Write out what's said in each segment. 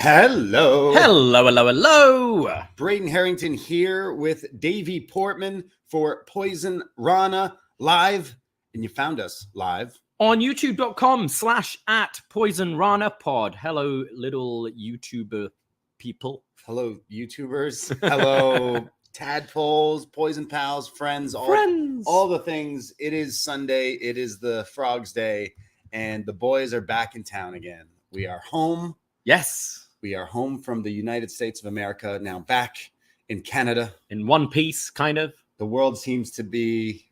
Hello. Hello. Braden Herrington here with Davie Portman for Poisonrana live. And you found us live On youtube.com/@PoisonRanaPod. Hello, little YouTuber people. Hello, YouTubers. Hello, tadpoles, poison pals, friends, all the things. It is Sunday. It is the Frog's Day. And the boys are back in town again. We are home. Yes. We are home from the United States of America, now back in Canada. In one piece, kind of. The world seems to be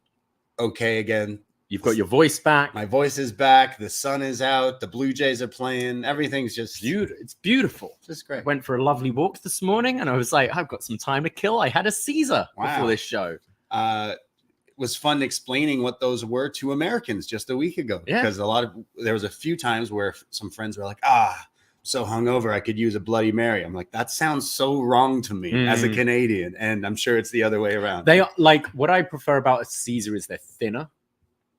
okay again. You've got your voice back. My voice is back. The sun is out. The Blue Jays are playing. Everything's just beautiful. It's beautiful. Just great. I went for a lovely walk this morning, and I was like, I've got some time to kill. I had a Caesar before this show. It was fun explaining what those were to Americans just a week ago. Yeah. Because there was a few times where some friends were like, so hungover, I could use a Bloody Mary. I'm like, that sounds so wrong to me as a Canadian. And I'm sure it's the other way around. They are like, what I prefer about a Caesar is they're thinner.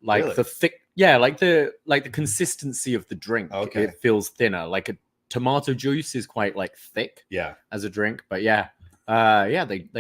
Like really? The thick, like the consistency of the drink. Okay. It feels thinner. Like a tomato juice is quite like thick. Yeah. As a drink, but they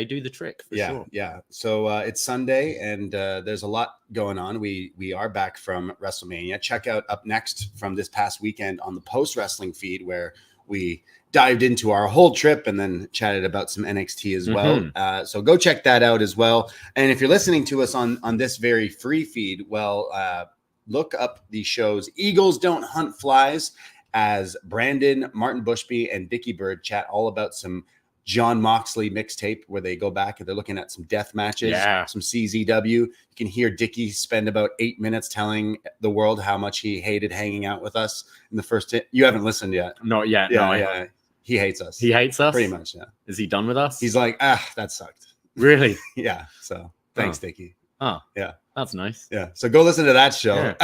do the trick for sure. Yeah. So it's Sunday, and there's a lot going on. We are back from WrestleMania. Check out up next from this past weekend on the post wrestling feed, where we dived into our whole trip and then chatted about some NXT as well. So go check that out as well. And if you're listening to us on this very free feed, look up the shows Eagles Don't Hunt Flies, as Brandon, Martin Bushby, and Dickie Bird chat all about some John Moxley mixtape, where they go back and they're looking at some death matches, some CZW. You can hear Dickie spend about 8 minutes telling the world how much he hated hanging out with us in the first. You haven't listened yet. Not yet. Yeah. He hates us. He hates us? Pretty much, yeah. Is he done with us? He's like, that sucked. Really? Yeah. So thanks, Dickie. Oh, yeah. That's nice. Yeah. So go listen to that show. Yeah.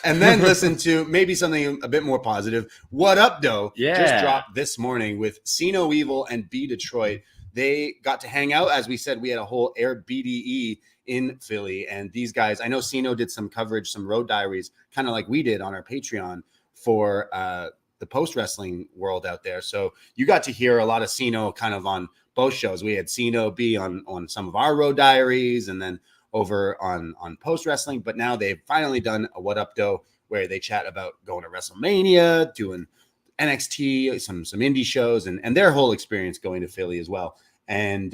And then listen to maybe something a bit more positive. Wattup Doe just dropped this morning with See No Evil and B Detroit. They got to hang out. As we said, we had a whole Air BDE in Philly. And these guys, I know Sino did some coverage, some Road Diaries, kind of like we did on our Patreon for the post wrestling world out there. So you got to hear a lot of Sino kind of on both shows. We had Sino be on some of our Road Diaries, and then over on post wrestling, but now they've finally done a Wattup Doe, where they chat about going to WrestleMania, doing NXT, some indie shows, and their whole experience going to Philly as well. And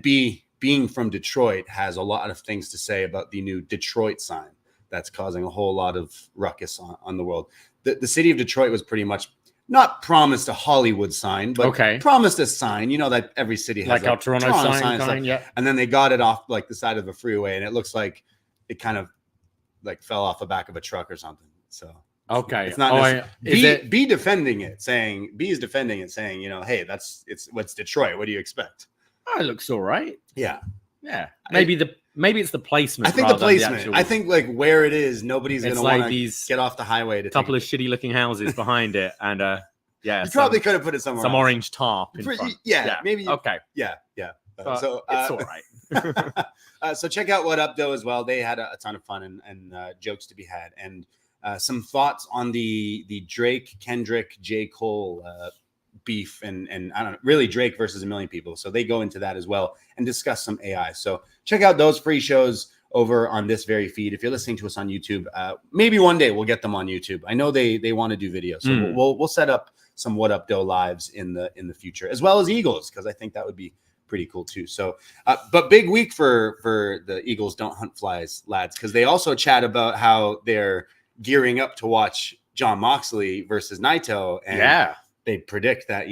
being from Detroit has a lot of things to say about the new Detroit sign that's causing a whole lot of ruckus on the world. The city of Detroit was pretty much not promised a Hollywood sign, but promised a sign. You know that every city has like our Toronto sign, yeah. And then they got it off like the side of a freeway, and it looks like it kind of like fell off the back of a truck or something. So it's not. B defending it, saying B is defending it, saying, hey, it's Detroit. What do you expect? Oh, it looks all right. Yeah. Maybe it's the placement. I think the placement. I think like where it is, nobody's going to want to get off the highway. A couple of shitty looking houses behind it, and you probably could have put it somewhere. Some orange tarp in front. Yeah, maybe. Okay. Yeah. So it's all right. So check out Wattup Doe as well. They had a ton of fun and jokes to be had, and some thoughts on the Drake, Kendrick, J. Cole beef, and I don't know, really Drake versus a million people. So they go into that as well and discuss some AI. So check out those free shows over on this very feed. If you're listening to us on YouTube, maybe one day we'll get them on YouTube. I know they want to do videos, so we'll set up some Wattup Doe lives in the future, as well as Eagles, because I think that would be pretty cool too. So, but big week for the Eagles Don't Hunt Flies lads, because they also chat about how they're gearing up to watch John Moxley versus Naito, and they predict that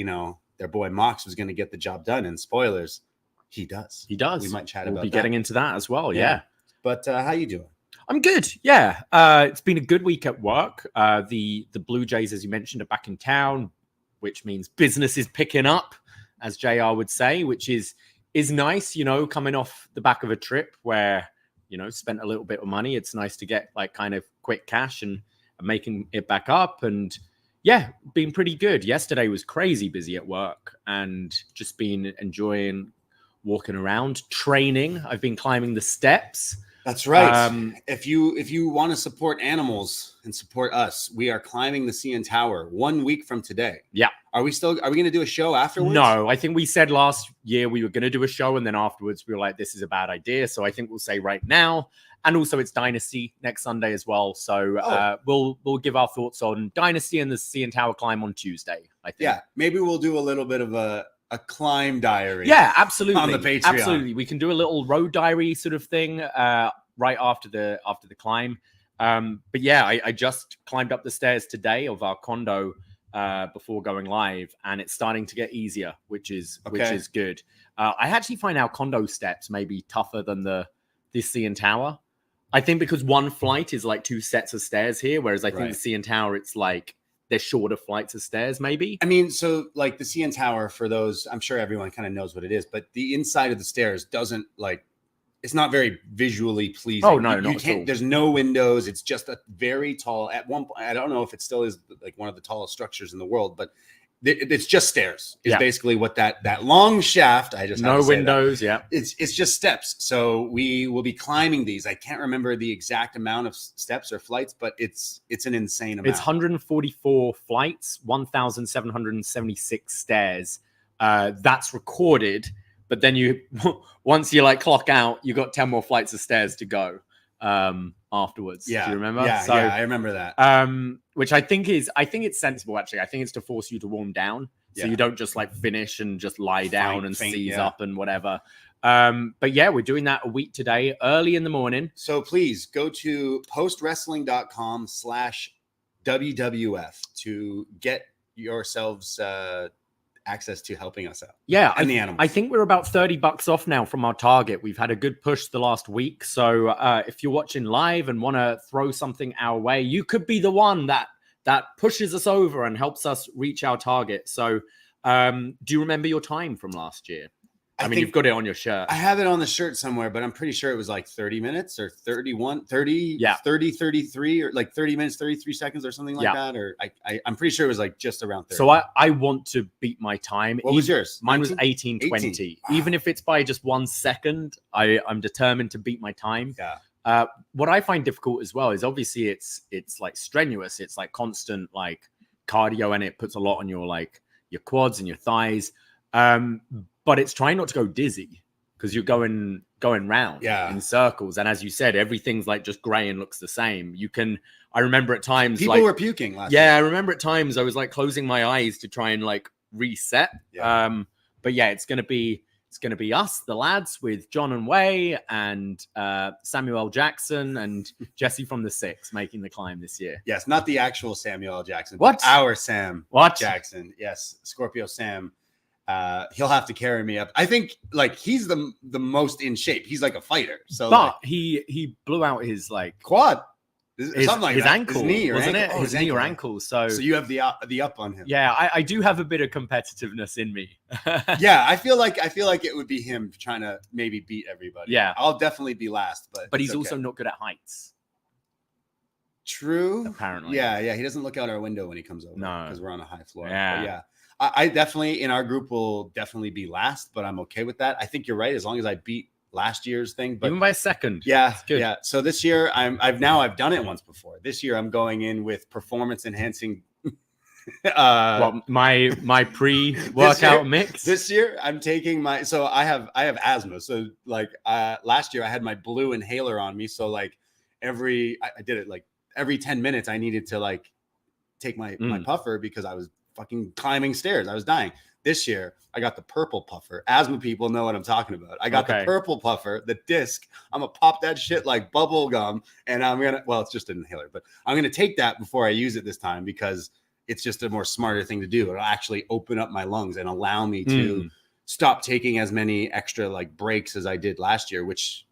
their boy Mox was going to get the job done. And spoilers, he does. He does. We might chat about. We'll be getting into that as well. Yeah. But how you doing? I'm good. Yeah. It's been a good week at work. The Blue Jays, as you mentioned, are back in town, which means business is picking up, as JR would say, which is nice, coming off the back of a trip where, spent a little bit of money. It's nice to get like kind of quick cash and making it back up. And been pretty good. Yesterday was crazy busy at work, and just been enjoying walking around, training. I've been climbing the steps. That's right. If you want to support animals and support us, we are climbing the CN Tower 1 week from today. Yeah. Are we going to do a show afterwards? No, I think we said last year we were going to do a show, and then afterwards we were like, this is a bad idea. So I think we'll say right now. And also it's Dynasty next Sunday as well. So we'll give our thoughts on Dynasty and the CN Tower climb on Tuesday, I think. Yeah, maybe we'll do a little bit of a climb diary. Yeah, absolutely. On the Patreon. Absolutely. We can do a little road diary sort of thing right after the climb. But yeah, I just climbed up the stairs today of our condo before going live, and it's starting to get easier, which is good. I actually find our condo steps maybe tougher than the CN Tower. I think because one flight is like 2 sets of stairs here, whereas I think the CN Tower, it's like they're shorter flights of stairs, maybe. I mean, so like the CN Tower, for those, I'm sure everyone kind of knows what it is, but the inside of the stairs doesn't like, it's not very visually pleasing. Oh, no, not at all. There's no windows. It's just a very tall, at one point, I don't know if it still is like one of the tallest structures in the world, but it's just stairs is basically what that long shaft. I just no windows. It's just steps. So we will be climbing these. I can't remember the exact amount of steps or flights, but it's an insane amount. It's 144 flights, 1,776 stairs. That's recorded, but then once you like clock out, you got 10 more flights of stairs to go afterwards. Yeah. Do you remember? Yeah, I remember that. Which I think it's sensible, actually. I think it's to force you to warm down. So you don't just like finish and just lie down and seize up and whatever. But yeah, we're doing that a week today, early in the morning. So please go to postwrestling.com/WWF to get yourselves access to helping us out. Yeah, and the animals. I think we're about $30 off now from our target. We've had a good push the last week. So if you're watching live and want to throw something our way, you could be the one that pushes us over and helps us reach our target. So do you remember your time from last year? I mean, you've got it on your shirt. I have it on the shirt somewhere, but I'm pretty sure it was like 30 minutes or 31, 30, 30, 33, or like 30 minutes, 33 seconds or something like that. Or I'm pretty sure it was like just around 30. So I want to beat my time. What was yours? Mine was 18:20. Wow. Even if it's by just 1 second, I'm determined to beat my time. Yeah. What I find difficult as well is obviously it's like strenuous. It's like constant like cardio, and it puts a lot on your like your quads and your thighs. But it's trying not to go dizzy because you're going round in circles. And as you said, everything's like just gray and looks the same. I remember at times people were puking last year. I remember at times I was like closing my eyes to try and like reset. Yeah. But yeah, it's gonna be us, the lads, with John and Way and Samuel L. Jackson and Jesse from the Six making the climb this year. Yes, not the actual Samuel L. Jackson. What? Our Sam Jackson. Yes, Scorpio Sam. He'll have to carry me up. I think like he's the most in shape. He's like a fighter. So, but he blew out his like quad, something like his that. ankle, his knee, wasn't ankle. it? His knee or ankle. So you have the up on him. Yeah, I do have a bit of competitiveness in me. Yeah, I feel like it would be him trying to maybe beat everybody. Yeah, I'll definitely be last, but he's also not good at heights. True. Apparently. Yeah. He doesn't look out our window when he comes over. No, because we're on a high floor. Yeah. But yeah. I definitely, in our group, will definitely be last, but I'm okay with that. I think you're right, as long as I beat last year's thing. But even by a second. Yeah, good. Yeah. So this year, I've done it once before. This year, I'm going in with performance enhancing. My pre-workout mix. This year, I'm taking I have asthma. So like last year, I had my blue inhaler on me. So like I did it like every 10 minutes, I needed to like take my puffer because I was fucking climbing stairs. I was dying. This year, I got the purple puffer. Asthma people know what I'm talking about. I got the purple puffer, the disc. I'm going to pop that shit like bubble gum. And it's just an inhaler, but I'm going to take that before I use it this time because it's just a more smarter thing to do. It'll actually open up my lungs and allow me to stop taking as many extra like breaks as I did last year, which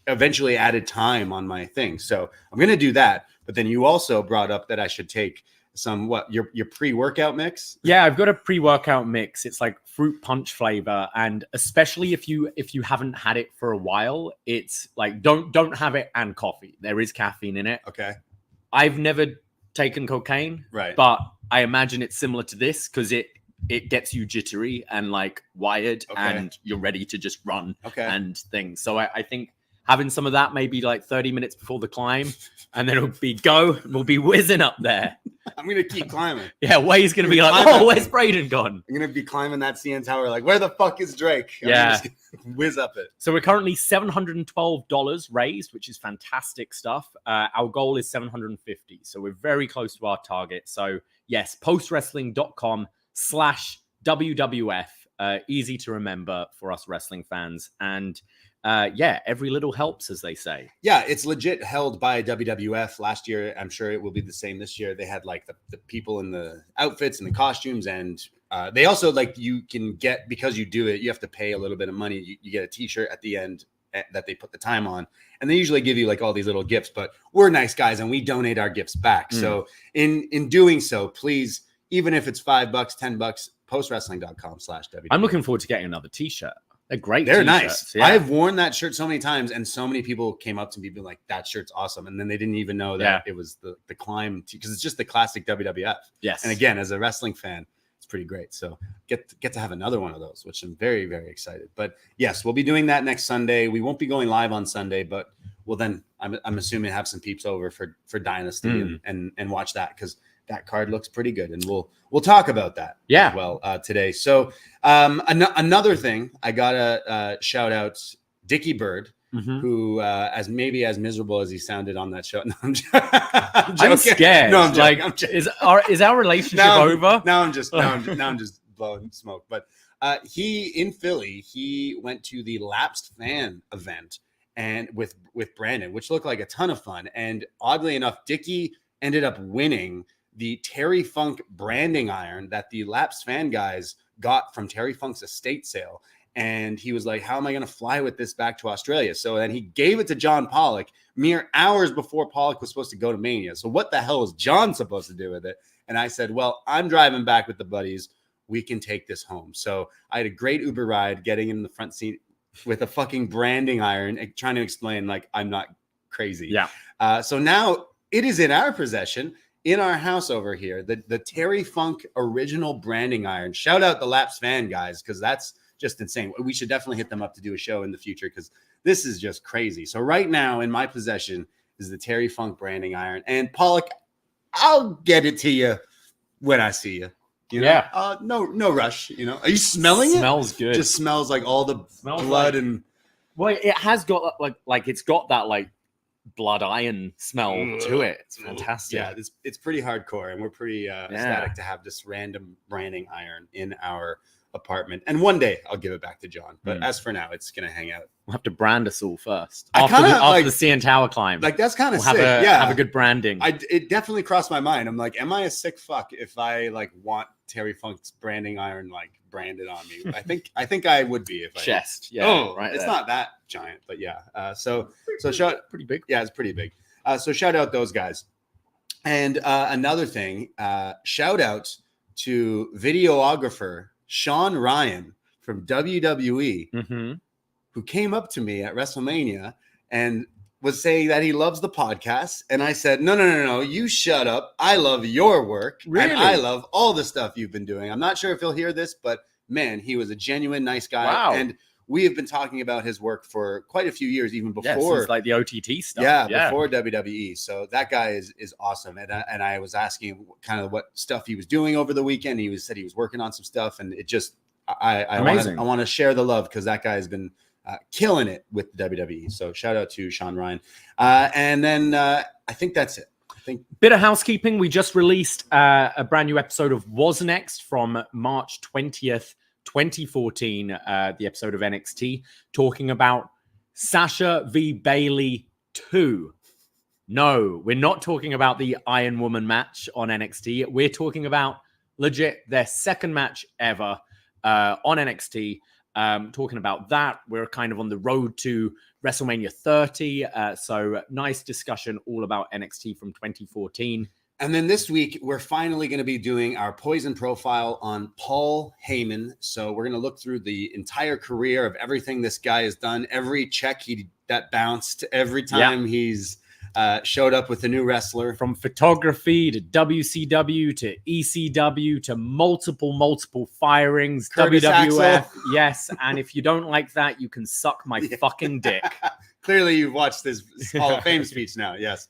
eventually added time on my thing. So I'm going to do that. But then you also brought up that I should take your pre-workout mix. Yeah, I've got a pre-workout mix. It's like fruit punch flavor, and especially if you haven't had it for a while, it's like don't have it and coffee. There is caffeine in it. Okay. I've never taken cocaine, right? But I imagine it's similar to this because it gets you jittery and like wired, and you're ready to just run and things. So I think having some of that maybe like 30 minutes before the climb, and then we'll be whizzing up there. I'm going to keep climbing. Yeah, Way's going to be like, where's Braden gone? I'm going to be climbing that CN Tower like, where the fuck is Drake? I'm just gonna whiz up it. So we're currently $712 raised, which is fantastic stuff. Our goal is $750. So we're very close to our target. So yes, postwrestling.com/WWF. Easy to remember for us wrestling fans. And every little helps, as they say. Yeah, it's legit held by WWF. Last year, I'm sure it will be the same this year. They had like the people in the outfits and the costumes, and they also like you can get, because you do it, you have to pay a little bit of money. You get a t-shirt at the end that they put the time on, and they usually give you like all these little gifts, but we're nice guys and we donate our gifts back. So in doing so, please, even if it's $5, $10, postwrestling.com/WWF. I'm looking forward to getting another t-shirt. They're great. They're t-shirts. nice. Yeah. I've worn that shirt so many times, and so many people came up to me being like, that shirt's awesome. And then they didn't even know that it was the climb, because it's just the classic WWF. Yes. And again, as a wrestling fan, it's pretty great. So get to have another one of those, which I'm very, very excited. But yes, we'll be doing that next Sunday. We won't be going live on Sunday, but we'll then, I'm assuming, have some peeps over for Dynasty and watch that, because that card looks pretty good, and we'll talk about that as well today. So another thing, I gotta shout out Dickie Bird, who as miserable as he sounded on that show. No, I'm scared. No, I'm joking. Like, is our relationship over? Now I'm just blowing smoke. But he in Philly, he went to the Lapsed Fan event and with Brandon, which looked like a ton of fun. And oddly enough, Dickie ended up winning the Terry Funk branding iron that the Lapsed Fan guys got from Terry Funk's estate sale. And he was like, how am I going to fly with this back to Australia? So then he gave it to John Pollock mere hours before Pollock was supposed to go to Mania. So what the hell is John supposed to do with it? And I said, well, I'm driving back with the buddies. We can take this home. So I had a great Uber ride, getting in the front seat with a fucking branding iron and trying to explain, like, I'm not crazy. Yeah. So now it is in our possession, in our house over here, the Terry Funk original branding iron. Shout out the Lapsed Fan guys, because that's just insane. We should definitely hit them up to do a show in the future, because this is just crazy. So right now in my possession is the Terry Funk branding iron. And Pollock, I'll get it to you when I see you. You know? Yeah. No rush. You know, are you smelling it? Smells good. Just smells like all the blood like, and. Well, it has got like it's got that like blood iron smell to it. It's fantastic. Yeah, it's pretty hardcore, and we're pretty ecstatic to have this random branding iron in our apartment. And one day I'll give it back to John. But as for now, it's gonna hang out. We'll have to brand us all first. After the CN Tower climb. Like, that's kind of sick. Have a good branding. It definitely crossed my mind. I'm like, am I a sick fuck if I like want Terry Funk's branding iron like branded on me? I think I would be if I chest. Yeah. Oh, right. It's not that giant, but yeah. So shout pretty big. Yeah, it's pretty big. So shout out those guys. And another thing, shout out to videographer Sean Ryan from WWE, who came up to me at WrestleMania and was saying that he loves the podcast. And I said, no, you shut up. I love your work. Really? And I love all the stuff you've been doing. I'm not sure if he'll hear this, but man, he was a genuine nice guy. Wow. And we have been talking about his work for quite a few years, even before since like the OTT stuff. Yeah, before WWE. So that guy is awesome. And I was asking him kind of what stuff he was doing over the weekend. He said he was working on some stuff, and it just I want to share the love, because that guy has been killing it with WWE. So shout out to Sean Ryan. And then I think that's it. Bit of housekeeping. We just released a brand new episode of Was Next from March 20th, 2014, the episode of NXT, talking about Sasha v. Bayley 2. No, we're not talking about the Iron Woman match on NXT. We're talking about legit their second match ever on NXT. Talking about that. We're kind of on the road to WrestleMania 30. So nice discussion all about NXT from 2014. And then this week, we're finally going to be doing our Poison profile on Paul Heyman. So we're going to look through the entire career of everything this guy has done, every check that bounced, every time he's showed up with a new wrestler. From photography to WCW to ECW to multiple firings, Curtis WWF. Axel. Yes, and if you don't like that, you can suck my fucking dick. Clearly, you've watched this Hall of Fame speech now. Yes.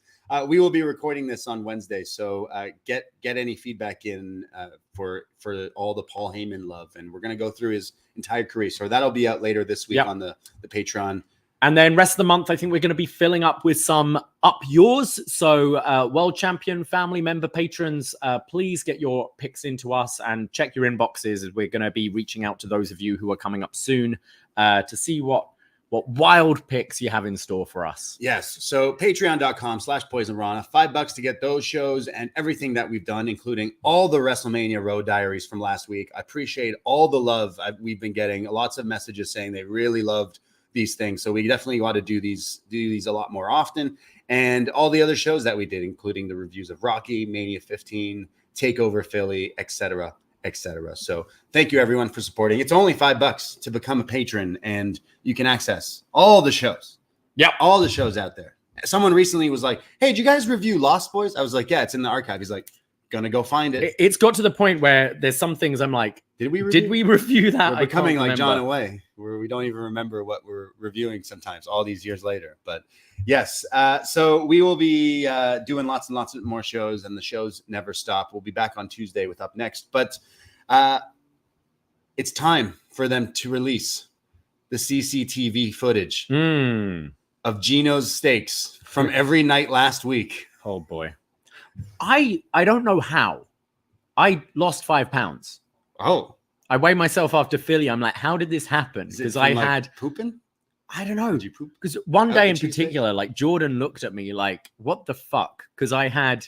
We will be recording this on Wednesday, so get any feedback in for all the Paul Heyman love, and we're going to go through his entire career. So that'll be out later this week on the Patreon. And then rest of the month, I think we're going to be filling up with some up yours. So world champion, family member, patrons, please get your picks into us and check your inboxes. We're going to be reaching out to those of you who are coming up soon to see what wild picks you have in store for us. Yes. So patreon.com/PoisonRana, $5 to get those shows and everything that we've done, including all the WrestleMania Road Diaries from last week. I appreciate all the love we've been getting. Lots of messages saying they really loved these things. So we definitely want to do these a lot more often. And all the other shows that we did, including the reviews of Rocky, Mania 15, TakeOver Philly, etc. etc. So thank you everyone for supporting. It's only $5 to become a patron, and you can access all the shows. Yeah, all the shows out there. Someone recently was like, "Hey, did you guys review Lost Boys?" I was like, "Yeah, it's in the archive." He's like, "Gonna go find it." It's got to the point where there's some things I'm like, did we review that? We're becoming like John Away, where we don't even remember what we're reviewing sometimes all these years later. But yes, so we will be doing lots and lots of more shows, and the shows never stop. We'll be back on Tuesday with Up Next, but it's time for them to release the CCTV footage of Gino's steaks from every night last week. Oh boy. I don't know how. I lost 5 pounds. Oh. I weighed myself after Philly. I'm like, how did this happen? Because I had pooping? I don't know. Did you poop? Because one day in particular, like Jordan looked at me like, what the fuck? Because I had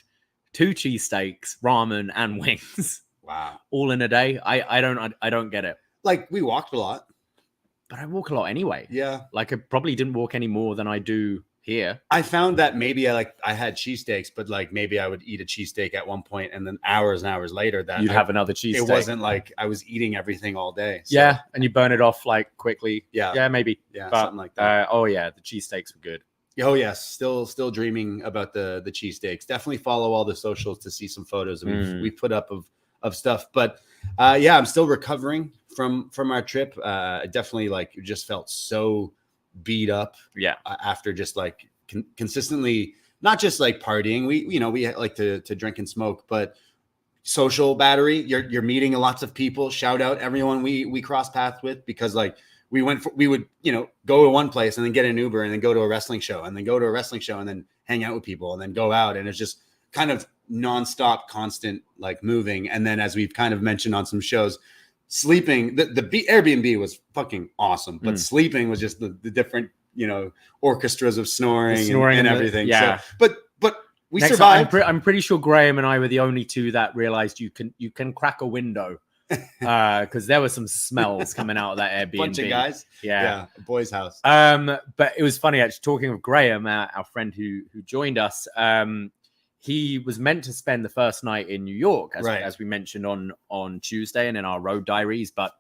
2 cheesesteaks, ramen, and wings. Wow. All in a day. I don't get it. Like, we walked a lot. But I walk a lot anyway. Yeah. Like, I probably didn't walk any more than I do here. I found that maybe I had cheesesteaks, but like maybe I would eat a cheesesteak at one point, and then hours and hours later that you'd have another cheesesteak. It wasn't like I was eating everything all day. So. Yeah, and you burn it off like quickly. Yeah, maybe. Yeah, but, something like that. Oh yeah, the cheesesteaks were good. Oh yes, still dreaming about the cheesesteaks. Definitely follow all the socials to see some photos we've put up of stuff. But yeah, I'm still recovering from our trip. I definitely just felt so beat up after just like consistently, not just like partying, we like to drink and smoke, but social battery. You're meeting lots of people. Shout out everyone we cross paths with, because like we would go to one place and then get an Uber and then go to a wrestling show and then go to a wrestling show and then hang out with people and then go out, and it's just kind of nonstop, constant like moving. And then, as we've kind of mentioned on some shows, sleeping, the Airbnb was fucking awesome, but sleeping was just the different, orchestras of snoring and everything. Yeah. So, but we survived. I'm pretty sure Graham and I were the only two that realized you can crack a window, because there were some smells coming out of that Airbnb. Bunch of guys. Yeah. A boy's house. But it was funny actually, talking of Graham, our friend who joined us. He was meant to spend the first night in New York, as we mentioned on Tuesday and in our road diaries, but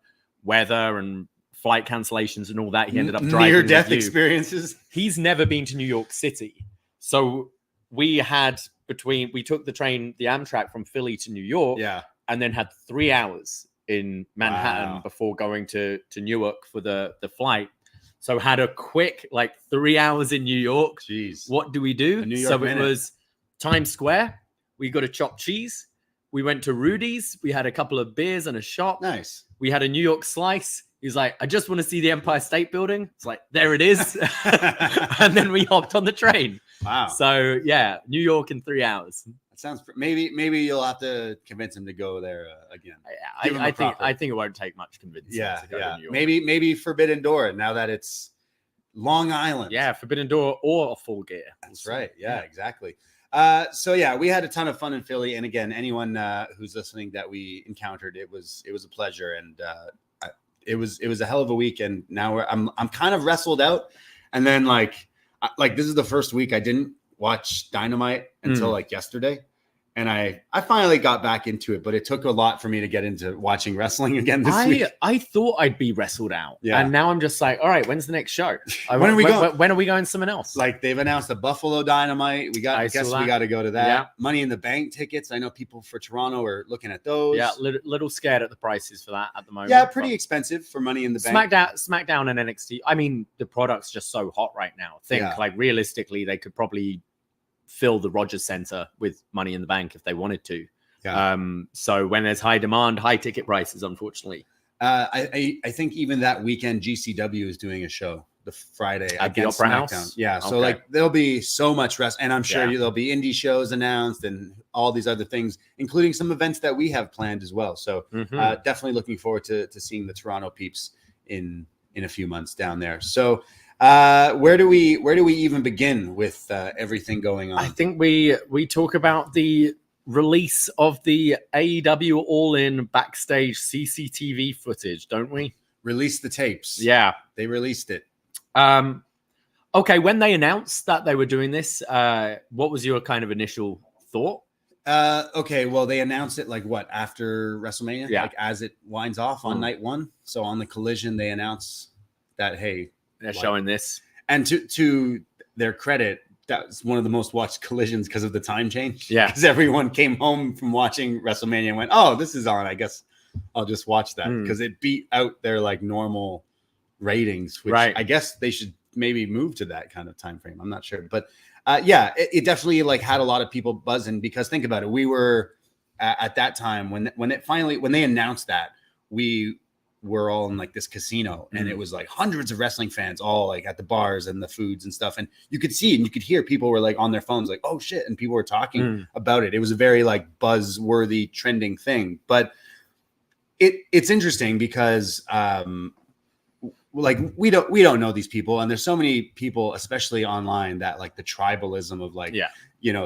weather and flight cancellations and all that, he ended up driving near-death experiences. He's never been to New York City. So we took the train, the Amtrak from Philly to New York, and then had 3 hours in Manhattan before going to Newark for the flight. So had a quick 3 hours in New York. Jeez. What do we do? A New York minute. It was Times Square. We got a chopped cheese. We went to Rudy's. We had a couple of beers and a shot. Nice. We had a New York slice. He's like, I just want to see the Empire State Building. It's like, there it is. And then we hopped on the train. Wow. So yeah, New York in 3 hours. That sounds maybe you'll have to convince him to go there again. I think it won't take much convincing. Yeah. To go to New York. Maybe Forbidden Door now that it's Long Island. Yeah, Forbidden Door or a Full Gear. That's right. Yeah, exactly. So yeah, we had a ton of fun in Philly, and again, anyone who's listening that we encountered, it was a pleasure, and it was a hell of a week. And now I'm kind of wrestled out, and then like this is the first week I didn't watch Dynamite until yesterday. And I finally got back into it, but it took a lot for me to get into watching wrestling again this week. I thought I'd be wrestled out. Yeah. And now I'm just like, all right, when's the next show? When are we going? When are we going somewhere else? Like they've announced a Buffalo Dynamite. I guess we got to go to that. Yeah. Money in the Bank tickets. I know people for Toronto are looking at those. Yeah, little scared at the prices for that at the moment. Yeah, pretty expensive for Money in the Bank. SmackDown and NXT. I mean, the product's just so hot right now. Realistically, they could probably fill the Rogers Center with Money in the Bank if they wanted to. Yeah. So when there's high demand, high ticket prices, unfortunately. I think even that weekend, GCW is doing a show the Friday at the Opera House. Yeah, so like there'll be so much and I'm sure there'll be indie shows announced and all these other things, including some events that we have planned as well. So definitely looking forward to seeing the Toronto peeps in a few months down there. So where do we even begin with everything going on? I think we talk about the release of the AEW All-In backstage CCTV footage, don't we? Release the tapes. Yeah, they released it. Okay, when they announced that they were doing this, what was your kind of initial thought? Okay, well, they announced it like what, after WrestleMania? Yeah. Like as it winds off on night one. So on the Collision, they announce that, hey, they're showing this. And to their credit, that was one of the most watched Collisions because of the time change. Yeah. Because everyone came home from watching WrestleMania and went, oh, this is on. I guess I'll just watch that because it beat out their like normal ratings, which I guess they should maybe move to that kind of time frame. I'm not sure. But it definitely like had a lot of people buzzing because think about it. We were at that time when they announced that, we were all in like this casino and it was like hundreds of wrestling fans all like at the bars and the foods and stuff. And you could see and you could hear people were like on their phones like, oh shit. And people were talking about it. It was a very like buzz-worthy trending thing. But it's interesting because like we don't know these people and there's so many people, especially online, that like the tribalism of like,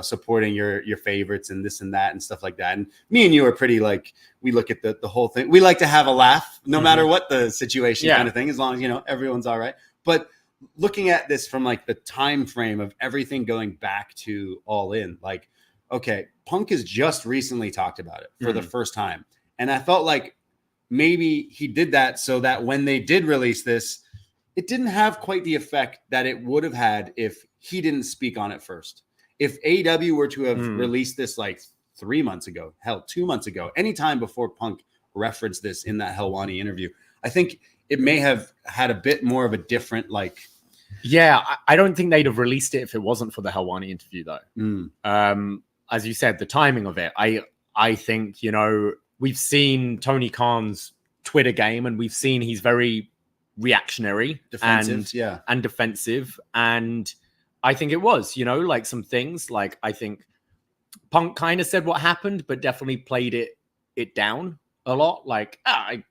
supporting your favorites and this and that and stuff like that. And me and you are pretty like, we look at the whole thing. We like to have a laugh no matter what the situation kind of thing, as long as, everyone's all right. But looking at this from like the time frame of everything going back to All In, like, okay, Punk has just recently talked about it for the first time. And I felt like maybe he did that so that when they did release this, it didn't have quite the effect that it would have had if he didn't speak on it first. If AEW were to have released this like 3 months ago, hell, 2 months ago, anytime before Punk referenced this in that Helwani interview, I think it may have had a bit more of a different like. Yeah, I don't think they'd have released it if it wasn't for the Helwani interview, though. As you said, the timing of it, I think, we've seen Tony Khan's Twitter game and we've seen he's very reactionary and defensive. And I think it was, like some things like I think Punk kind of said what happened, but definitely played it down a lot. Like, I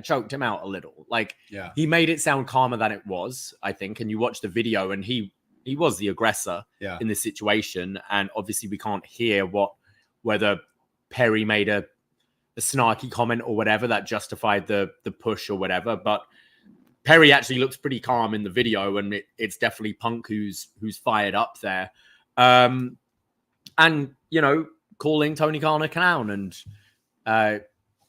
choked him out a little. Like, he made it sound calmer than it was, I think. And you watch the video and he was the aggressor in this situation. And obviously we can't hear whether Perry made a snarky comment or whatever that justified the push or whatever. But Perry actually looks pretty calm in the video, and it's definitely Punk who's fired up there. And, calling Tony Khan a clown and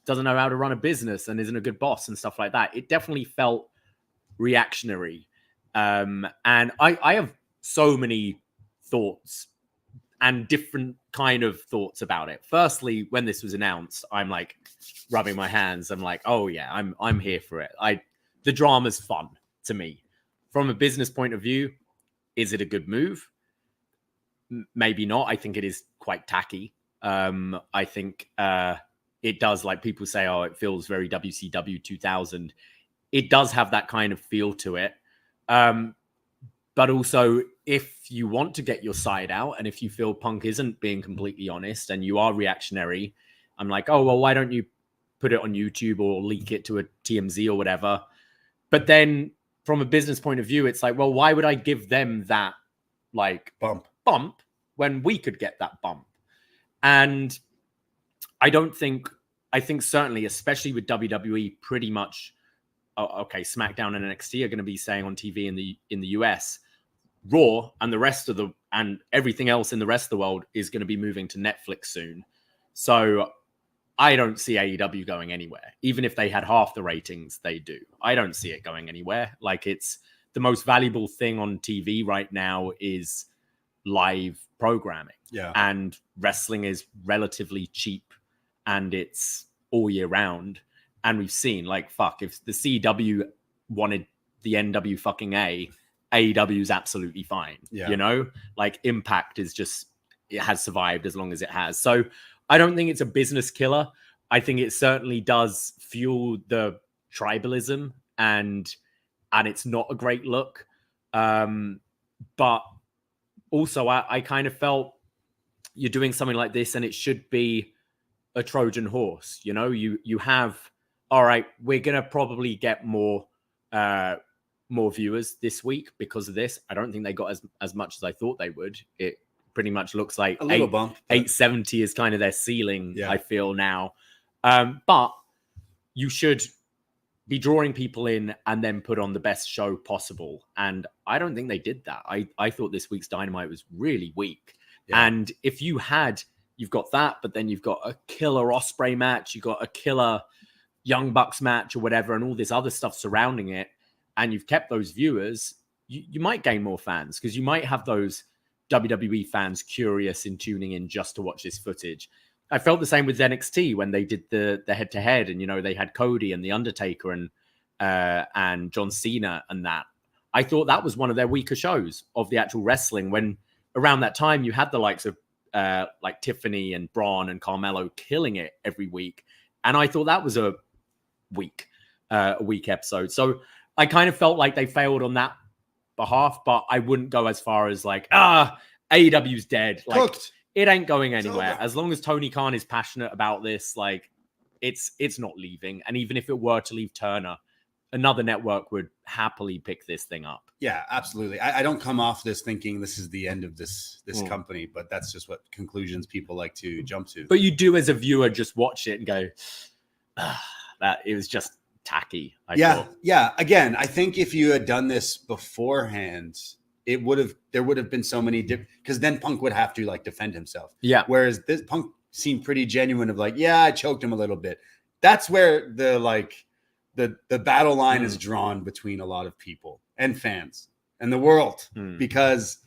doesn't know how to run a business and isn't a good boss and stuff like that. It definitely felt reactionary. And I have so many thoughts and different kind of thoughts about it. Firstly, when this was announced, I'm like rubbing my hands. I'm like, oh yeah, I'm here for it. The drama's fun to me. From a business point of view, is it a good move? Maybe not. I think it is quite tacky. I think it does, like people say, oh, it feels very WCW 2000. It does have that kind of feel to it. But also, if you want to get your side out and if you feel Punk isn't being completely honest and you are reactionary, I'm like, oh, well, why don't you put it on YouTube or leak it to a TMZ or whatever? But then from a business point of view, it's like, well, why would I give them that like bump when we could get that bump? And I think certainly, especially with WWE, pretty much, SmackDown and NXT are going to be saying on TV in the US, Raw and the rest of and everything else in the rest of the world is going to be moving to Netflix soon. So I don't see AEW going anywhere. Even if they had half the ratings they do, I don't see it going anywhere. Like, it's the most valuable thing on TV right now is live programming. Yeah. And wrestling is relatively cheap and it's all year round. And we've seen, like, if the CW wanted the NW fucking A, AEW is absolutely fine. Yeah. You know, like Impact is just, it has survived as long as it has. So I don't think it's a business killer. I think it certainly does fuel the tribalism, and it's not a great look. But also I kind of felt you're doing something like this and it should be a Trojan horse. You know, you have, all right, we're going to probably get more viewers this week because of this. I don't think they got as much as I thought they would. It pretty much looks like a little bump. 870 is kind of their ceiling, I feel now. But you should be drawing people in and then put on the best show possible. And I don't think they did that. I thought this week's Dynamite was really weak. Yeah. And if you've got that, but then you've got a killer Ospreay match, you've got a killer Young Bucks match or whatever, and all this other stuff surrounding it, and you've kept those viewers, you might gain more fans because you might have those WWE fans curious in tuning in just to watch this footage. I felt the same with NXT when they did the head-to-head, and, you know, they had Cody and The Undertaker and John Cena and that. I thought that was one of their weaker shows of the actual wrestling, when around that time you had the likes of like Tiffany and Braun and Carmelo killing it every week. And I thought that was a weak episode. So I kind of felt like they failed on that behalf, but I wouldn't go as far as like, AEW's dead. Like, cooked. It ain't going anywhere. As long as Tony Khan is passionate about this, like it's not leaving. And even if it were to leave Turner, another network would happily pick this thing up. Yeah, absolutely. I don't come off this thinking this is the end of this company, but that's just what conclusions people like to jump to. But you do, as a viewer, just watch it and go, that it was just tacky. I thought. Yeah. Again, I think if you had done this beforehand, there would have been so many because then Punk would have to like defend himself. Yeah. Whereas this Punk seemed pretty genuine of like, yeah, I choked him a little bit. That's where the battle line is drawn between a lot of people and fans and the world, because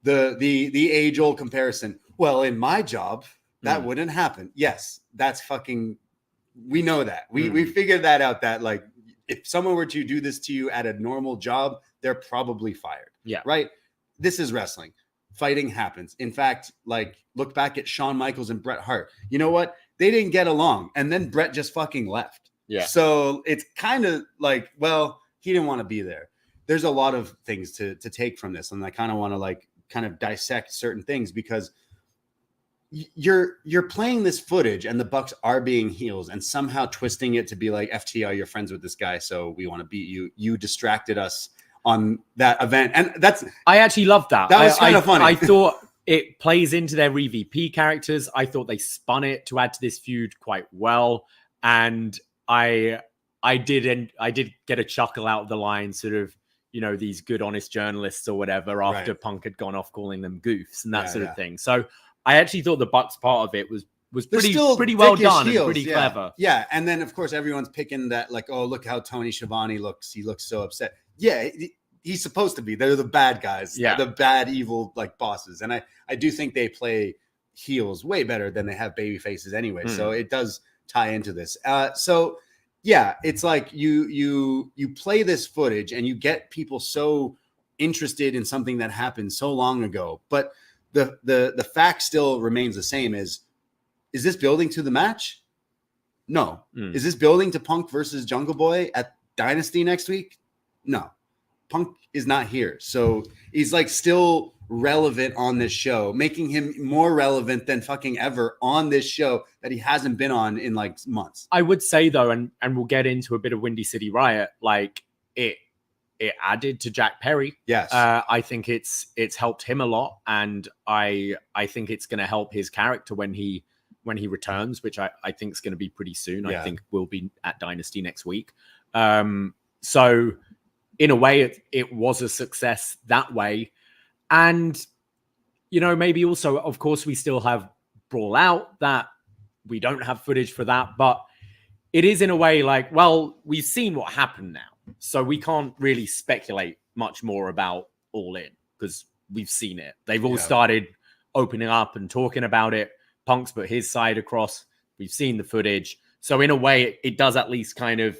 the age old comparison. Well, in my job, that wouldn't happen. Yes, that's fucking. We know that. We figured that out. That like, if someone were to do this to you at a normal job, they're probably fired. Yeah. Right. This is wrestling. Fighting happens. In fact, like, look back at Shawn Michaels and Bret Hart. You know what? They didn't get along, and then Bret just fucking left. Yeah. So it's kind of like, well, he didn't want to be there. There's a lot of things to take from this, and I kind of want to like kind of dissect certain things, because you're playing this footage and the Bucks are being heels and somehow twisting it to be like, FTR, you're friends with this guy, so we want to beat you. You distracted us on that event. And I actually loved that. That was kind of funny. I thought it plays into their EVP characters. I thought they spun it to add to this feud quite well. And I did get a chuckle out of the line, sort of, you know, these good, honest journalists or whatever, after Punk had gone off calling them goofs and that sort of thing. So I actually thought the Bucks part of it was pretty well done and pretty clever. Yeah. And then, of course, everyone's picking that, like, oh, look how Tony Schiavone looks. He looks so upset. Yeah, he's supposed to be. They're the bad guys. Yeah. The bad, evil, like, bosses. And I do think they play heels way better than they have baby faces anyway. So it does tie into this. So yeah, it's like you play this footage and you get people so interested in something that happened so long ago, but the fact still remains the same. Is this building to the match? No. Is this building to Punk versus Jungle Boy at Dynasty next week? No. Punk is not here. So he's like still relevant on this show, making him more relevant than fucking ever on this show that he hasn't been on in like months. I would say though, and we'll get into a bit of Windy City Riot, like it added to Jack Perry. Yes. I think it's helped him a lot, and I think it's going to help his character when he returns, which I think is going to be pretty soon. I think we'll be at Dynasty next week. So in a way, it was a success that way. And, you know, maybe also, of course, we still have Brawl Out, that we don't have footage for that, but it is in a way like, well, we've seen what happened now, so we can't really speculate much more about All In because we've seen it. They've all started opening up and talking about it. Punk's put his side across. We've seen the footage. So in a way, it does at least kind of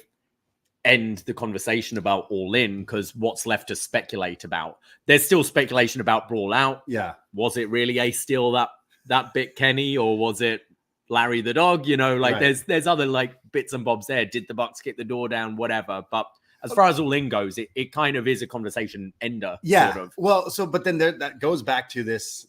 end the conversation about All In, because what's left to speculate about? There's still speculation about Brawl Out. Yeah. Was it really Ace Steel that bit Kenny, or was it Larry the Dog? You know, like there's other like bits and bobs there. Did the Bucks kick the door down? Whatever. But as far as All In goes, it kind of is a conversation ender. Yeah. Sort of. Well, but then that goes back to this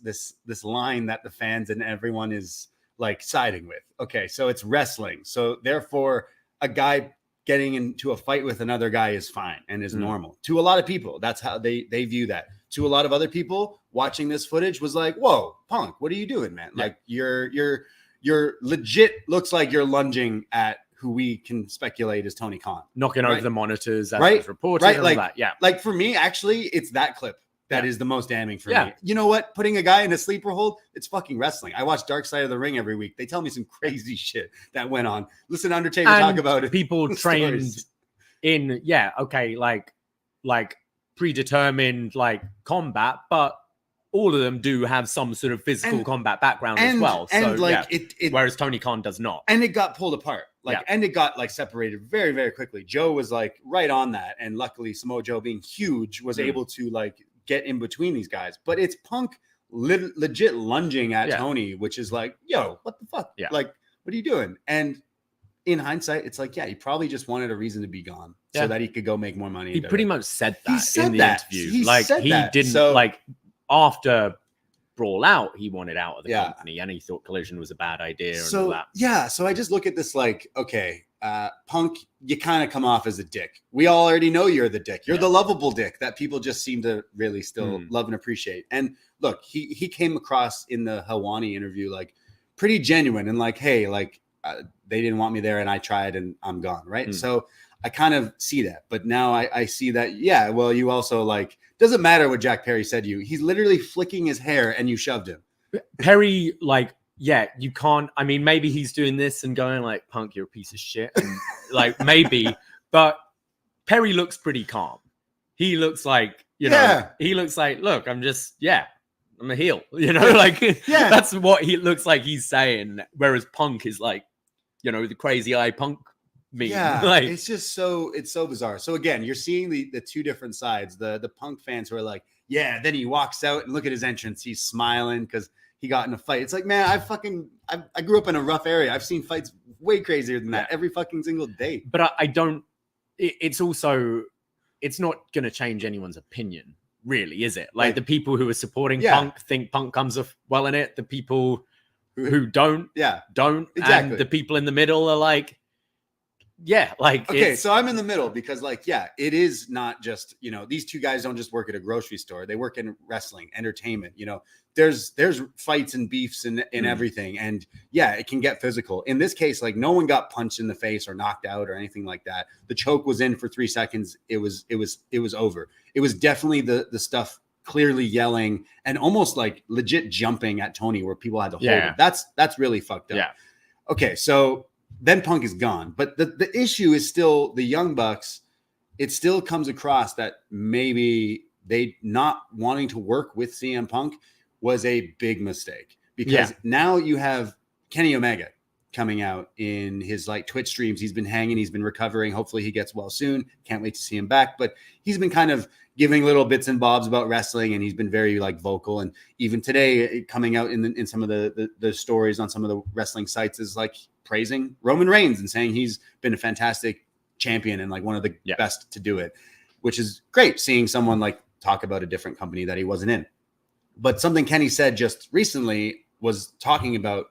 line that the fans and everyone is like siding with. Okay, so it's wrestling. So therefore, a guy getting into a fight with another guy is fine and is normal. To a lot of people, that's how they view that. To a lot of other people, watching this footage was like, whoa, Punk, what are you doing, man? Yeah. Like you're legit looks like you're lunging at who we can speculate is Tony Khan. Knocking over the monitors as was reported. Right. And like, all that. Yeah. Like for me, actually, it's that clip that is the most damning for me. You know what? Putting a guy in a sleeper hold, it's fucking wrestling. I watch Dark Side of the Ring every week. They tell me some crazy shit that went on. Listen to Undertaker talk about it. People trained in, like predetermined like combat, but all of them do have some sort of physical combat background as well. So, whereas Tony Khan does not. And it got pulled apart. And it got like separated very, very quickly. Joe was like right on that. And luckily Samoa Joe, being huge, was able to like get in between these guys. But it's Punk legit lunging at Tony, which is like, yo, what the fuck? Yeah. Like, what are you doing? And in hindsight, it's like, he probably just wanted a reason to be gone so that he could go make more money. He pretty much said that in the interview. He didn't like after Brawl Out, he wanted out of the company and he thought Collision was a bad idea and all that. Yeah. So I just look at this like, okay, Punk, you kind of come off as a dick. We all already know you're the dick. You're the lovable dick that people just seem to really still love and appreciate. And look, he came across in the Helwani interview like pretty genuine and like, hey, like they didn't want me there and I tried and I'm gone. Right. So I kind of see that. But now I see that, well, you also like, doesn't matter what Jack Perry said to you. He's literally flicking his hair and you shoved him. Perry, like, you can't. I mean, maybe he's doing this and going like, Punk, you're a piece of shit. And like, maybe. But Perry looks pretty calm. He looks like, you know, he looks like, look, I'm just, I'm a heel. You know, like, that's what he looks like he's saying. Whereas Punk is like, you know, the crazy eye Punk. Like, it's just it's so bizarre. So again, you're seeing the two different sides. The Punk fans who are like, then he walks out and look at his entrance. He's smiling because he got in a fight. It's like, man, I grew up in a rough area. I've seen fights way crazier than that every fucking single day. But I don't. It's also, it's not going to change anyone's opinion, really, is it? Like the people who are supporting Punk think Punk comes off well in it. The people who don't, don't. Exactly. And the people in the middle are like. So I'm in the middle because it is not just, you know, these two guys don't just work at a grocery store. They work in wrestling, entertainment, you know, there's fights and beefs and everything. And it can get physical. In this case, like no one got punched in the face or knocked out or anything like that. The choke was in for 3 seconds. It was over. It was definitely the stuff clearly yelling and almost like legit jumping at Tony where people had to hold him. That's really fucked up. Yeah. Okay. So then Punk is gone. But the issue is still the Young Bucks. It still comes across that maybe they not wanting to work with CM Punk was a big mistake because now you have Kenny Omega coming out in his like Twitch streams. He's been hanging. He's been recovering. Hopefully he gets well soon. Can't wait to see him back. But he's been kind of giving little bits and bobs about wrestling and he's been very like vocal. And even today coming out in some of the stories on some of the wrestling sites is like praising Roman Reigns and saying he's been a fantastic champion and like one of the best to do it, which is great seeing someone like talk about a different company that he wasn't in. But something Kenny said just recently was talking about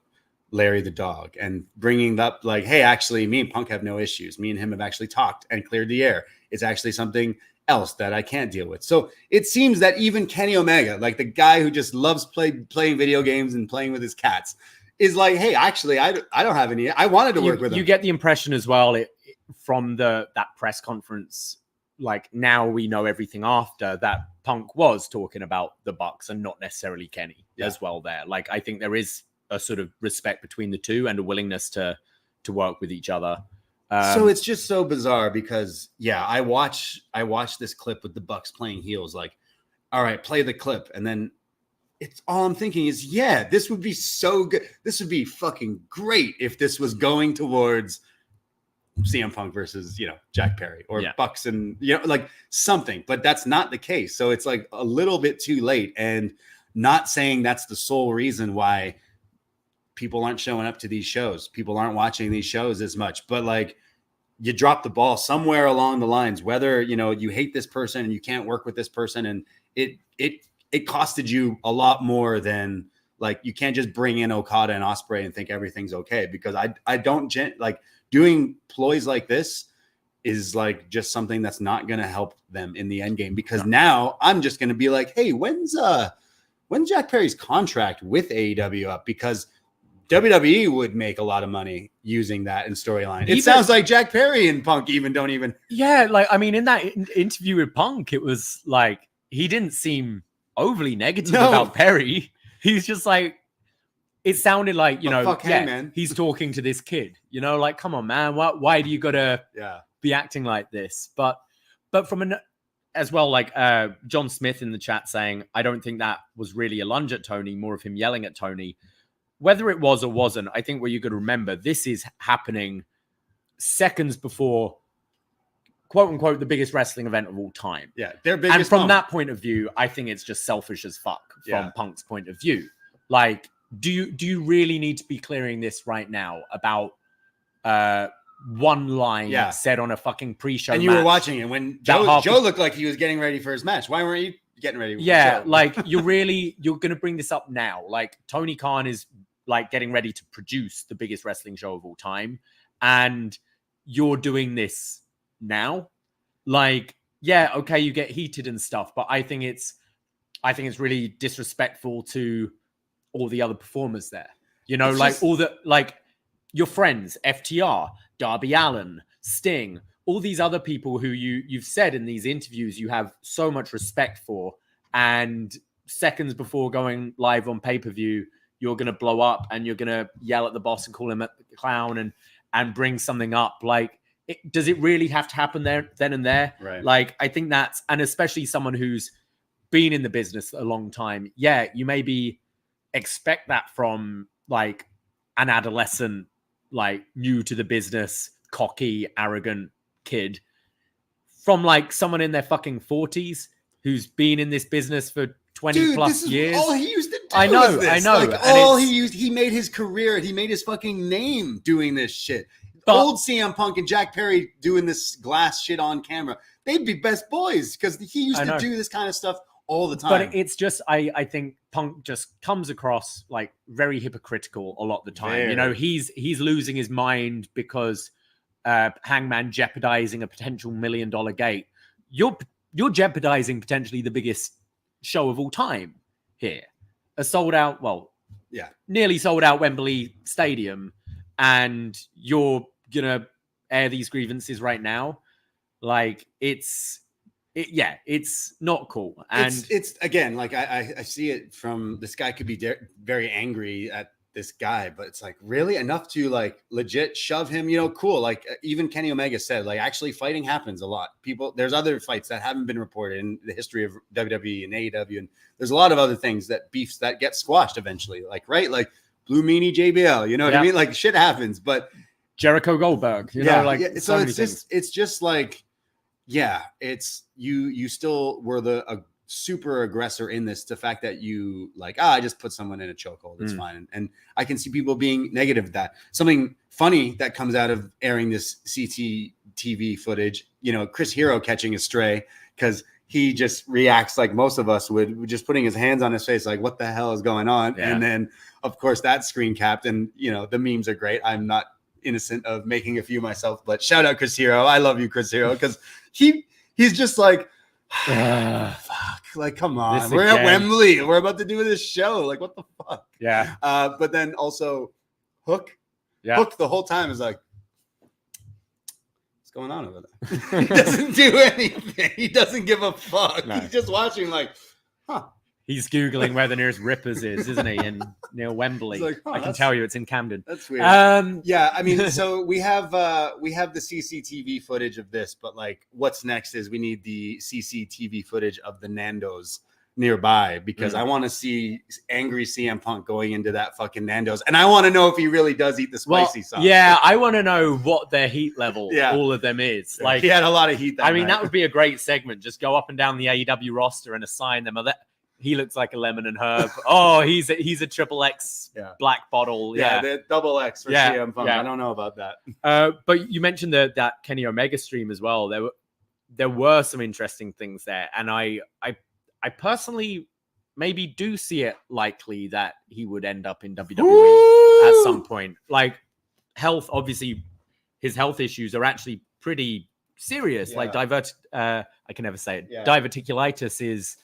Larry the Dog and bringing up like, hey, actually me and Punk have no issues. Me and him have actually talked and cleared the air. It's actually something else that I can't deal with. So it seems that even Kenny Omega, like the guy who just loves playing video games and playing with his cats, is like, hey, actually, I don't have any. I wanted to work with him. You get the impression as well from that press conference, like now we know everything after that Punk was talking about the Bucks and not necessarily Kenny as well there. Like, I think there is a sort of respect between the two and a willingness to work with each other. So it's just so bizarre because, I watch this clip with the Bucks playing heels. Like, all right, play the clip. And then it's all I'm thinking is, this would be so good. This would be fucking great if this was going towards CM Punk versus, Jack Perry or Bucks and, like something, but that's not the case. So it's like a little bit too late, and not saying that's the sole reason why people aren't showing up to these shows. People aren't watching these shows as much, but like you dropped the ball somewhere along the lines, whether, you hate this person and you can't work with this person. And it costed you a lot more than, like, you can't just bring in Okada and Ospreay and think everything's okay, because I don't like doing ploys like this is like just something that's not going to help them in the end game, because now I'm just going to be like, hey, when's Jack Perry's contract with AEW up? Because WWE would make a lot of money using that in storyline. It sounds like Jack Perry and Punk don't even. Yeah, like, I mean, in that interview with Punk, it was like he didn't seem overly negative about Perry. He's just like, it sounded like, man. He's talking to this kid, like, come on, man, why do you gotta be acting like this? But from as well, like John Smith in the chat saying, I don't think that was really a lunge at Tony, more of him yelling at Tony. Whether it was or wasn't, I think what you got to remember, this is happening seconds before, quote unquote, the biggest wrestling event of all time. Yeah, their biggest. And from that point of view, I think it's just selfish as fuck from Punk's point of view. Like, do you really need to be clearing this right now about one line said on a fucking pre-show? And you were watching it when Joe looked like he was getting ready for his match. Why weren't you getting ready? Like you're going to bring this up now. Like, Tony Khan is like getting ready to produce the biggest wrestling show of all time, and you're doing this now. Like, yeah, okay, you get heated and stuff, but I think it's really disrespectful to all the other performers there. Like your friends, FTR, Darby Allin, Sting, all these other people who you've said in these interviews you have so much respect for, and seconds before going live on pay-per-view, you're going to blow up and you're going to yell at the boss and call him a clown and bring something up. Like, does it really have to happen then and there? Right. Like, I think that's, and especially someone who's been in the business a long time. Yeah, you maybe expect that from like an adolescent, like new to the business, cocky, arrogant kid. From like someone in their fucking 40s who's been in this business for 20 plus years. All he used to do. I know. Like, he made his career, he made his fucking name doing this shit. Old CM Punk and Jack Perry doing this glass shit on camera, they'd be best boys, because he used to do this kind of stuff all the time. But it's just, I think Punk just comes across like very hypocritical a lot of the time. He's losing his mind because Hangman jeopardizing a potential $1 million gate. You're jeopardizing potentially the biggest show of all time here. A sold out, nearly sold out Wembley Stadium, and you're gonna air these grievances right now. Like, it's not cool. And it's again, like I see it from, this guy could be very angry at this guy, but it's like, really enough to like legit shove him, cool. Like, even Kenny Omega said, like, actually fighting happens a lot. There's other fights that haven't been reported in the history of WWE and AEW. And there's a lot of other things beefs that get squashed eventually. Like, right. Like Blue Meanie JBL, what I mean? Like, shit happens, but Jericho Goldberg, so it's just like, it's you still were a super aggressor in this. The fact that you like, I just put someone in a chokehold, it's fine. And I can see people being negative to that. Something funny that comes out of airing this CCTV footage, Chris Hero catching a stray, because he just reacts like most of us would, just putting his hands on his face, like, what the hell is going on? Yeah. And then, of course, that screen capped, and the memes are great. I'm not innocent of making a few myself, but shout out Chris Hero. I love you, Chris Hero, because he's just like, fuck, like, come on, we're at Wembley, we're about to do this show, like, what the fuck? Yeah. But then also Hook the whole time is like, what's going on over there? He doesn't do anything. He doesn't give a fuck. No. He's just watching like, He's Googling where the nearest Rippers is, isn't he? Near Wembley. Like, I can tell you it's in Camden. That's weird. I mean, so we have the CCTV footage of this, but like, what's next is we need the CCTV footage of the Nando's nearby because I want to see angry CM Punk going into that fucking Nando's, and I want to know if he really does eat the spicy sauce. Yeah, I want to know what their heat level, all of them is. Like, he had a lot of heat. I mean, that would be a great segment. Just go up and down the AEW roster and assign them. He looks like a lemon and herb. Oh, he's a triple X black bottle. Yeah, the double X for CM Punk. I don't know about that. But you mentioned that Kenny Omega stream as well. There were some interesting things there, and I personally maybe do see it likely that he would end up in WWE at some point. Like obviously his health issues are actually pretty serious. Like I can never say it. Diverticulitis is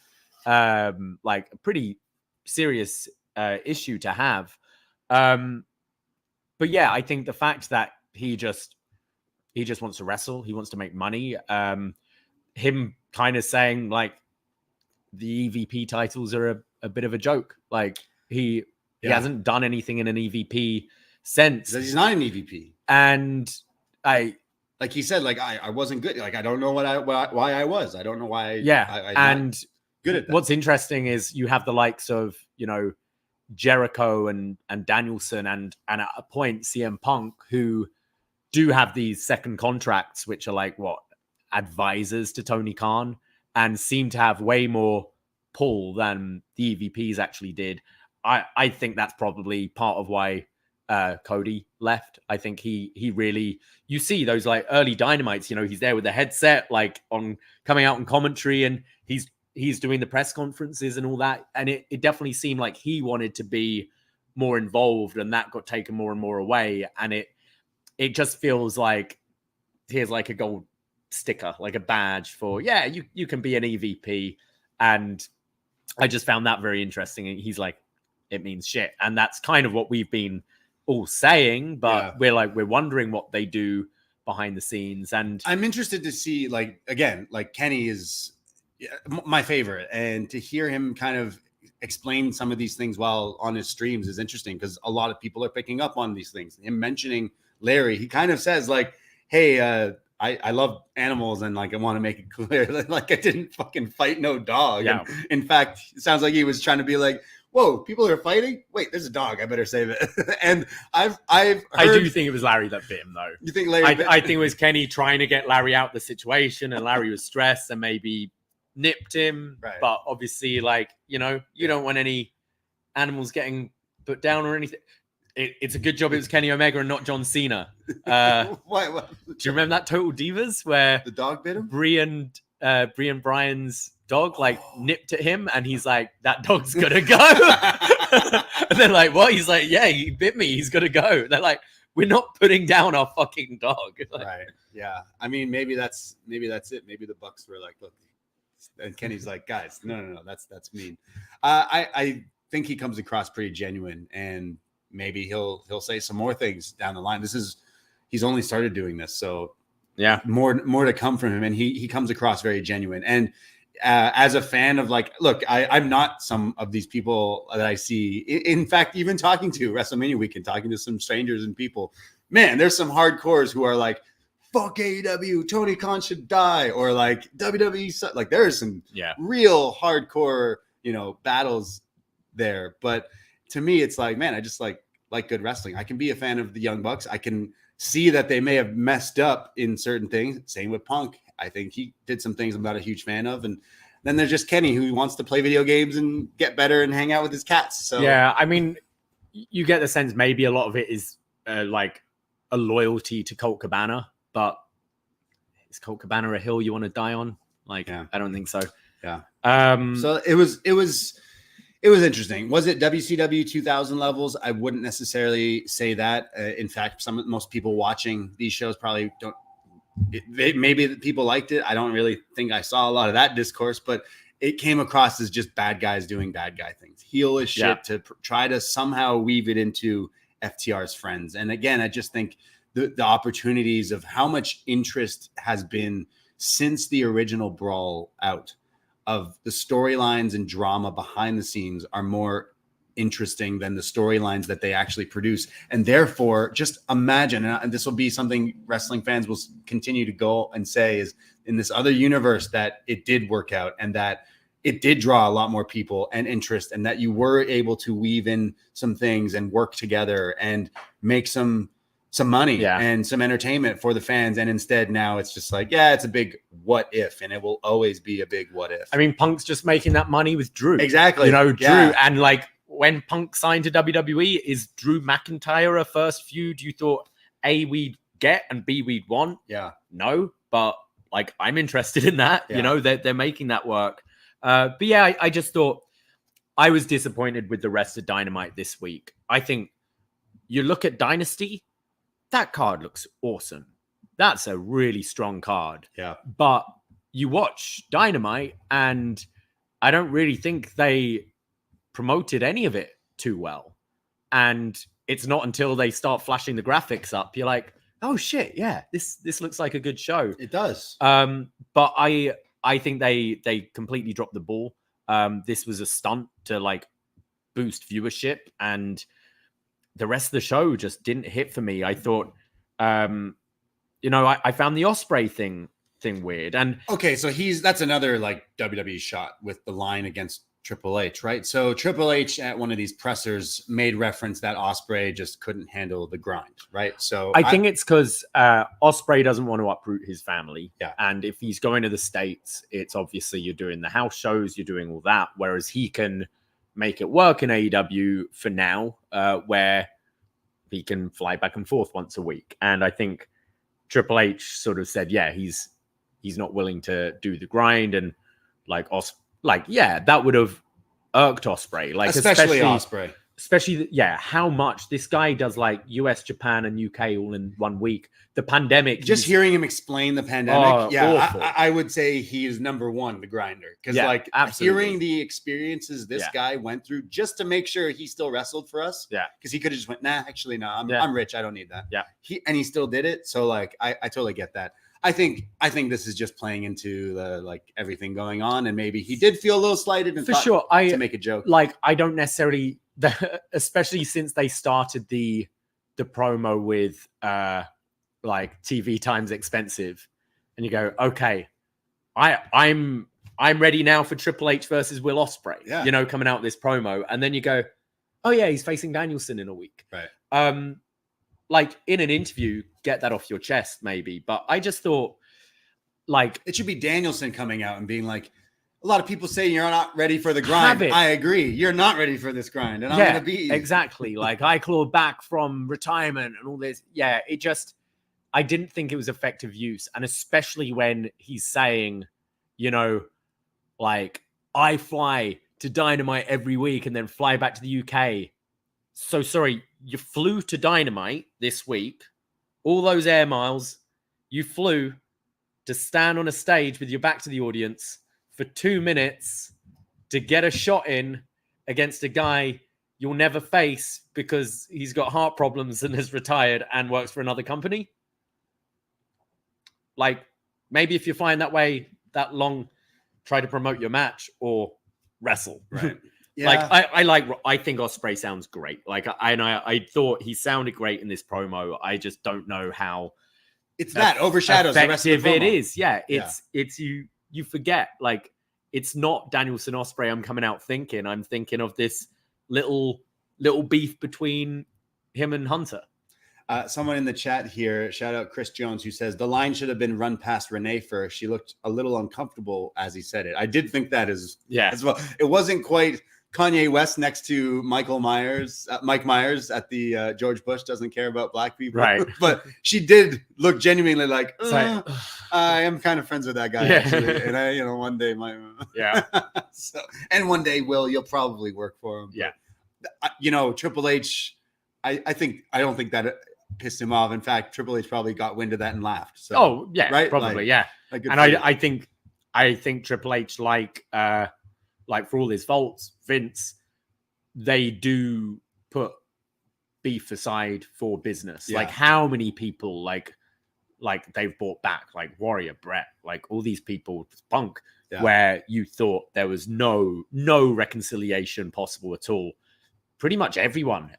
like a pretty serious issue to have. But yeah, I think the fact that he just wants to wrestle, he wants to make money. Him kind of saying like the EVP titles are a bit of a joke. Like he hasn't done anything in an EVP since. He's not an EVP. And like he said, like I wasn't good. Like I don't know why I was. I don't know why. And good at that. What's interesting is you have the likes of, Jericho and Danielson and at a point CM Punk, who do have these second contracts, which are like advisors to Tony Khan, and seem to have way more pull than the EVPs actually did. I think that's probably part of why Cody left. I think he really, you see those like early Dynamites, he's there with the headset, like on coming out on commentary, and he's doing the press conferences and all that. And it definitely seemed like he wanted to be more involved, and that got taken more and more away. And it just feels like here's like a gold sticker, like a badge for, you can be an EVP. And I just found that very interesting. And he's like, it means shit. And that's kind of what we've been all saying, but we're wondering what they do behind the scenes. And I'm interested to see, like, again, like Kenny is my favorite, and to hear him kind of explain some of these things while on his streams is interesting, because a lot of people are picking up on these things. Him mentioning Larry, he kind of says like, hey, I love animals, and like I want to make it clear that like I didn't fucking fight no dog. And in fact, it sounds like he was trying to be like, whoa, people are fighting? Wait, there's a dog. I better save it. And I've heard... I do think it was Larry that bit him, though. You think Larry I think it was Kenny trying to get Larry out of the situation, and Larry was stressed and maybe nipped him. Right. But obviously, like, you don't want any animals getting put down or anything. It's a good job it was Kenny Omega and not John Cena. What? Do you remember that Total Divas where the dog bit him? Brie and Brian's dog nipped at him, and he's like, that dog's gonna go. And they're like, what? He's like, yeah, he bit me, he's gonna go. They're like, we're not putting down our fucking dog. Like, right. Yeah. I mean, maybe that's it. Maybe the Bucks were like, look, and Kenny's like, guys, no, that's mean. I think he comes across pretty genuine, and maybe he'll say some more things down the line. He's only started doing this, so yeah, more to come from him, and he comes across very genuine. And as a fan of, like, look, I'm not some of these people that I see. In fact, even talking to WrestleMania Weekend, talking to some strangers and people, man, there's some hardcores who are like, fuck AEW, Tony Khan should die, or like WWE. Like, there's some real hardcore, battles there. But to me, it's like, man, I just like good wrestling. I can be a fan of the Young Bucks. I can see that they may have messed up in certain things. Same with Punk. I think he did some things I'm not a huge fan of. And then there's just Kenny, who wants to play video games and get better and hang out with his cats. So yeah, I mean, you get the sense maybe a lot of it is like a loyalty to Colt Cabana, but is Colt Cabana a hill you want to die on? Like, I don't think so. Yeah. So it was interesting. Was it WCW 2000 levels? I wouldn't necessarily say that. In fact, most people watching these shows probably don't. Maybe people liked it. I don't really think I saw a lot of that discourse, but it came across as just bad guys doing bad guy things, heel as shit to try to somehow weave it into FTR's friends. And again, I just think the opportunities of how much interest has been since the original Brawl out, of the storylines and drama behind the scenes are more interesting than the storylines that they actually produce. And therefore, just imagine, and this will be something wrestling fans will continue to go and say, is in this other universe that it did work out, and that it did draw a lot more people and interest, and that you were able to weave in some things and work together and make some money and some entertainment for the fans. And instead now it's just like, it's a big what if, and it will always be a big what if. I mean, Punk's just making that money with Drew. Exactly. You know, Drew. And like when Punk signed to WWE, is Drew McIntyre a first feud you thought A, we'd get, and B, we'd want? Yeah. No, but like I'm interested in that. You know, they're making that work. But yeah, I just thought I was disappointed with the rest of Dynamite this week. I think you look at Dynasty, that card looks awesome. That's a really strong card. Yeah. But you watch Dynamite, and I don't really think they promoted any of it too well. And it's not until they start flashing the graphics up, you're like, oh shit, yeah, this looks like a good show. It does. But I think they completely dropped the ball. This was a stunt to like boost viewership, and the rest of the show just didn't hit for me. I thought, you know, I found the Ospreay thing weird. And okay, so that's another like WWE shot with the line against Triple H, right? So Triple H at one of these pressers made reference that Ospreay just couldn't handle the grind, right? So I think it's because Ospreay doesn't want to uproot his family. Yeah. And if he's going to the States, it's obviously you're doing the house shows, you're doing all that, whereas he can make it work in AEW for now, where he can fly back and forth once a week. And I think Triple H sort of said, he's not willing to do the grind, and like that would have irked Ospreay, like especially Ospreay. Especially, how much this guy does like US, Japan, and UK all in 1 week. The pandemic. Just hearing him explain the pandemic. I would say he is number one, the grinder. Because hearing the experiences this guy went through just to make sure he still wrestled for us. Yeah. Because he could have just went, actually, no, I'm rich. I don't need that. Yeah. He still did it. So like, I totally get that. I think this is just playing into the like everything going on, and maybe he did feel a little slighted and for sure to make a joke. Like I don't necessarily, especially since they started the promo with like TV time's expensive, and you go, okay, I'm ready now for Triple H versus Will Ospreay. Yeah. You know, coming out with this promo, and then you go, oh yeah, he's facing Danielson in a week. Right. Like in an interview, get that off your chest, maybe. But I just thought, like, it should be Danielson coming out and being like, a lot of people say you're not ready for the grind. I agree. You're not ready for this grind, and I'm going to be. Exactly. Like I clawed back from retirement and all this. Yeah, I didn't think it was effective use, and especially when he's saying, you know, like I fly to Dynamite every week and then fly back to the UK. So sorry. You flew to Dynamite this week, all those air miles, you flew to stand on a stage with your back to the audience for 2 minutes to get a shot in against a guy you'll never face because he's got heart problems and has retired and works for another company. Like, maybe if you're flying that way that long, try to promote your match or wrestle. Right. Yeah. I think Ospreay sounds great. Like I thought he sounded great in this promo. I just don't know how it's that overshadows the rest of the promo. It is. Yeah. It's you forget, like it's not Danielson Ospreay I'm coming out thinking. I'm thinking of this little beef between him and Hunter. Someone in the chat here, shout out Chris Jones, who says the line should have been run past Renee first. She looked a little uncomfortable as he said it. I did think that as well. It wasn't quite Kanye West next to Mike Myers at the George Bush doesn't care about black people. Right. But she did look genuinely like, I am kind of friends with that guy, actually. And I, one day might. Yeah. So, and one day, you'll probably work for him. Yeah. Triple H, I don't think that pissed him off. In fact, Triple H probably got wind of that and laughed. So, right? Probably, Like, and I think Triple H, like for all his faults, Vince, they do put beef aside for business. Like how many people like they've brought back, like Warrior, Brett, like all these people, Punk, where you thought there was no reconciliation possible at all. Pretty much everyone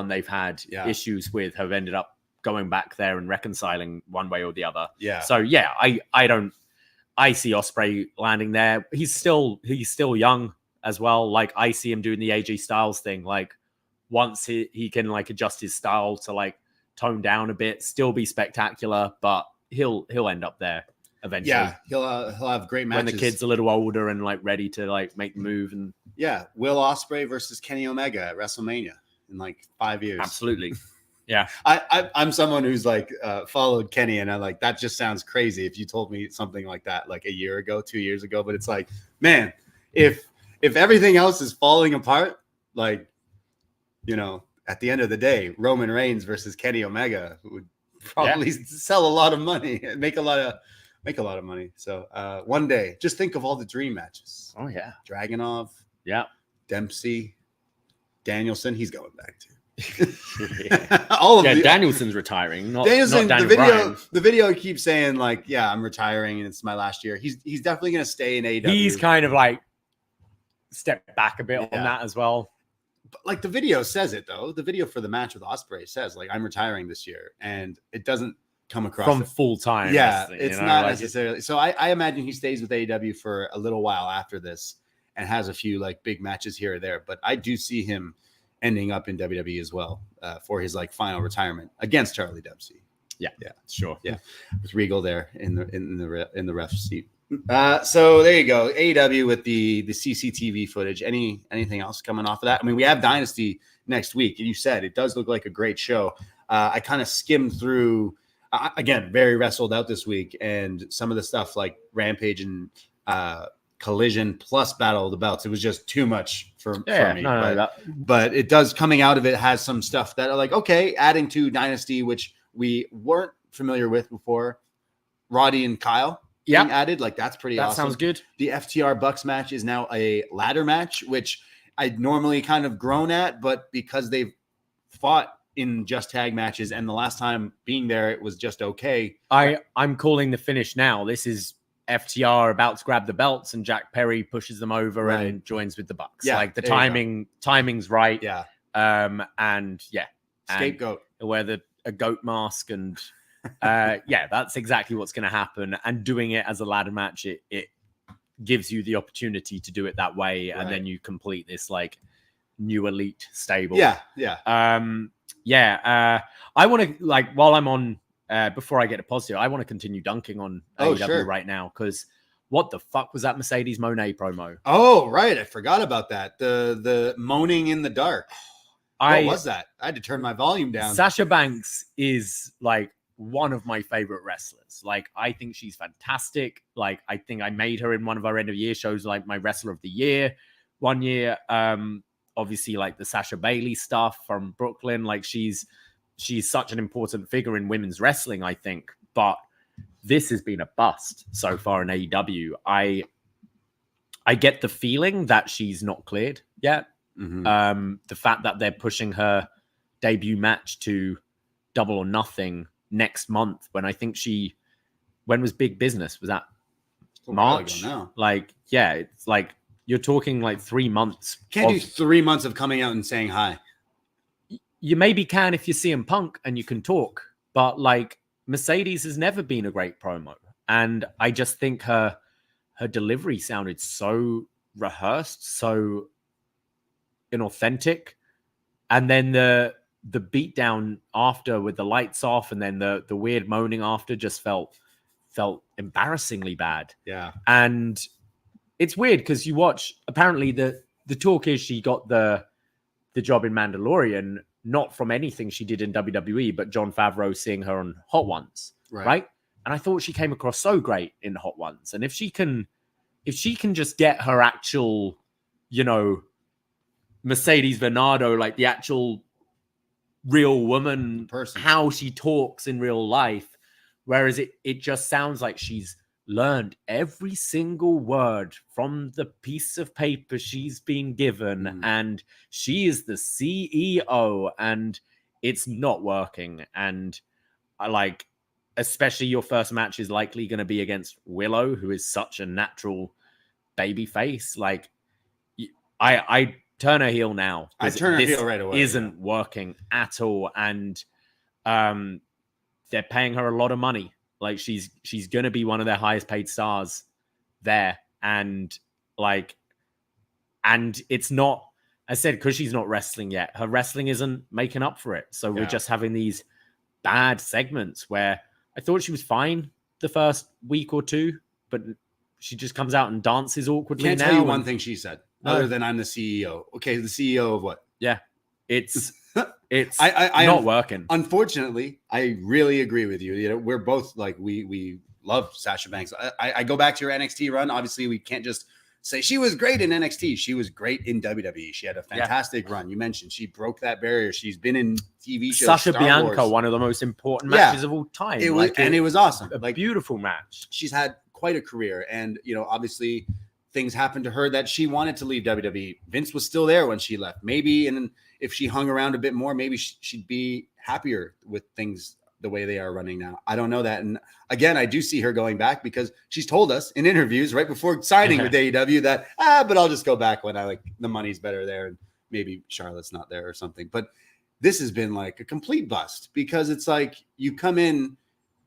they've had issues with have ended up going back there and reconciling one way or the other. Yeah. So I I see Ospreay landing there. He's still young as well. Like I see him doing the AJ Styles thing. Like once he can like adjust his style to like tone down a bit, still be spectacular, but he'll end up there eventually. Yeah, he'll have great matches when the kid's a little older and like ready to like make the move. And yeah, Will Ospreay versus Kenny Omega at WrestleMania in like 5 years. Absolutely. Yeah, I'm someone who's like followed Kenny, and I like that. Just sounds crazy if you told me something like that like a year ago, 2 years ago. But it's like, man, if everything else is falling apart, like, you know, at the end of the day, Roman Reigns versus Kenny Omega would probably sell a lot of money and make a lot of money. So one day, just think of all the dream matches. Oh yeah, Dragunov, Dempsey, Danielson. He's going back too. All of Danielson's retiring. Danielson. Not the video keeps saying like, "Yeah, I'm retiring, and it's my last year." He's definitely going to stay in AEW. He's kind of like stepped back a bit on that as well. But like the video says it though. The video for the match with Ospreay says like, "I'm retiring this year," and it doesn't come across from full time. Yeah, it's not like necessarily. So I imagine he stays with AEW for a little while after this and has a few like big matches here or there. But I do see him ending up in WWE as well for his like final retirement against Charlie Dempsey. Yeah, sure. Yeah, with Regal there in the ref seat. So there you go, AEW with the CCTV footage. Anything else coming off of that? I mean, we have Dynasty next week, and you said it does look like a great show. I kind of skimmed through. Again, very wrestled out this week, and some of the stuff like Rampage and Collision plus Battle of the Belts, it was just too much for me. But it does, coming out of it, has some stuff that are like, okay, adding to Dynasty, which we weren't familiar with before. Roddy and Kyle being added, like that's pretty awesome. That sounds good. The FTR Bucks match is now a ladder match, which I'd normally kind of groan at, but because they've fought in just tag matches, and the last time being there, it was just okay. I'm calling the finish now. This is FTR about to grab the belts, and Jack Perry pushes them over and joins with the Bucks. Yeah, like the timing's right. Yeah. And scapegoat. And wear a goat mask, and that's exactly what's going to happen. And doing it as a ladder match, it gives you the opportunity to do it that way, and then you complete this like new elite stable. I want to, like, while I'm on, before I get to positive, I want to continue dunking on AEW right now, because what the fuck was that Mercedes Moné promo? Oh, right. I forgot about that. The moaning in the dark. What was that? I had to turn my volume down. Sasha Banks is like one of my favorite wrestlers. Like, I think she's fantastic. Like, I think I made her in one of our end of year shows, like my wrestler of the year one year. Obviously, like the Sasha Bailey stuff from Brooklyn. Like, she's such an important figure in women's wrestling, I think. But this has been a bust so far in AEW. I get the feeling that she's not cleared yet. Mm-hmm. The fact that they're pushing her debut match to Double or Nothing next month, when I think when was Big Business? Was that March? Like, yeah, it's like you're talking like 3 months. Can't do 3 months of coming out and saying hi. You maybe can if you see CM Punk and you can talk, but like Mercedes has never been a great promo, and I just think her delivery sounded so rehearsed, so inauthentic, and then the beatdown after with the lights off, and then the weird moaning after just felt embarrassing bad. Yeah, and it's weird because you watch. Apparently, the talk is she got the job in Mandalorian not from anything she did in WWE, but Jon Favreau seeing her on Hot Ones, right? And I thought she came across so great in Hot Ones. And if she can just get her actual, Mercedes Venado, like the actual real woman person, how she talks in real life, whereas it just sounds like she's learned every single word from the piece of paper she's been given, and she is the CEO, and it's not working. And I like, especially your first match is likely going to be against Willow, who is such a natural baby face. Like, I turn her heel now. I turn her heel right away. Isn't working at all, and they're paying her a lot of money. Like she's going to be one of their highest paid stars there. And it's not, I said, because she's not wrestling yet, her wrestling isn't making up for it. So we're just having these bad segments where I thought she was fine the first week or two, but she just comes out and dances awkwardly. Can't tell you one thing she said other than I'm the CEO. Okay, the CEO of what? Yeah, it's not working. Unfortunately, I really agree with you. You know, we're both like we love Sasha Banks. I go back to her NXT run. Obviously, we can't just say she was great in NXT. She was great in WWE. She had a fantastic run. You mentioned she broke that barrier. She's been in TV shows. Sasha Bianca, one of the most important matches of all time. It was awesome. A beautiful match. She's had quite a career, and you know, obviously, things happened to her that she wanted to leave WWE. Vince was still there when she left. Maybe, and if she hung around a bit more, maybe she'd be happier with things the way they are running now. I don't know that. And again, I do see her going back because she's told us in interviews right before signing with AEW that, but I'll just go back when the money's better there. And maybe Charlotte's not there or something. But this has been like a complete bust because it's like you come in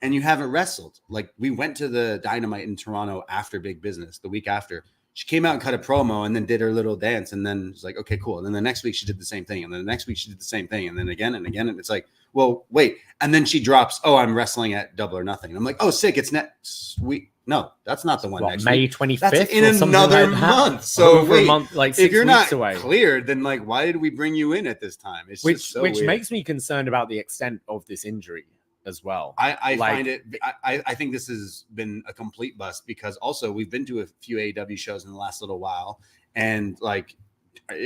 and you haven't wrestled. Like we went to the Dynamite in Toronto after Big Business, the week after. She came out and cut a promo and then did her little dance. And then it's like, okay, cool. And then the next week she did the same thing. And then the next week she did the same thing. And then again and again. And it's like, well, wait. And then she drops, I'm wrestling at Double or Nothing. And I'm like, sick. It's next week. No, that's not the one next May week. 25th. That's in another month. So wait, a month, like if you're not away. Cleared, then like, why did we bring you in at this time? It's which just so weird. Makes me concerned about the extent of this injury as well. I find it. I think this has been a complete bust because also we've been to a few AEW shows in the last little while, and like,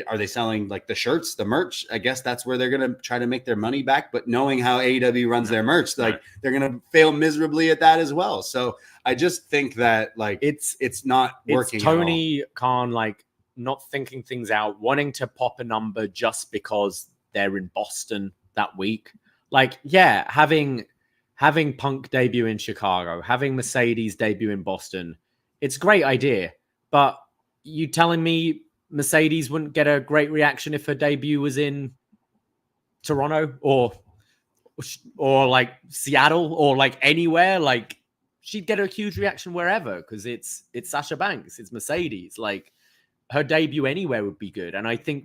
are they selling like the shirts, the merch? I guess that's where they're gonna try to make their money back. But knowing how AEW runs their merch, like they're gonna fail miserably at that as well. So I just think that like it's not working. It's Tony Khan like not thinking things out, wanting to pop a number just because they're in Boston that week. Like, yeah, having Punk debut in Chicago, having Mercedes debut in Boston, it's a great idea. But you telling me Mercedes wouldn't get a great reaction if her debut was in Toronto or like Seattle or like anywhere? Like, she'd get a huge reaction wherever because it's Sasha Banks, it's Mercedes. Like, her debut anywhere would be good. And I think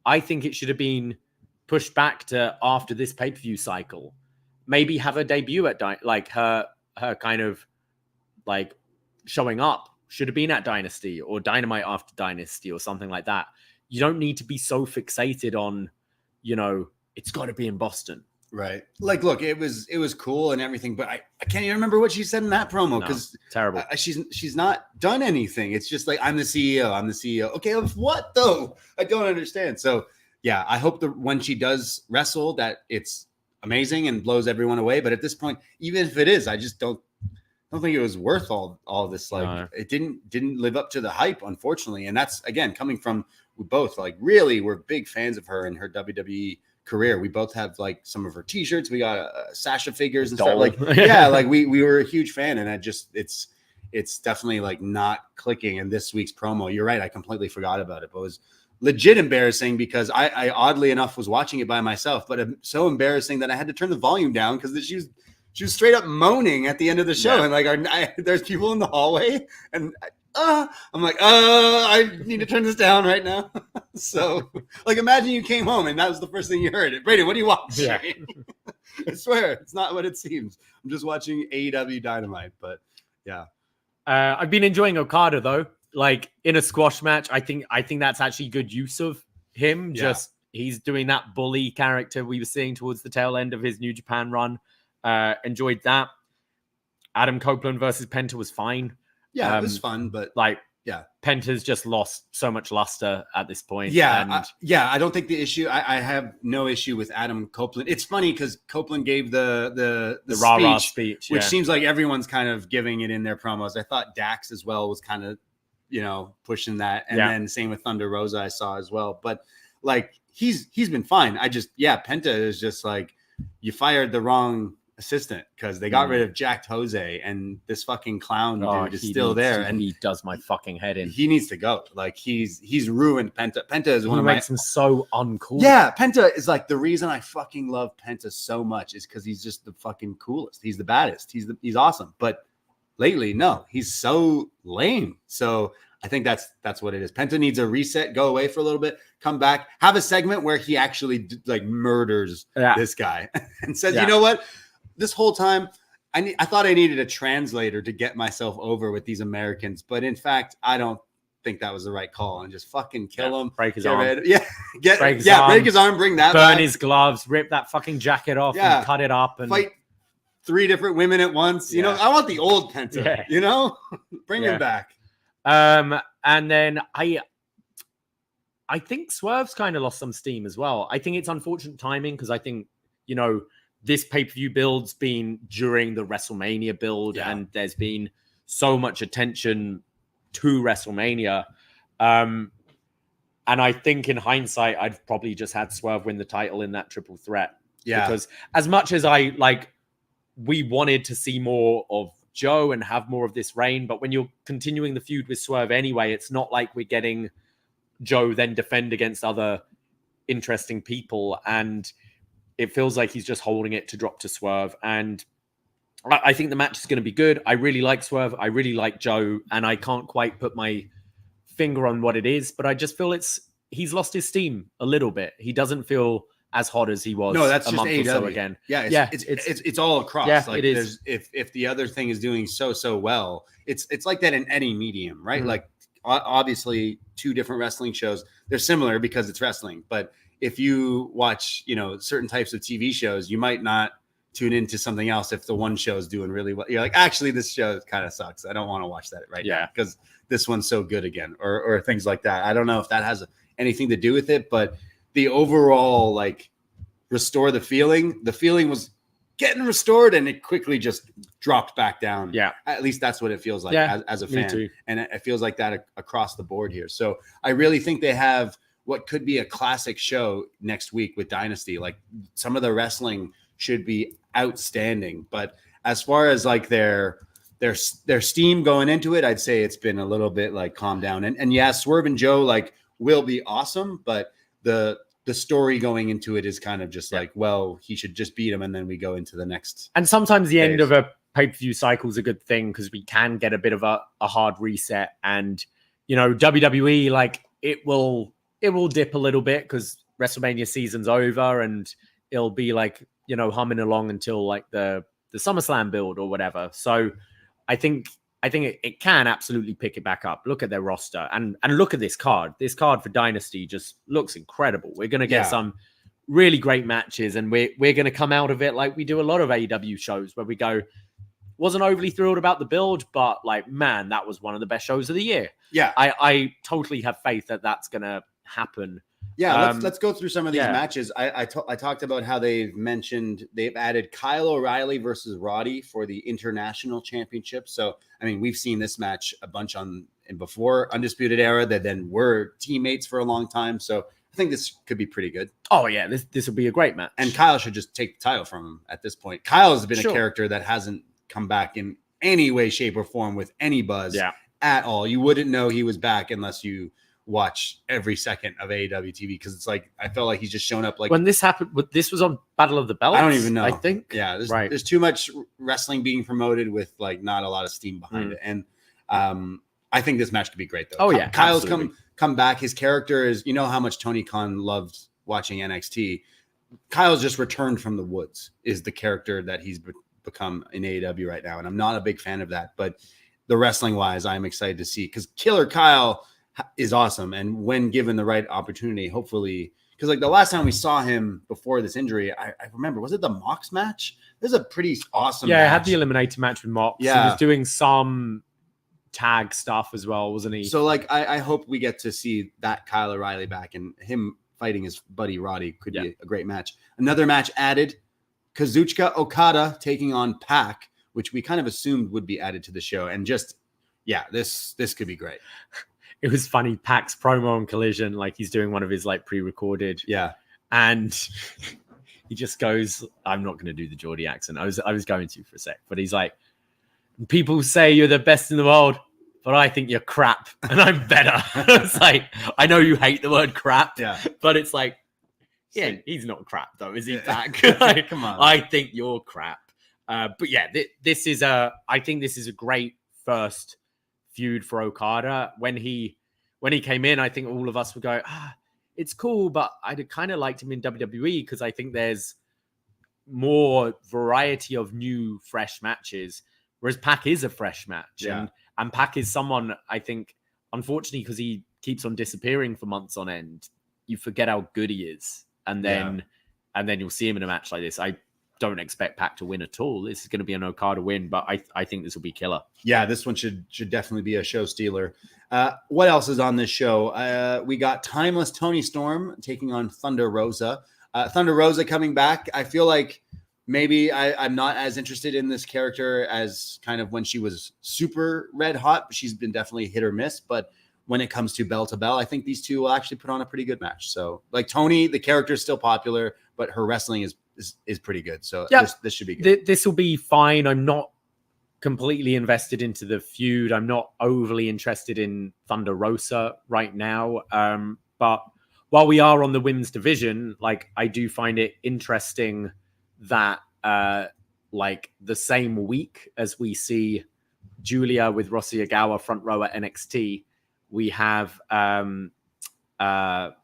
it should have been pushed back to after this pay-per-view cycle. Maybe have her debut at like her kind of like showing up should have been at Dynasty or Dynamite after Dynasty or something like that. You don't need to be so fixated on, it's got to be in Boston. Right. Like, look, it was cool and everything, but I can't even remember what she said in that promo because terrible. She's not done anything. It's just like, I'm the CEO. Okay, of what though? I don't understand. So yeah, I hope when she does wrestle that it's amazing and blows everyone away. But at this point, even if it is, I just don't think it was worth all this. Like it didn't live up to the hype, unfortunately. And that's again coming from we both like really we're big fans of her and her WWE career. We both have like some of her t-shirts. We got Sasha figures and stuff. Like yeah, like we were a huge fan, and it's definitely like not clicking in this week's promo. You're right, I completely forgot about it, but it was legit embarrassing because I oddly enough was watching it by myself, but so embarrassing that I had to turn the volume down because she was straight up moaning at the end of the show. And like, there's people in the hallway and I'm like, I need to turn this down right now. So like, imagine you came home and that was the first thing you heard. Braden, what are you watching? Yeah. I swear it's not what it seems. I'm just watching AEW Dynamite, but yeah. I've been enjoying Okada though. Like in a squash match, I think that's actually good use of him. Yeah. Just he's doing that bully character we were seeing towards the tail end of his New Japan run. Enjoyed that. Adam Copeland versus Penta was fine. Yeah, it was fun, but like, yeah, Penta's just lost so much luster at this point. Yeah, I don't think the issue. I have no issue with Adam Copeland. It's funny because Copeland gave the rah-rah speech, which seems like everyone's kind of giving it in their promos. I thought Dax as well was kind of pushing that, and then same with Thunder Rosa I saw as well. But like he's been fine. Penta is just like you fired the wrong assistant because they got rid of Jacked Jose, and this fucking clown dude is still there, and he does my fucking head in. He needs to go. Like he's ruined Penta. Penta is one of my. He makes him so uncool. Yeah, Penta is like the reason I fucking love Penta so much is because he's just the fucking coolest. He's the baddest. He's awesome. But lately, no, he's so lame. So I think that's what it is. Penta needs a reset, go away for a little bit, come back, have a segment where he actually like murders this guy and says, you know what? This whole time, I thought I needed a translator to get myself over with these Americans, but in fact, I don't think that was the right call. And just fucking kill him, break his arm, break his arm, bring that, burn his gloves, rip that fucking jacket off, and cut it up, and fight 3 different women at once. You know, I want the old Penta. You know, bring him back. And then I think Swerve's kind of lost some steam as well. I think it's unfortunate timing because I think this pay-per-view build's been during the WrestleMania build, and there's been so much attention to WrestleMania. And I think in hindsight, I'd probably just had Swerve win the title in that triple threat. Yeah. Because as much as we wanted to see more of Joe and have more of this reign, but when you're continuing the feud with Swerve anyway, it's not like we're getting Joe then defend against other interesting people, and it feels like he's just holding it to drop to Swerve. And I think the match is going to be good. I really like Swerve. I really like Joe. And I can't quite put my finger on what it is, but I just feel he's lost his steam a little bit. He doesn't feel as hot as he was a month or so again. Yeah, it's all across. Yeah, like it is. If the other thing is doing so well, it's like that in any medium, right? Mm-hmm. Like obviously 2 different wrestling shows, they're similar because it's wrestling, but if you watch, certain types of TV shows, you might not tune into something else if the one show is doing really well. You're like, actually, this show kind of sucks. I don't want to watch that now because this one's so good again, or things like that. I don't know if that has anything to do with it, but the overall restore the feeling. The feeling was getting restored, and it quickly just dropped back down. Yeah, at least that's what it feels like as a fan, and it feels like that across the board here. So I really think they have what could be a classic show next week with Dynasty. Like some of the wrestling should be outstanding, but as far as their steam going into it, I'd say it's been a little bit calmed down. And yeah, Swerve and Joe will be awesome, but the story going into it is kind of just he should just beat him, and then we go into the next. And sometimes the end of a pay-per-view cycle is a good thing because we can get a bit of a hard reset. And WWE it will dip a little bit because WrestleMania season's over, and it'll be humming along until the SummerSlam build or whatever. So I think it can absolutely pick it back up. Look at their roster and look at this card. This card for Dynasty just looks incredible. We're going to get some really great matches, and we're going to come out of it like we do a lot of AEW shows where we go, wasn't overly thrilled about the build, but man, that was one of the best shows of the year. Yeah. I totally have faith that that's going to happen. Yeah, let's go through some of these matches. I talked about how they've added Kyle O'Reilly versus Roddy for the International Championship. So, I mean, we've seen this match a bunch before Undisputed Era that then were teammates for a long time. So I think this could be pretty good. Oh, yeah, this will be a great match. And Kyle should just take the title from him at this point. Kyle has been a character that hasn't come back in any way, shape, or form with any buzz at all. You wouldn't know he was back unless you watch every second of AEW TV, because it's I felt like he's just shown up when this happened. This was on Battle of the Belts. I don't even know. I think there's too much wrestling being promoted with not a lot of steam behind it, and I think this match could be great though. Oh yeah, Kyle's come back. His character is how much Tony Khan loved watching NXT. Kyle's just returned from the woods is the character that he's become in AEW right now, and I'm not a big fan of that, but the wrestling wise, I'm excited to see because Killer Kyle is awesome, and when given the right opportunity, hopefully, because the last time we saw him before this injury, I remember, was it the Mox match? This is a pretty awesome match. I had the eliminator match with Mox. Yeah, he was doing some tag stuff as well, wasn't he? So I hope we get to see that Kyle O'Reilly back, and him fighting his buddy Roddy could be a great match. Another match added, Kazuchika Okada taking on Pac, which we kind of assumed would be added to the show, and just this could be great. It was funny. Pac's promo on Collision, he's doing one of his pre-recorded. Yeah. And he just goes, I'm not going to do the Geordie accent. I was going to for a sec, but he's like, people say you're the best in the world, but I think you're crap and I'm better. It's like, I know you hate the word crap, but it's like, yeah, he's not crap though, is he, Pac? Like, come on. I think you're crap. But yeah, I think this is a great first feud for Okada. When he came in, I think all of us would go, it's cool, but I'd kind of liked him in WWE because I think there's more variety of new, fresh matches. Whereas Pac is a fresh match, and Pac is someone, I think, unfortunately, because he keeps on disappearing for months on end, you forget how good he is, and then you'll see him in a match like this. I don't expect Pac to win at all. This is going to be an Okada win, but I think this will be killer. Yeah, this one should definitely be a show stealer. What else is on this show? We got Timeless Toni Storm taking on Thunder Rosa. Thunder Rosa coming back. I feel like maybe I'm not as interested in this character as kind of when she was super red hot. She's been definitely hit or miss, but when it comes to bell to bell, I think these two will actually put on a pretty good match. So like Toni, the character is still popular, but her wrestling is pretty good. So this should be good. This will be fine. I'm not completely invested into the feud. I'm not overly interested in Thunder Rosa right now. But while we are on the women's division, like I do find it interesting that like the same week as we see Julia with Rossi Ogawa front row at NXT, we have Mira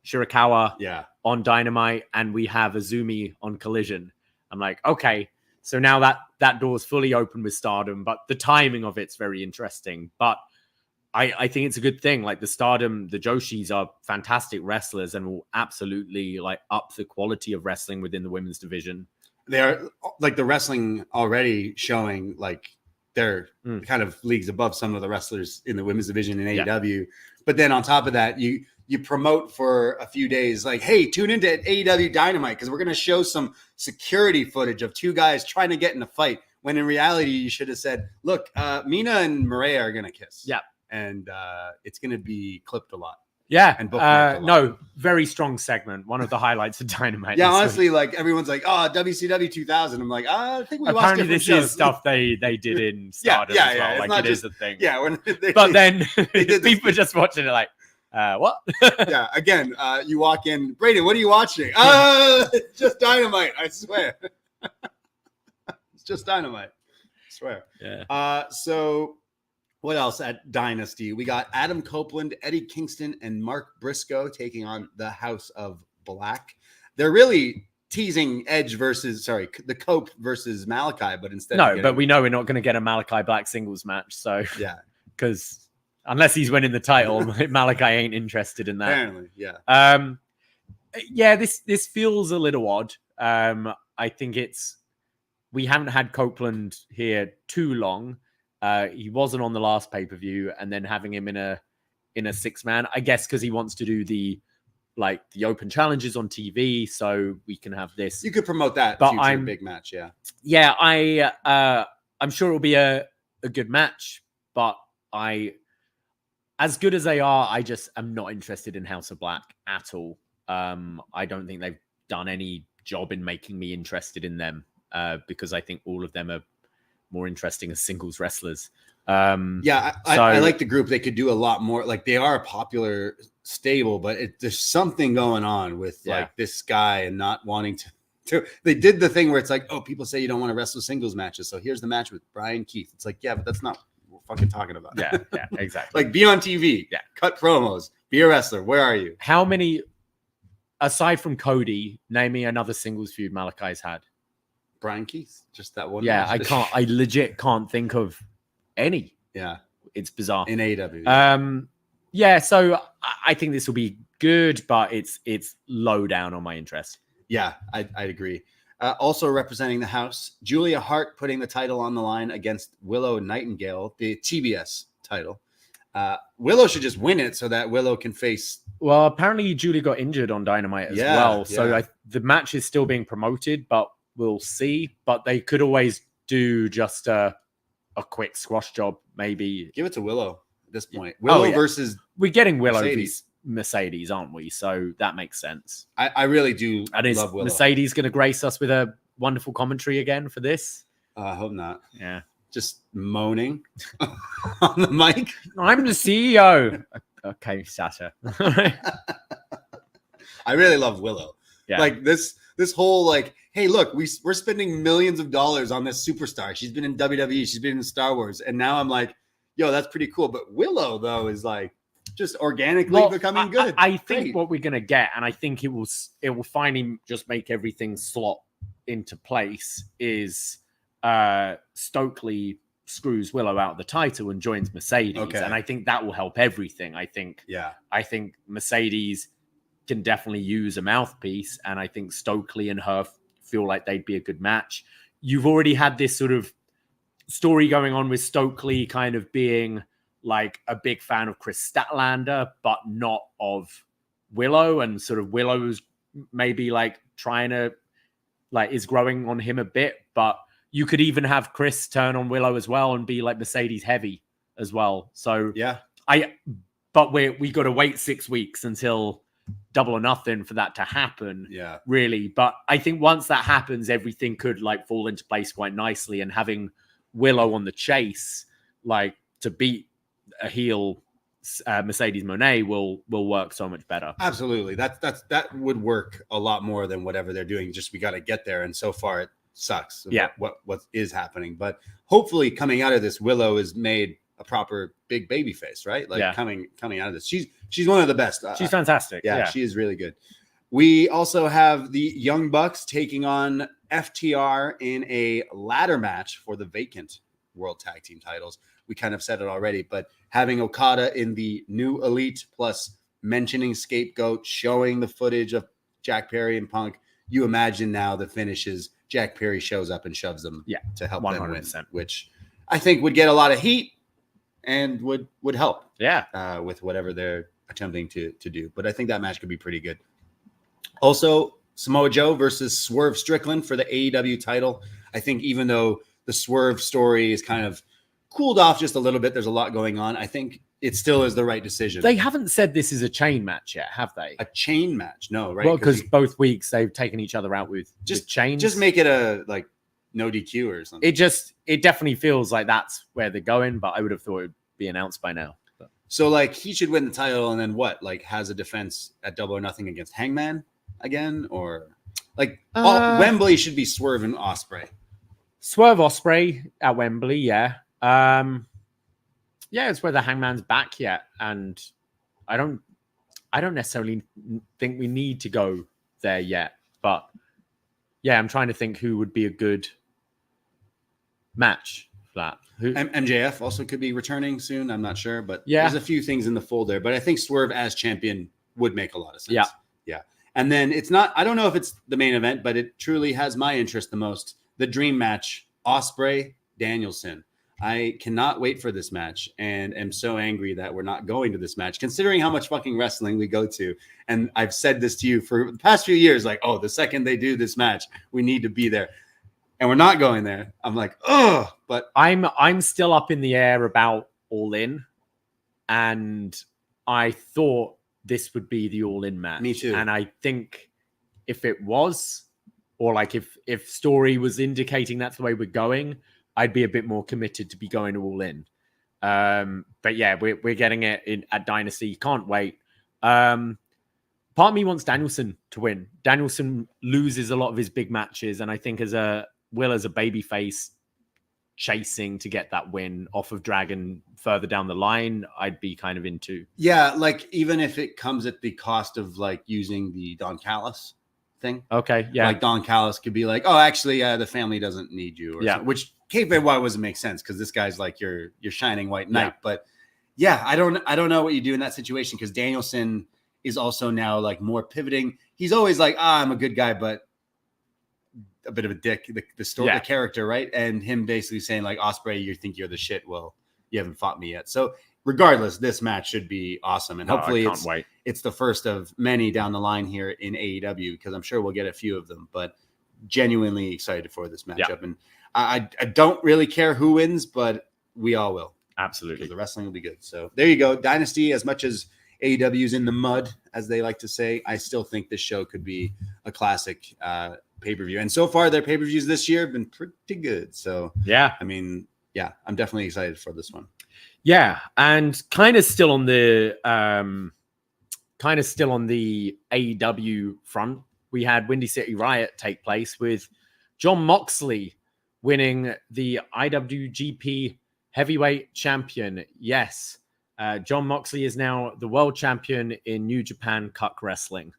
Shirakawa on Dynamite, and we have Azumi on Collision. I'm like, okay, so now that door's fully open with Stardom, but the timing of it's very interesting. But I think it's a good thing. Like the Stardom, the Joshis are fantastic wrestlers and will absolutely like up the quality of wrestling within the women's division. They are like the wrestling already showing like they're kind of leagues above some of the wrestlers in the women's division in AEW. But then on top of that, you promote for a few days like, hey, tune into AEW Dynamite because we're going to show some security footage of two guys trying to get in a fight. When in reality, you should have said, look, Mina and Maria are going to kiss. Yeah. And it's going to be clipped a lot. Yeah. And no, very strong segment. One of the highlights of Dynamite. Yeah, honestly, like everyone's like, oh, WCW 2000. I'm like, I think we watched different shows. This is stuff they did in Stardom as well. Like it is a thing. Yeah. But then people just watching it like, what? Yeah. Again, you walk in, Braden, what are you watching? It's just Dynamite. I swear. It's just Dynamite. I swear. Yeah. So what else at Dynasty? We got Adam Copeland, Eddie Kingston, and Mark Briscoe taking on the House of Black. They're really teasing the Cope versus Malachi, but instead but we know we're not going to get a Malachi Black singles match. So yeah, because unless he's winning the title, Malachi ain't interested in that. Apparently, yeah. This feels a little odd. I think we haven't had Copeland here too long. He wasn't on the last pay-per-view, and then having him in a 6-man, I guess because he wants to do the open challenges on TV, so we can have this. You could promote that future big match, yeah. Yeah, I'm sure it'll be a good match, but as good as they are, I just am not interested in House of Black at all. I don't think they've done any job in making me interested in them because I think all of them are more interesting as singles wrestlers. I like the group. They could do a lot more. Like they are a popular stable, but there's something going on with like this guy and not wanting to. They did the thing where it's like, oh, people say you don't want to wrestle singles matches, so here's the match with Brian Keith. It's like, yeah, but that's not what we're fucking talking about. Yeah, exactly. Like be on TV, cut promos, be a wrestler. Where are you? How many, aside from Cody, name me another singles feud Malachi's had? Brian Keith, just that one. Yeah, match. I legit can't think of any. Yeah, it's bizarre in AEW. So I think this will be good, but it's low down on my interest. Yeah, I'd agree. Also representing the house, Julia Hart putting the title on the line against Willow Nightingale, the TBS title. Willow should just win it so that Willow can face. Well, apparently Julia got injured on Dynamite as well, so the match is still being promoted, but we'll see. But they could always do just a quick squash job, maybe. Give it to Willow at this point. Willow versus. We're getting Willow Mercedes, aren't we? So that makes sense. I really do love Willow. Mercedes going to grace us with a wonderful commentary again for this? I hope not. Yeah. Just moaning on the mic. I'm the CEO. Okay, Sasha. I really love Willow. Yeah. Like this whole like, hey, look, we're spending millions of dollars on this superstar. She's been in WWE, she's been in Star Wars, and now I'm like, yo, that's pretty cool. But Willow though is like just organically becoming good. I think what we're gonna get, and I think it will finally just make everything slot into place, is Stokely screws Willow out of the title and joins Mercedes. Okay. And I think that will help everything. I think Mercedes can definitely use a mouthpiece, and I think Stokely and her feel like they'd be a good match. You've already had this sort of story going on with Stokely kind of being like a big fan of Chris Statlander, but not of Willow, and sort of Willow's maybe like trying to like is growing on him a bit, but you could even have Chris turn on Willow as well and be like Mercedes heavy as well. So but we got to wait 6 weeks until Double or Nothing for that to happen. Yeah, really. But I think once that happens, everything could like fall into place quite nicely, and having Willow on the chase, like to beat a heel Mercedes Moné will work so much better. Absolutely. That would work a lot more than whatever they're doing. Just we got to get there, and so far it sucks. What is happening, but hopefully coming out of this, Willow is made a proper big baby face, right? Like coming out of this, she's one of the best. She's fantastic. Yeah, she is really good. We also have the Young Bucks taking on FTR in a ladder match for the vacant World Tag Team titles. We kind of said it already, but having Okada in the New Elite, plus mentioning Scapegoat, showing the footage of Jack Perry and Punk, you imagine now the finishes. Jack Perry shows up and shoves them to help 100%. Them win, which I think would get a lot of heat and would help with whatever they're attempting to do. But I think that match could be pretty good. Also, Samoa Joe versus Swerve Strickland for the AEW title. I think even though the Swerve story is kind of cooled off just a little bit, there's a lot going on, I think it still is the right decision. They haven't said this is a chain match yet, have they? A chain match? No, right? Well, because both weeks they've taken each other out with chains. Just make it a like no DQ or something. It definitely feels like that's where they're going, but I would have thought it would be announced by now. But. So like he should win the title and then what? Like has a defense at Double or Nothing against Hangman again, or like Wembley should be Swerve and Ospreay. Swerve Ospreay at Wembley, yeah. It's whether Hangman's back yet, and I don't necessarily think we need to go there yet. But yeah, I'm trying to think who would be a good match for that. MJF also could be returning soon. I'm not sure, but there's a few things in the fold there. But I think Swerve as champion would make a lot of sense. Yeah. And then it's not. I don't know if it's the main event, but it truly has my interest the most. The dream match: Ospreay Danielson. I cannot wait for this match and am so angry that we're not going to this match, considering how much fucking wrestling we go to. And I've said this to you for the past few years, like, oh, the second they do this match, we need to be there. And we're not going there. I'm like, oh, but I'm still up in the air about All In. And I thought this would be the All In match. Me too. And I think if it was, or like if story was indicating that's the way we're going, I'd be a bit more committed to be going to All In. But yeah, we're getting it at Dynasty. Can't wait. Part of me wants Danielson to win. Danielson loses a lot of his big matches, and I think as a babyface chasing to get that win off of Dragon further down the line, I'd be kind of into. Yeah, like even if it comes at the cost of like using the Don Callis thing. Okay, yeah. Like Don Callis could be like, oh, actually, the family doesn't need you. Or something, which kayfabe-wise doesn't make sense because this guy's like your shining white knight. Yeah. But yeah, I don't know what you do in that situation because Danielson is also now like more pivoting. He's always like, I'm a good guy, but a bit of a dick. The story, the character, right? And him basically saying like, Ospreay, you think you're the shit. Well, you haven't fought me yet. So regardless, this match should be awesome, and hopefully it's the first of many down the line here in AEW because I'm sure we'll get a few of them. But genuinely excited for this matchup, and I don't really care who wins, but we all will. Absolutely, because the wrestling will be good. So there you go, Dynasty. As much as AEW's in the mud, as they like to say, I still think this show could be a classic pay-per-view. And so far, their pay-per-views this year have been pretty good. So, yeah, I mean, yeah, I'm definitely excited for this one. Yeah, and kind of still on the AEW front, we had Windy City Riot take place with Jon Moxley winning the IWGP Heavyweight Champion. Yes, Jon Moxley is now the world champion in New Japan Cuck Wrestling.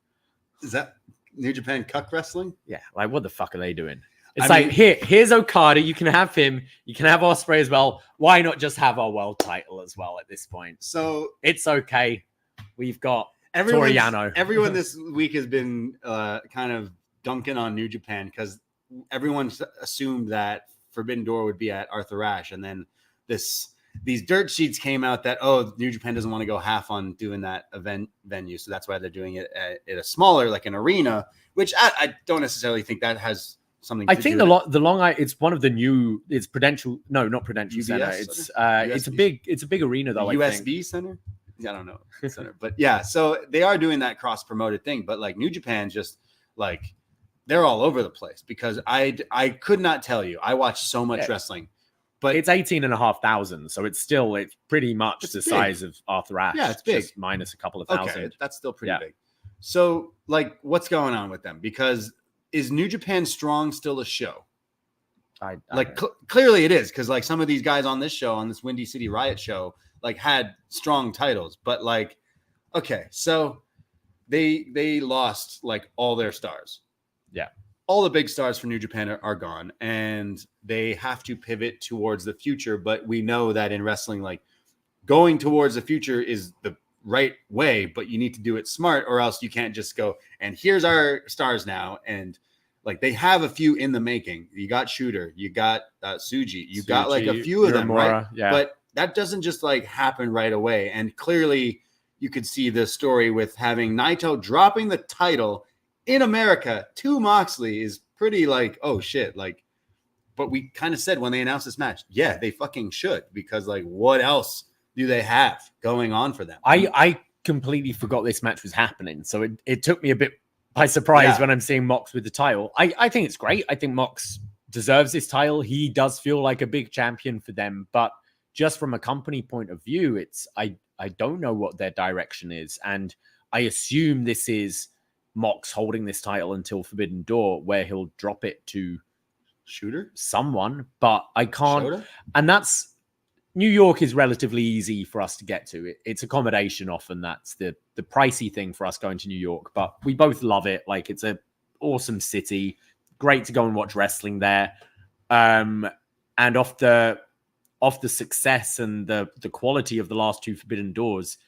Is that New Japan Cuck Wrestling? Yeah, like what the fuck are they doing? It's here's Okada. You can have him. You can have Ospreay as well. Why not just have our world title as well at this point? So it's okay. We've got Toriano. Everyone this week has been kind of dunking on New Japan because everyone assumed that Forbidden Door would be at Arthur Ashe, and then these dirt sheets came out that New Japan doesn't want to go half on doing that event venue, so that's why they're doing it at a smaller, like an arena, which I don't necessarily think that has something. I think it's one of the new. It's Prudential. No, not Prudential Center. It's a big arena though. USB Center. I don't know center, but yeah. So they are doing that cross promoted thing, but like New Japan, just like they're all over the place because I could not tell you. I watch so much wrestling. But it's 18,500, so it's pretty much the size of Arthur Ashe. Yeah, it's big. Just minus a couple of thousand. Okay, that's still pretty big. So, like, what's going on with them? Because is New Japan Strong still a show? Clearly it is, because like some of these guys on this show, on this Windy City Riot show, like had strong titles, but like, okay, so they lost like all their stars. Yeah. All the big stars for New Japan are gone, and they have to pivot towards the future. But we know that in wrestling, like going towards the future is the right way, but you need to do it smart, or else you can't just go and here's our stars now. And like they have a few in the making. You got Shooter, you got Tsuji, got like a few of them, right? Yeah. But that doesn't just like happen right away. And clearly, you could see the story with having Naito dropping the title in America to Moxley is pretty like, oh shit. Like, but we kind of said when they announced this match, yeah, they fucking should, because like what else do they have going on for them? I completely forgot this match was happening. So it took me a bit by surprise when I'm seeing Mox with the title. I think it's great. I think Mox deserves this title. He does feel like a big champion for them, but just from a company point of view, I don't know what their direction is. And I assume this is Mox holding this title until Forbidden Door, where he'll drop it to Shooter, someone, but I can't. Shota? And that's New York is relatively easy for us to get to. It's accommodation often. That's the pricey thing for us going to New York, but we both love it. Like it's a awesome city, great to go and watch wrestling there. And off the success and the quality of the last two Forbidden Doors,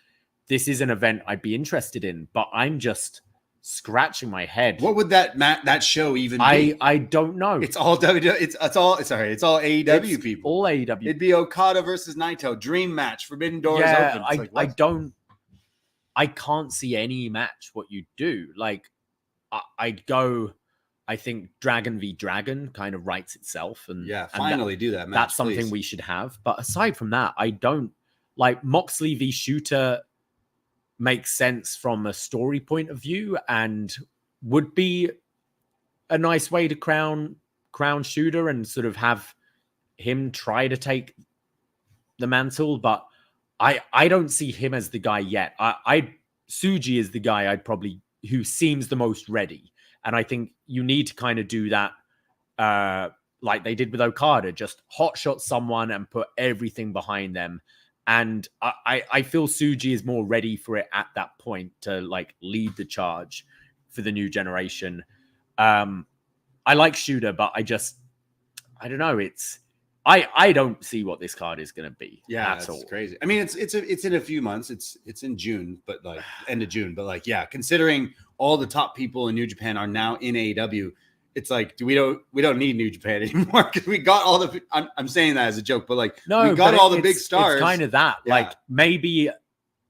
this is an event I'd be interested in, but I'm just scratching my head. What would that show even be? I don't know. It's all WWE. It's all AEW people. All AEW. It'd be Okada versus Naito, dream match, Forbidden Doors open. I can't see any match what you do. Like I'd go. I think Dragon v Dragon kind of writes itself, and finally do that match. That's something we should have. But aside from that, I don't like Moxley v Shooter. Makes sense from a story point of view and would be a nice way to crown Shooter and sort of have him try to take the mantle. But I don't see him as the guy yet. Tsuji is the guy who seems the most ready. And I think you need to kind of do that like they did with Okada, just hotshot someone and put everything behind them. And I feel Tsuji is more ready for it at that point to like lead the charge for the new generation. I like Shooter, but I don't know. I don't see what this card is going to be. Yeah, that's crazy. I mean, it's in a few months. It's in June, but like end of June. But like, yeah, considering all the top people in New Japan are now in AEW, it's like we don't need New Japan anymore because we got all the. I'm saying that as a joke, but like we got all the big stars. It's kind of that. Yeah. Like maybe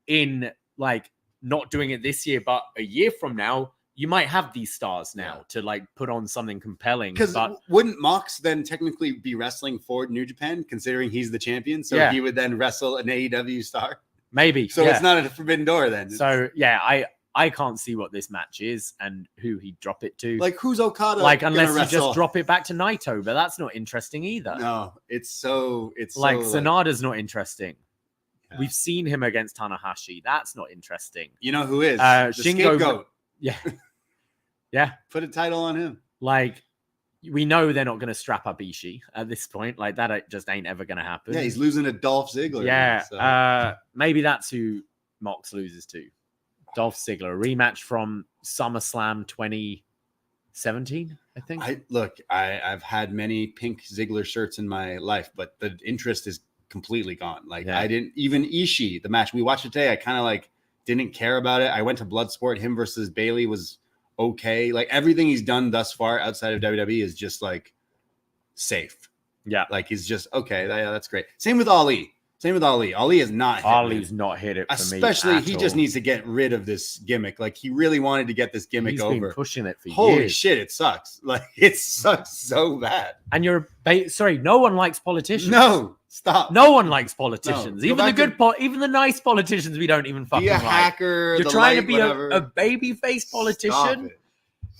in like not doing it this year, but a year from now, you might have these stars now to like put on something compelling. Because wouldn't Mox then technically be wrestling for New Japan, considering he's the champion? So he would then wrestle an AEW star. Maybe. So it's not a forbidden door then. So yeah, I can't see what this match is and who he'd drop it to. Like, who's Okada? Like, unless you just drop it back to Naito, but that's not interesting either. No, it's like Sonada's not interesting. Yeah. We've seen him against Tanahashi. That's not interesting. You know who is? The Shingo. Scapegoat. Yeah. Yeah. Put a title on him. Like, we know they're not going to strap up Ishii at this point. Like, that just ain't ever going to happen. Yeah, he's losing to Dolph Ziggler. Yeah. So. Maybe that's who Mox loses to. Dolph Ziggler. A rematch from SummerSlam 2017, I think. I've had many pink Ziggler shirts in my life, but the interest is completely gone. Like, I didn't even Ishii, the match we watched it today, I kind of like didn't care about it. I went to Bloodsport. Him versus Bailey was okay. Like, everything he's done thus far outside of WWE is just like safe. Yeah. Like, he's just okay. Yeah, that's great. Same with Ali. Ali is not hit Ali's not hit it for especially me. He just needs to get rid of this gimmick. Like, he really wanted to get this gimmick over. He's been pushing it for years. Holy shit, it sucks. Like, it sucks so bad. And no one likes politicians. No, stop. No one likes politicians. No. Even even the nice politicians we don't even fucking be a like. Hacker. You're trying to be a baby-faced politician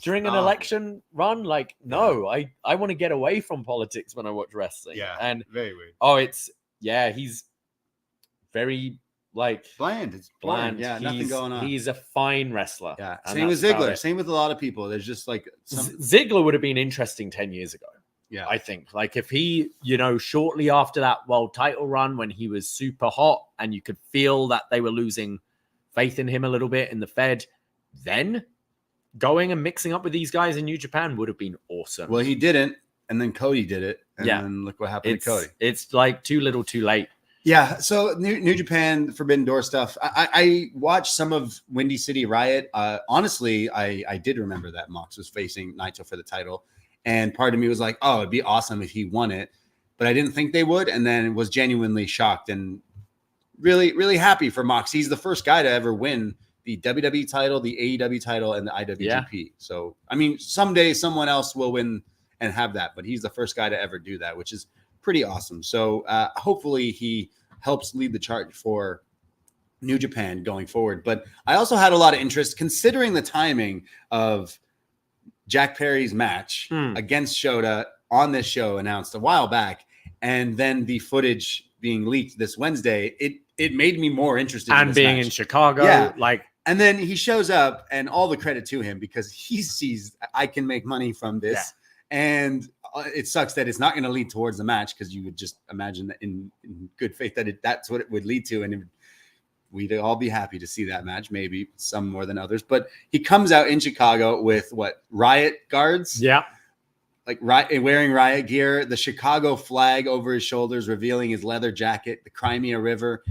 during an election run? Like, no, I want to get away from politics when I watch wrestling. Yeah, and very weird. He's very like bland. It's bland. Yeah, nothing going on. He's a fine wrestler. Yeah, same with Ziggler. Same with a lot of people. There's just like Ziggler would have been interesting 10 years ago. Yeah, I think like if he, shortly after that world title run when he was super hot and you could feel that they were losing faith in him a little bit in the Fed, then going and mixing up with these guys in New Japan would have been awesome. Well, he didn't, and then Cody did it, and then look what happened to Cody. It's like too little, too late. Yeah, so New Japan Forbidden Door stuff. I watched some of Windy City Riot. Honestly, I did remember that Mox was facing Naito for the title, and part of me was like, oh, it'd be awesome if he won it, but I didn't think they would, and then was genuinely shocked and really, really happy for Mox. He's the first guy to ever win the WWE title, the AEW title, and the IWGP. Yeah. So, I mean, someday someone else will win and have that, but he's the first guy to ever do that, which is pretty awesome. So hopefully he helps lead the charge for New Japan going forward. But I also had a lot of interest considering the timing of Jack Perry's match against Shota on this show announced a while back, and then the footage being leaked this Wednesday. It made me more interested and in this being match. In Chicago, and then he shows up, and all the credit to him because he sees I can make money from this, and it sucks that it's not going to lead towards the match because you would just imagine that in good faith that that's what it would lead to, and we'd all be happy to see that match, maybe some more than others. But he comes out in Chicago with Riot guards, like wearing Riot gear, the Chicago flag over his shoulders, revealing his leather jacket, the Crimea River.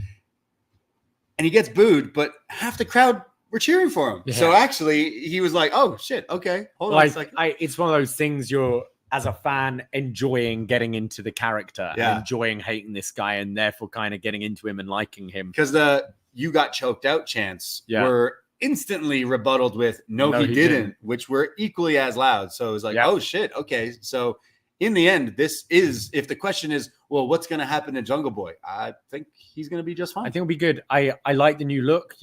And he gets booed, but half the crowd were cheering for him. Yeah. So actually, he was like, "Oh shit, okay, hold on a second." It's one of those things you're, as a fan, enjoying getting into the character, and enjoying hating this guy, and therefore kind of getting into him and liking him. Because the "you got choked out" chants were instantly rebutted with "No, he didn't," which were equally as loud. So it was like, "Oh shit, okay." So in the end, this is, if the question is, well, what's going to happen to Jungle Boy? I think he's going to be just fine. I think it'll be good. I like the new look,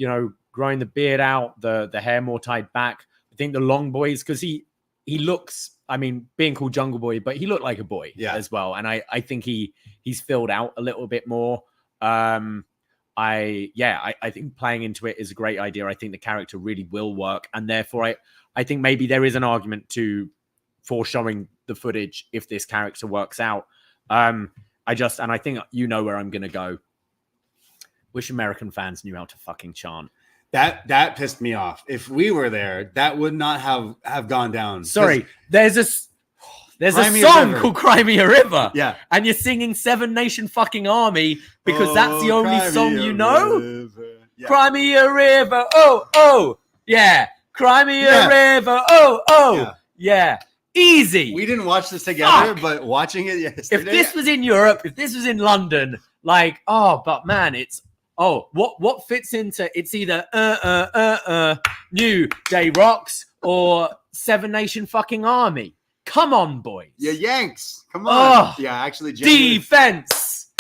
growing the beard out, the hair more tied back. I think the long boys, because he looks, I mean, being called Jungle Boy, but he looked like a boy as well. And I think he's filled out a little bit more. I think playing into it is a great idea. I think the character really will work. And therefore, I think maybe there is an argument for showing the footage if this character works out. And I think where I'm going to go. Wish American fans knew how to fucking chant. That pissed me off. If we were there, that would not have gone down. Sorry, there's a song called Crimea River. Yeah. And you're singing Seven Nation fucking Army because that's the only song you know? Yeah. Crimea River, oh, yeah. Crimea River, oh, yeah. Easy. We didn't watch this together, but watching it yesterday. If this was in Europe, if this was in London, but man, it's what fits into it's either New Day Rocks or Seven Nation fucking Army. Come on, boys. Yeah, Yanks. Come on. Yeah, actually, defense.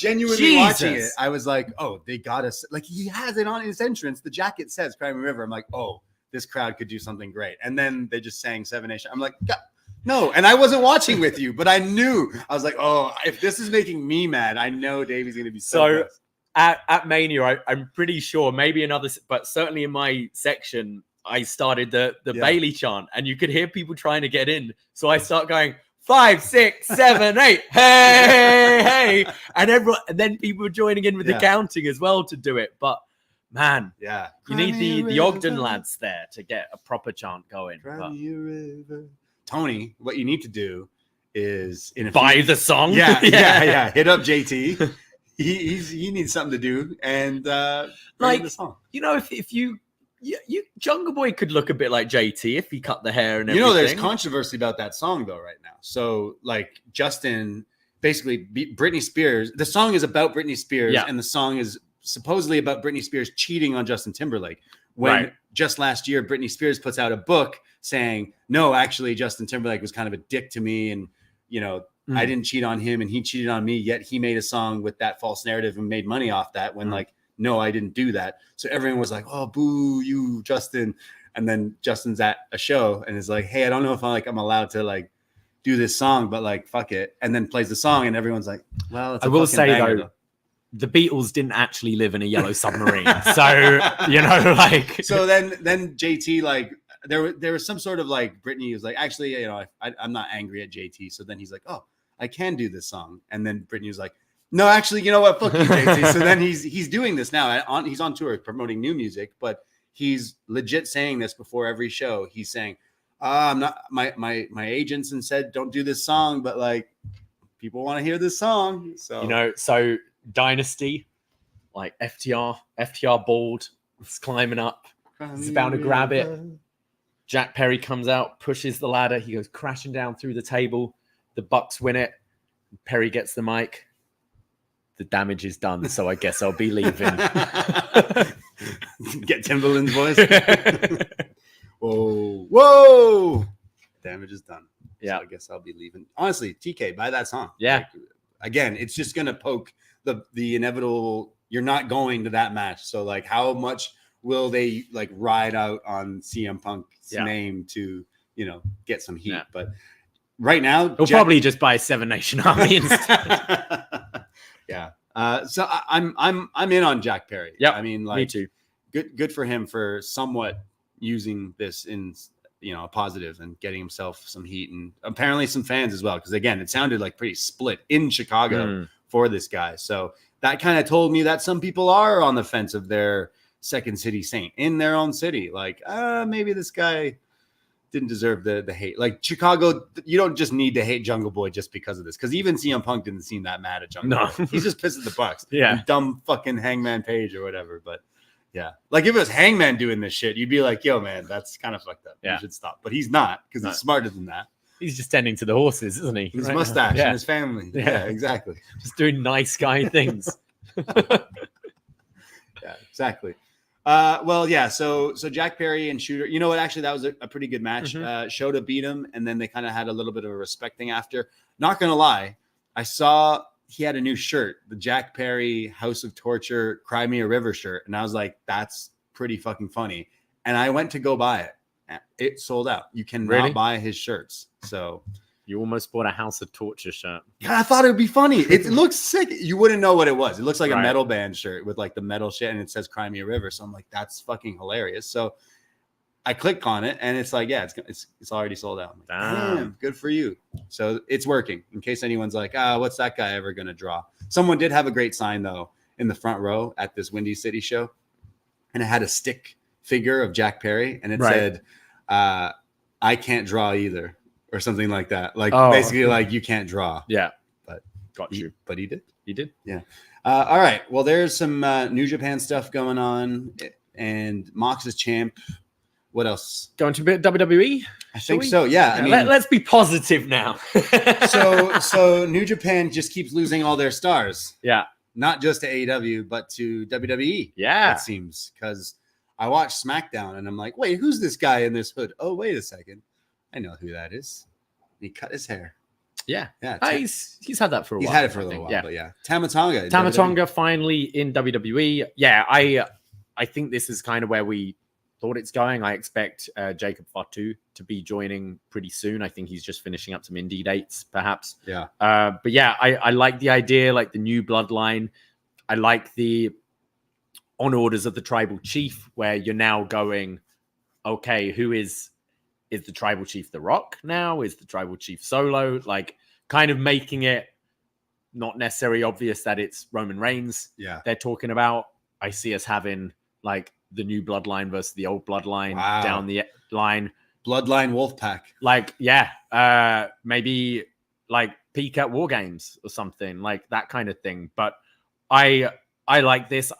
genuinely watching it, I was like, oh, they got us. Like, he has it on his entrance. The jacket says Cry Me River. I'm like, oh, this crowd could do something great. And then they just sang Seven Nation. I'm like, no. And I wasn't watching with you, but I knew. I was like, oh, if this is making me mad, I know Davey's going to be so pissed. At Mania, I'm pretty sure, maybe another, but certainly in my section, I started the Bailey chant, and you could hear people trying to get in. So I start going 5, 6, 7, 8, hey, and then people were joining in with the counting as well to do it. But man, you need the Ogden lads there to get a proper chant going. Tony, what you need to do is buy the song. Yeah. Hit up JT. He needs something to do, and like the song. If you Jungle Boy could look a bit like JT if he cut the hair and everything. There's controversy about that song though right now. So like Justin basically beat Britney Spears. The song is about Britney Spears, and the song is supposedly about Britney Spears cheating on Justin Timberlake. When just last year, Britney Spears puts out a book saying, no, actually Justin Timberlake was kind of a dick to me, and I didn't cheat on him and he cheated on me, yet he made a song with that false narrative and made money off that when no, I didn't do that. So everyone was like, oh, boo, you, Justin. And then Justin's at a show and is like, hey, I don't know if I'm allowed to do this song, but fuck it. And then plays the song and everyone's like, well, it's I will say though, the Beatles didn't actually live in a yellow submarine. So, So then JT, there was some sort of Britney was like, actually, I'm not angry at JT. So then he's like, oh, I can do this song. And then Britney was like, no, actually, you know what? Fuck you, JT. So then he's doing this now. He's on tour promoting new music, but he's legit saying this before every show. He's saying, I'm not my agents and said, don't do this song, but people want to hear this song. So, so Dynasty, FTR bald, it's climbing up. He's about to grab it. Jack Perry comes out, pushes the ladder. He goes crashing down through the table. The Bucks win it. Perry gets the mic. The damage is done, so I guess I'll be leaving. Get Timberland's voice. Whoa. Damage is done. Yeah. So I guess I'll be leaving. Honestly, TK, buy that song. Yeah. Again, it's just going to poke the inevitable. You're not going to that match. So how much will they ride out on CM Punk's name to, get some heat? Yeah. But right now, he'll probably just buy a Seven Nation Army instead. Yeah. So I'm in on Jack Perry. Yeah. I mean, me too. Good for him for somewhat using this in a positive and getting himself some heat and apparently some fans as well. Because again, it sounded pretty split in Chicago for this guy. So that kind of told me that some people are on the fence of their second city saint in their own city. Maybe this guy didn't deserve the hate. Chicago, you don't just need to hate Jungle Boy just because of this. Because even CM Punk didn't seem that mad at Jungle Boy. He's just pissed at the Bucks. Yeah. And dumb fucking Hangman Page or whatever. But yeah. If it was Hangman doing this shit, you'd be like, yo, man, that's kind of fucked up. Yeah. You should stop. But he's not because he's smarter than that. He's just tending to the horses, isn't he? His mustache and his family. Yeah, exactly. Just doing nice guy things. Yeah, exactly. So Jack Perry and Shooter, you know what? Actually, that was a pretty good match. Shota beat him, and then they kind of had a little bit of a respecting after. Not gonna lie, I saw he had a new shirt, the Jack Perry House of Torture Cry Me a River shirt, and I was like, that's pretty fucking funny. And I went to go buy it. It sold out. You cannot buy his shirts. So you almost bought a House of Torture shirt. Yeah, I thought it would be funny. It looks sick. You wouldn't know what it was. It looks like a metal band shirt with the metal shit, and it says "Cry Me a River." So I'm like, that's fucking hilarious. So I click on it, and it's it's already sold out. I'm like, damn, good for you. So it's working. In case anyone's like, what's that guy ever gonna draw? Someone did have a great sign though in the front row at this Windy City show, and it had a stick figure of Jack Perry, and it said, "I can't draw either." Or something like that. Basically, you can't draw. Yeah. But got you. But he did. He did. Yeah. All right. Well, there's some New Japan stuff going on. And Mox is champ. What else? Going to a bit of WWE? I think so. Yeah. I mean, let's be positive now. so New Japan just keeps losing all their stars. Yeah. Not just to AEW, but to WWE. Yeah. It seems. Because I watched SmackDown and I'm like, wait, who's this guy in this hood? Oh, wait a second. I know who that is. He cut his hair. Yeah. He's had that for a while. He's had it for a little while, but yeah. Tama Tonga finally in WWE. Yeah, I think this is kind of where we thought it's going. I expect Jacob Fatu to be joining pretty soon. I think he's just finishing up some indie dates, perhaps. Yeah. But yeah, I like the idea, like the new bloodline. I like the on orders of the tribal chief, where you're now going, okay, who is the tribal chief The Rock now? Is the tribal chief Solo? Like, kind of making it not necessarily obvious that it's Roman Reigns they're talking about. I see us having, like, the new bloodline versus the old bloodline down the line. Bloodline Wolfpack. Like, maybe, like, peak at War Games or something, like that kind of thing. But I like this.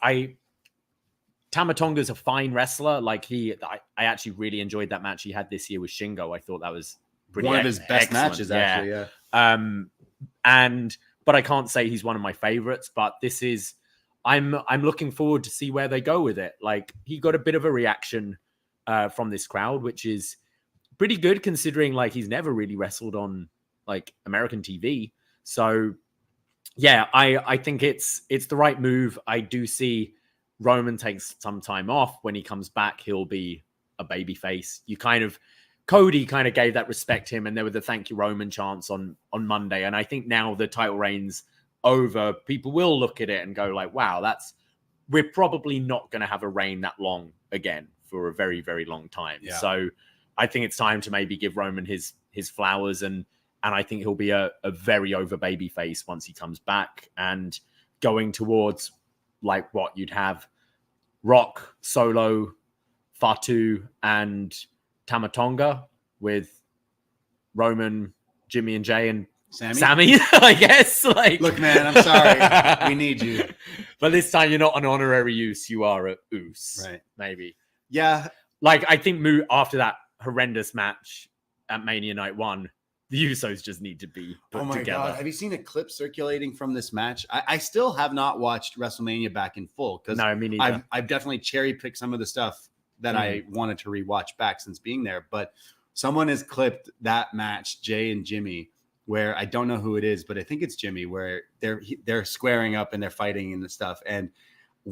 Tama Tonga's a fine wrestler. Like, I actually really enjoyed that match he had this year with Shingo. I thought that was one of his best matches, actually. Yeah. But I can't say he's one of my favorites. But this is, I'm looking forward to see where they go with it. Like, he got a bit of a reaction from this crowd, which is pretty good considering, like, he's never really wrestled on, like, American TV. So yeah, I think it's the right move. I do see Roman takes some time off. When he comes back, he'll be a babyface. Cody kind of gave that respect to him, and there were the thank you Roman chants on Monday. And I think now the title reign's over, people will look at it and go like, wow, we're probably not going to have a reign that long again for a very, very long time. Yeah. So I think it's time to maybe give Roman his flowers, and I think he'll be a very over babyface once he comes back, and going towards like what you'd have Rock, Solo, Fatu, and Tama Tonga with Roman, Jimmy and Jay, and Sammy, I guess. Like, look, man, I'm sorry. We need you. But this time you're not an honorary use, you are a Oos. Right. Maybe. Yeah. Like, I think after that horrendous match at Mania Night 1, the Usos just need to be put together. God. Have you seen a clip circulating from this match? I still have not watched WrestleMania back in full, because no, me neither. I've definitely cherry-picked some of the stuff that I wanted to rewatch back since being there. But someone has clipped that match, Jay and Jimmy, where I don't know who it is, but I think it's Jimmy, where they're squaring up and they're fighting and stuff. And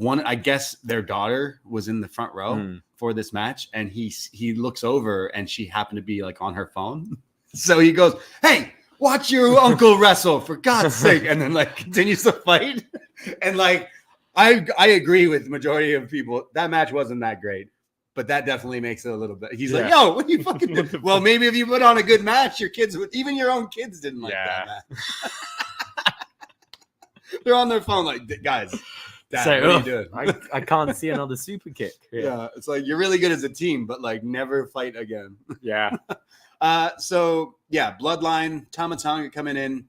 I guess their daughter was in the front row for this match, and he looks over and she happened to be like on her phone. So he goes, "Hey, watch your uncle wrestle, for God's sake," and then like continues to fight. And like, I agree with the majority of people. That match wasn't that great, but that definitely makes it a little bit. He's like, "Yo, what do you fucking do?" Well, maybe if you put on a good match, even your own kids didn't like that match. They're on their phone like, "Guys, Dad, what are you doing?" I can't see another super kick. Yeah, it's like, you're really good as a team, but like, never fight again. Yeah. So yeah, Bloodline, Tama Tonga coming in.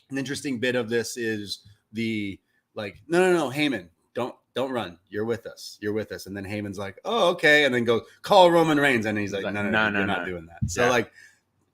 An interesting bit of this is the like, no, Heyman, don't run. You're with us. And then Heyman's like, "Oh, okay," and then goes, "Call Roman Reigns," and he's like, no, you're not doing that. So like,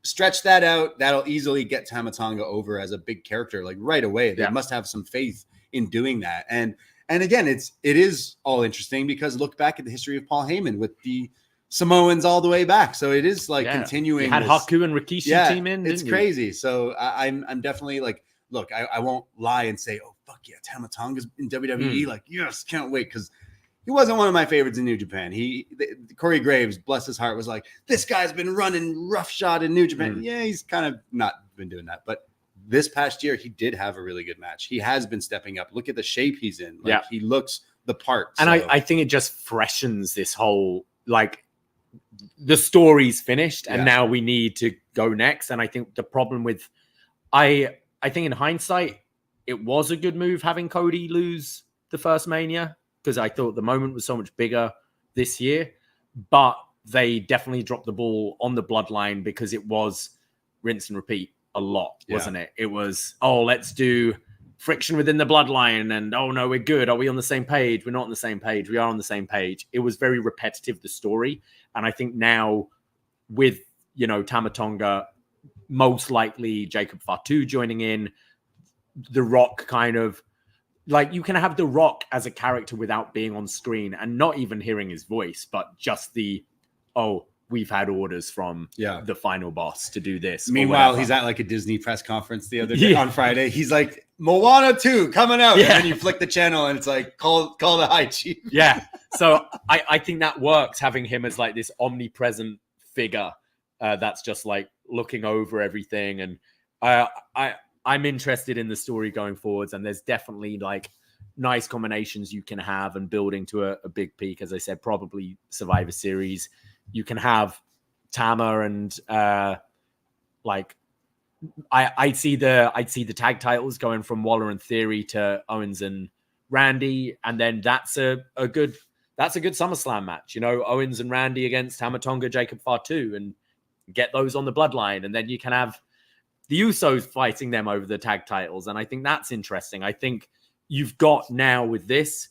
stretch that out. That'll easily get Tama Tonga over as a big character like right away. They must have some faith in doing that. And again, it is all interesting because look back at the history of Paul Heyman with the Samoans all the way back. So it is like continuing. You had Haku and Rikishi team in. It's crazy. So I'm definitely like, look, I won't lie and say, "Oh fuck yeah, Tama Tonga's in WWE." Like, yes, can't wait, because he wasn't one of my favorites in New Japan. Corey Graves, bless his heart, was like, "This guy's been running roughshod in New Japan." Yeah, he's kind of not been doing that, but this past year he did have a really good match. He has been stepping up. Look at the shape he's in. Like, he looks the part. And I think it just freshens this whole, like, the story's finished and now we need to go next. And I think the problem with, I think in hindsight, it was a good move having Cody lose the first Mania, because I thought the moment was so much bigger this year, but they definitely dropped the ball on the Bloodline because it was rinse and repeat a lot, wasn't it? It was, oh, let's do friction within the Bloodline, and oh no, we're good. Are we on the same page? We're not on the same page. We are on the same page. It was very repetitive, the story. And I think now with, Tama Tonga, most likely Jacob Fatu joining in, The Rock kind of, like, you can have The Rock as a character without being on screen and not even hearing his voice, but just the, oh, we've had orders from the final boss to do this. Meanwhile, he's at like a Disney press conference the other day on Friday. He's like, Moana 2 coming out. And then you flick the channel and it's like, call the high chief. Yeah. So I think that works, having him as like this omnipresent figure that's just like looking over everything. And I'm interested in the story going forwards. And there's definitely like nice combinations you can have and building to a big peak. As I said, probably Survivor Series. You can have Tama and like I'd see the tag titles going from Waller and Theory to Owens and Randy, and then that's a good SummerSlam match. You know, Owens and Randy against Tama Tonga, Jacob Fatu, and get those on the bloodline, and then you can have the Usos fighting them over the tag titles, and I think that's interesting. I think you've got now with this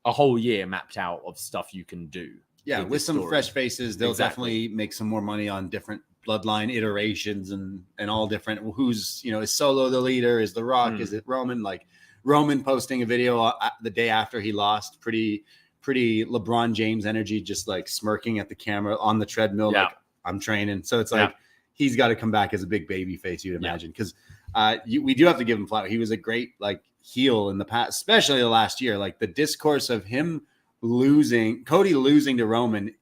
a whole year mapped out of stuff you can do. Yeah, with some fresh faces, they'll definitely make some more money on different bloodline iterations and all different. Who's, you know, is Solo the leader? Is The Rock? Is it Roman? Like Roman posting a video the day after he lost, pretty LeBron James energy, just like smirking at the camera on the treadmill, like I'm training. So it's like he's got to come back as a big baby face, you'd imagine, because we do have to give him flowers. He was a great like heel in the past, especially the last year. Like the discourse of him Cody losing to Roman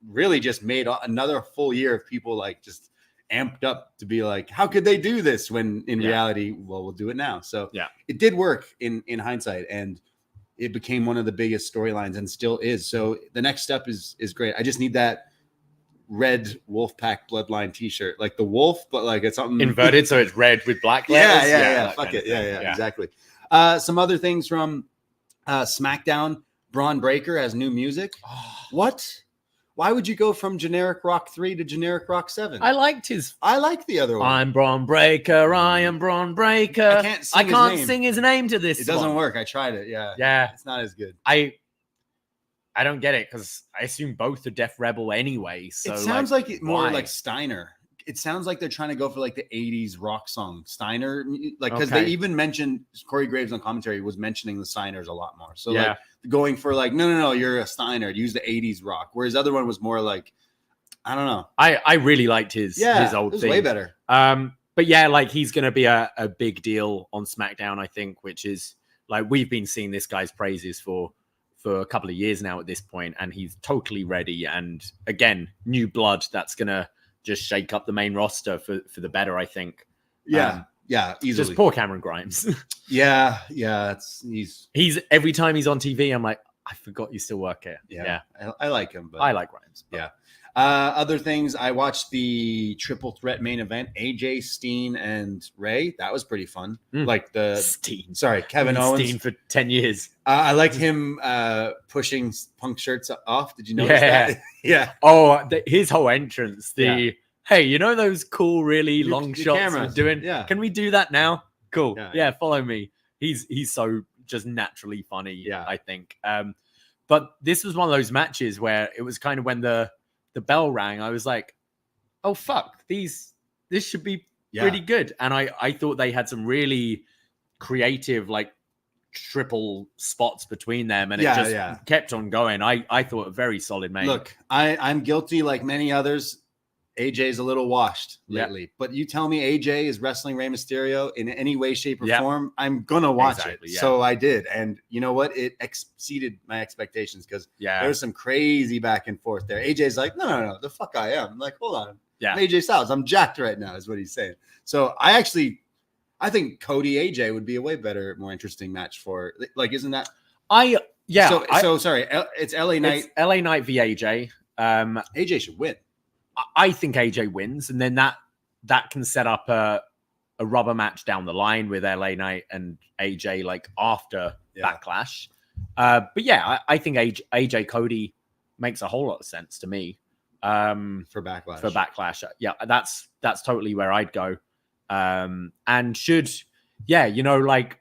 really just made another full year of people like just amped up to be like, how could they do this when in reality, well, we'll do it now. So it did work in hindsight, and it became one of the biggest storylines and still is. So the next step is great. I just need that red Wolfpack bloodline t-shirt, like the wolf, but like it's something inverted. So it's red with black letters. Yeah. Fuck it. Yeah, exactly. Some other things from SmackDown. Braun Breaker has new music. What? Why would you go from generic Rock 3 to generic Rock 7? I like the other one. I'm Braun Breaker. I am Braun Breaker. I can't sing his name to this. It doesn't work. I tried it. Yeah. It's not as good. I don't get it because I assume both are Def Rebel anyway. So it sounds like more like Steiner. It sounds like they're trying to go for like the 80s rock song Steiner, like because they even mentioned Corey Graves on commentary was mentioning the Steiners a lot more. So like going for like no, you're a Steiner. Use the 80s rock, whereas the other one was more like I don't know. I really liked his old thing. Way better. But yeah, like he's gonna be a big deal on SmackDown, I think, which is like we've been seeing this guy's praises for a couple of years now at this point, and he's totally ready. And again, new blood that's gonna just shake up the main roster for the better, I think. Yeah, easily. Just poor Cameron Grimes. Yeah. He's every time he's on TV, I'm like, I forgot you still work here. Yeah. I like him, but I like Grimes. But. Yeah. Other things, I watched the triple threat main event, AJ, Steen, and Ray. That was pretty fun. Like the Steen. Sorry, Kevin Owens. Steen for 10 years. I liked him pushing Punk shirts off. Did you notice that? Yeah. Oh, his whole entrance. Hey, you know those cool, really long shots we're doing? Yeah. Can we do that now? Cool. Yeah, follow me. He's so just naturally funny. Yeah, I think. But this was one of those matches where it was kind of when the bell rang, I was like, oh, fuck, this should be pretty good. And I thought they had some really creative, like, triple spots between them. And it just kept on going. I thought a very solid main. Look, I'm guilty like many others. AJ's a little washed lately. But you tell me AJ is wrestling Rey Mysterio in any way, shape, or form, I'm going to watch it. Yeah. So I did. And you know what? It exceeded my expectations because there was some crazy back and forth there. AJ's like, no, the fuck I am. I'm like, hold on. Yeah. I'm AJ Styles. I'm jacked right now is what he's saying. So I think Cody AJ would be a way better, more interesting match for, like, isn't that? So sorry. It's LA Knight. It's LA Knight v AJ. AJ should win. I think AJ wins, and then that can set up a rubber match down the line with LA Knight and AJ like after Backlash. But yeah, I think AJ Cody makes a whole lot of sense to me. For Backlash. Yeah, that's totally where I'd go. And should, like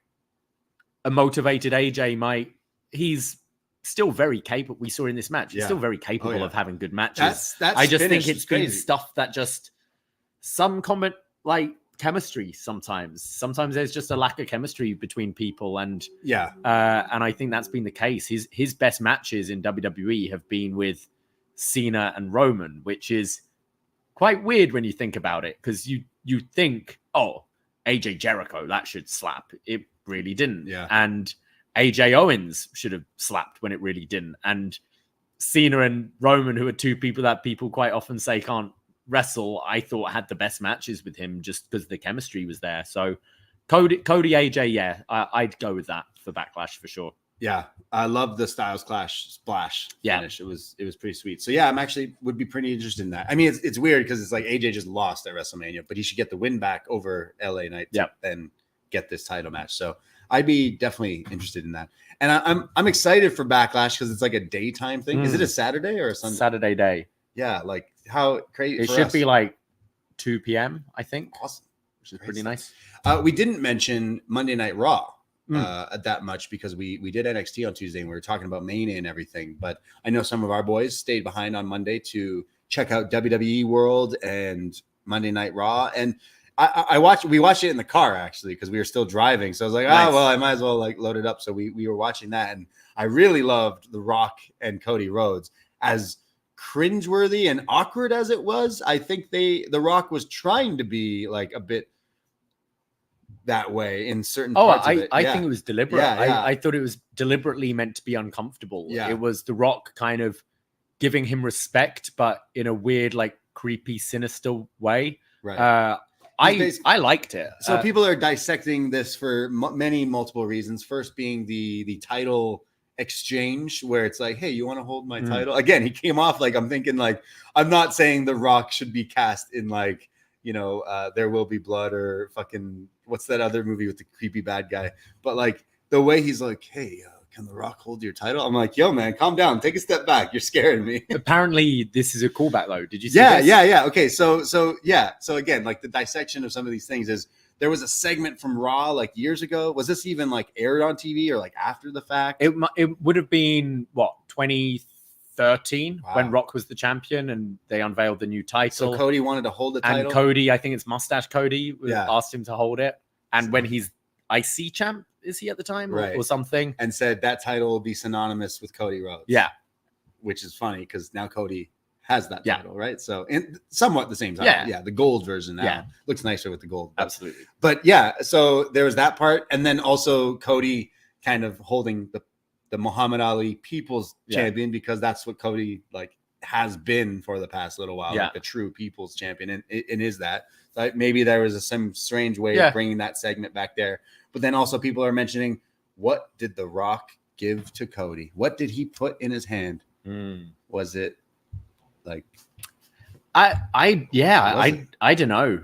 a motivated AJ he's still very capable. We saw in this match, he's still very capable of having good matches. I just think it's been stuff that just some comment like chemistry sometimes. Sometimes there's just a lack of chemistry between people, and and I think that's been the case. His best matches in WWE have been with Cena and Roman, which is quite weird when you think about it, because you think, oh, AJ Jericho, that should slap. It really didn't. Yeah. And AJ Owens should have slapped when it really didn't. And Cena and Roman, who are two people that people quite often say can't wrestle, I thought had the best matches with him just because the chemistry was there. So Cody AJ, yeah, I'd go with that for Backlash for sure. Yeah, I love the Styles Clash splash finish. It was pretty sweet. So yeah, I'm actually would be pretty interested in that. I mean, it's weird because it's like AJ just lost at WrestleMania, but he should get the win back over LA Knight and get this title match. So I'd be definitely interested in that. And I'm excited for Backlash because it's like a daytime thing. Is it a Saturday or a Sunday? Saturday day. Yeah, like how crazy. It should be like 2 p.m. I think. Awesome. Which is pretty nice. We didn't mention Monday Night Raw that much because we did NXT on Tuesday and we were talking about Mania and everything. But I know some of our boys stayed behind on Monday to check out WWE World and Monday Night Raw. And we watched it in the car actually because we were still driving. So I was like, nice. Well, I might as well like load it up. So we were watching that, and I really loved The Rock and Cody Rhodes. As cringeworthy and awkward as it was, I think The Rock was trying to be like a bit that way in certain parts of it. I think it was deliberate. I thought it was deliberately meant to be uncomfortable. Yeah. It was The Rock kind of giving him respect, but in a weird, like creepy, sinister way. Right. I liked it. So people are dissecting this for many multiple reasons. First being the title exchange where it's like, hey, you want to hold my title? Again, he came off like, I'm thinking like, I'm not saying The Rock should be cast in like, There Will Be Blood or fucking, what's that other movie with the creepy bad guy? But like the way he's like, hey, can The Rock hold your title? I'm like, yo, man, calm down. Take a step back. You're scaring me. Apparently, this is a callback, though. Did you see this? Yeah. Okay, so again, like the dissection of some of these things is there was a segment from Raw like years ago. Was this even like aired on TV or like after the fact? It would have been, 2013 when Rock was the champion and they unveiled the new title. So Cody wanted to hold the title? And Cody, I think it's Mustache Cody, asked him to hold it. And when he's IC champ, is he at the time or something? And said that title will be synonymous with Cody Rhodes. Yeah. Which is funny because now Cody has that title, right? So in somewhat the same time. Yeah, the gold version now looks nicer with the gold. Absolutely. But yeah, so there was that part. And then also Cody kind of holding the Muhammad Ali People's Champion because that's what Cody like has been for the past little while, like a true People's Champion. And is that. So maybe there was some strange way of bringing that segment back there. But then also people are mentioning, what did The Rock give to Cody? What did he put in his hand? Was it like I don't know.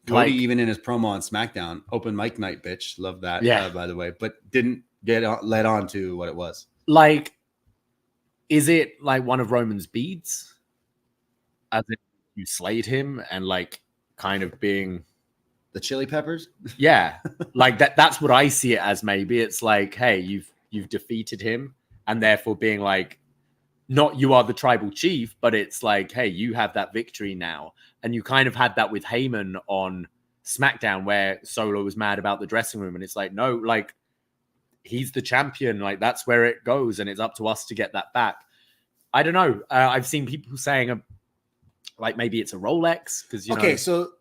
Cody even in his promo on SmackDown, open mic night, bitch. Love that, by the way. But didn't get led on to what it was. Like, is it like one of Roman's beads? As if you slayed him and like kind of being the chili peppers? Yeah. Like that's what I see it as. Maybe it's like, hey, you've defeated him, and therefore being like, not you are the tribal chief, but it's like, hey, you have that victory now. And you kind of had that with Heyman on SmackDown where Solo was mad about the dressing room. And it's like, no, like he's the champion. Like that's where it goes. And it's up to us to get that back. I don't know. I've seen people saying like maybe it's a Rolex because, so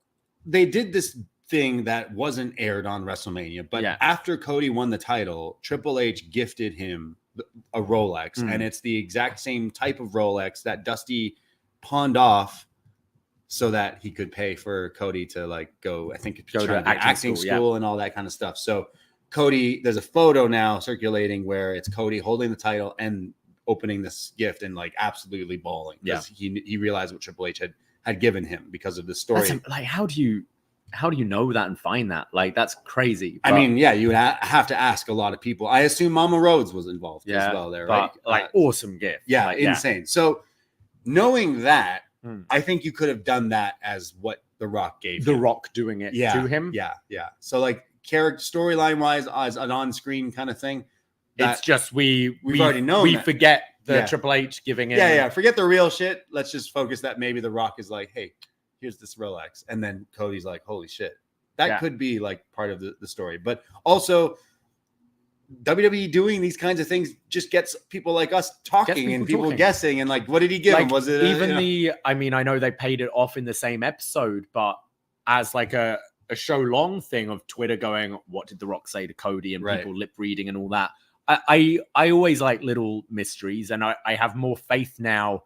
they did this thing that wasn't aired on WrestleMania, but after Cody won the title, Triple H gifted him a Rolex, and it's the exact same type of Rolex that Dusty pawned off so that he could pay for Cody to like go to acting school and all that kind of stuff. So Cody, there's a photo now circulating where it's Cody holding the title and opening this gift and like absolutely bawling because he realized what Triple H had given him because of the story. Like, how do you know that and find that? Like, that's crazy. I mean, you would have to ask a lot of people. I assume Mama Rhodes was involved as well there, right? Like, awesome gift. Yeah, like, insane. So knowing that, I think you could have done that as what The Rock gave The Rock doing it to him. Yeah. So like character storyline wise, as an on-screen kind of thing. It's just we've already known we forget the Triple H giving it. Yeah. Forget the real shit. Let's just focus that maybe The Rock is like, hey, here's this Rolex. And then Cody's like, holy shit. That could be like part of the story. But also WWE doing these kinds of things just gets people like us talking and people guessing. And like, what did he give him? Was it I mean, I know they paid it off in the same episode, but as like a show long thing of Twitter going, what did The Rock say to Cody, and people lip reading and all that. I always like little mysteries, and I have more faith now,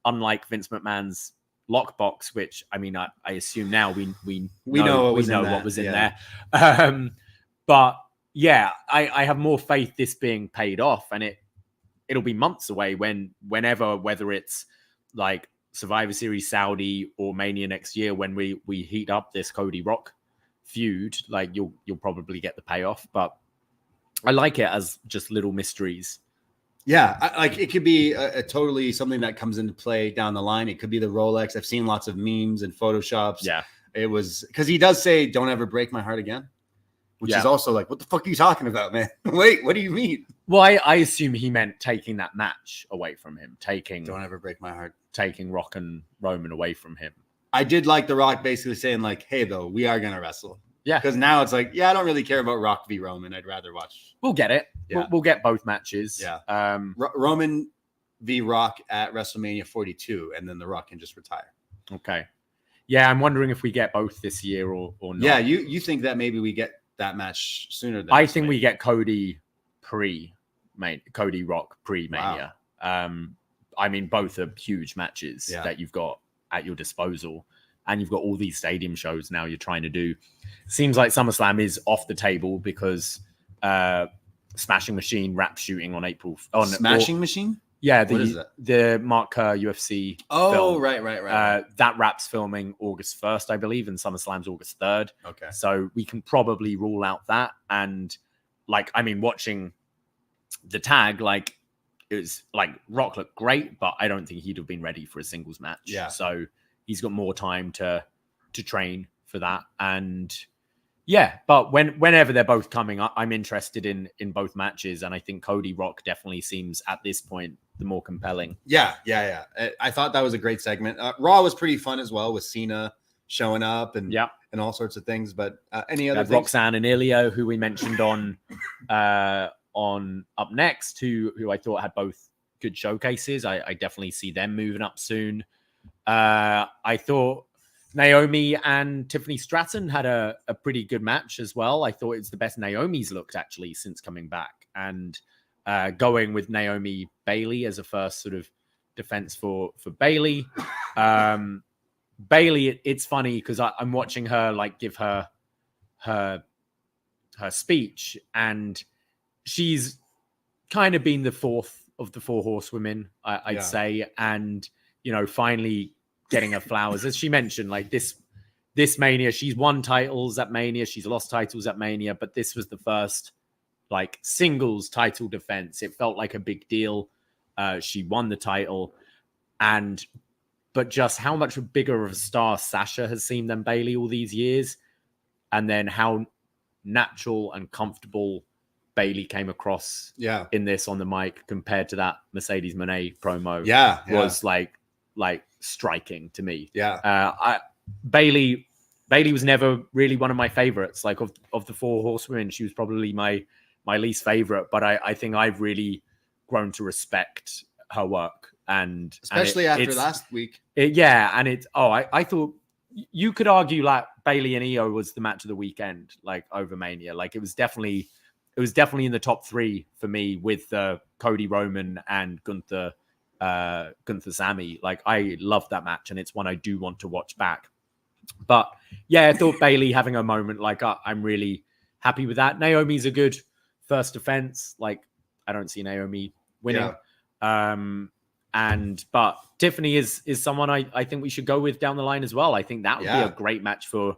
unlike Vince McMahon's lockbox, which I mean, I assume now we know what was in there. But yeah, I have more faith this being paid off, and it'll be months away whenever, whether it's like Survivor Series Saudi or Mania next year, when we heat up this Cody Rock feud, like you'll probably get the payoff. But I like it as just little mysteries. Yeah, like it could be a totally something that comes into play down the line. It could be the Rolex. I've seen lots of memes and Photoshops. Yeah, it was because he does say, "Don't ever break my heart again," which is also like, what the fuck are you talking about, man? Wait, what do you mean? Well, I assume he meant taking that match away from him, "Don't ever break my heart," taking Rock and Roman away from him. I did like The Rock basically saying like, "Hey, though, we are gonna wrestle." Yeah, because now it's like, I don't really care about Rock v Roman. I'd rather watch. We'll get it. Yeah. We'll get both matches. Yeah. Roman v Rock at WrestleMania 42, and then The Rock can just retire. Okay. Yeah, I'm wondering if we get both this year or not. Yeah, you think that maybe we get that match sooner than I think we get Cody Rock pre-Mania. Wow. I mean, both are huge matches that you've got at your disposal. And you've got all these stadium shows now you're trying to do. Seems like SummerSlam is off the table because Smashing Machine rap shooting on April. Smashing Machine? Yeah, the Mark Kerr UFC. Oh, film. Right. That rap's filming August 1st, I believe, and SummerSlam's August 3rd. Okay. So we can probably rule out that. And like, I mean, watching the tag, like, it was like Rock looked great, but I don't think he'd have been ready for a singles match. Yeah. So he's got more time to train for that. And yeah, but whenever they're both coming, I'm interested in both matches. And I think Cody Rock definitely seems at this point the more compelling. Yeah. I thought that was a great segment. Raw was pretty fun as well, with Cena showing up and all sorts of things. But any other things? Roxanne and Ilya, who we mentioned on Up Next, who I thought had both good showcases. I definitely see them moving up soon. I thought Naomi and Tiffany Stratton had a pretty good match as well. I thought it's the best Naomi's looked actually since coming back, and going with Naomi Bailey as a first sort of defense for Bailey. Bailey, it's funny because I'm watching her like give her speech, and she's kind of been the fourth of the four horsewomen, I'd say, and finally getting her flowers. As she mentioned, like this Mania, she's won titles at Mania, she's lost titles at Mania, but this was the first like singles title defense. It felt like a big deal. She won the title, but just how much bigger of a star Sasha has seen than Bailey all these years, and then how natural and comfortable Bailey came across in this on the mic compared to that Mercedes Moné promo was like striking to me. Bailey was never really one of my favorites. Like of the four horsewomen, she was probably my least favorite, but I think I've really grown to respect her work, and especially after last week. I thought you could argue like Bailey and Io was the match of the weekend, like over Mania. Like it was definitely in the top three for me, with Cody Roman and Gunther Sammy. Like I love that match, and it's one I do want to watch back. But yeah, I thought Bailey having a moment, like I'm really happy with that. Naomi's a good first defense. Like I don't see Naomi winning. But Tiffany is someone I think we should go with down the line as well. I think that would be a great match for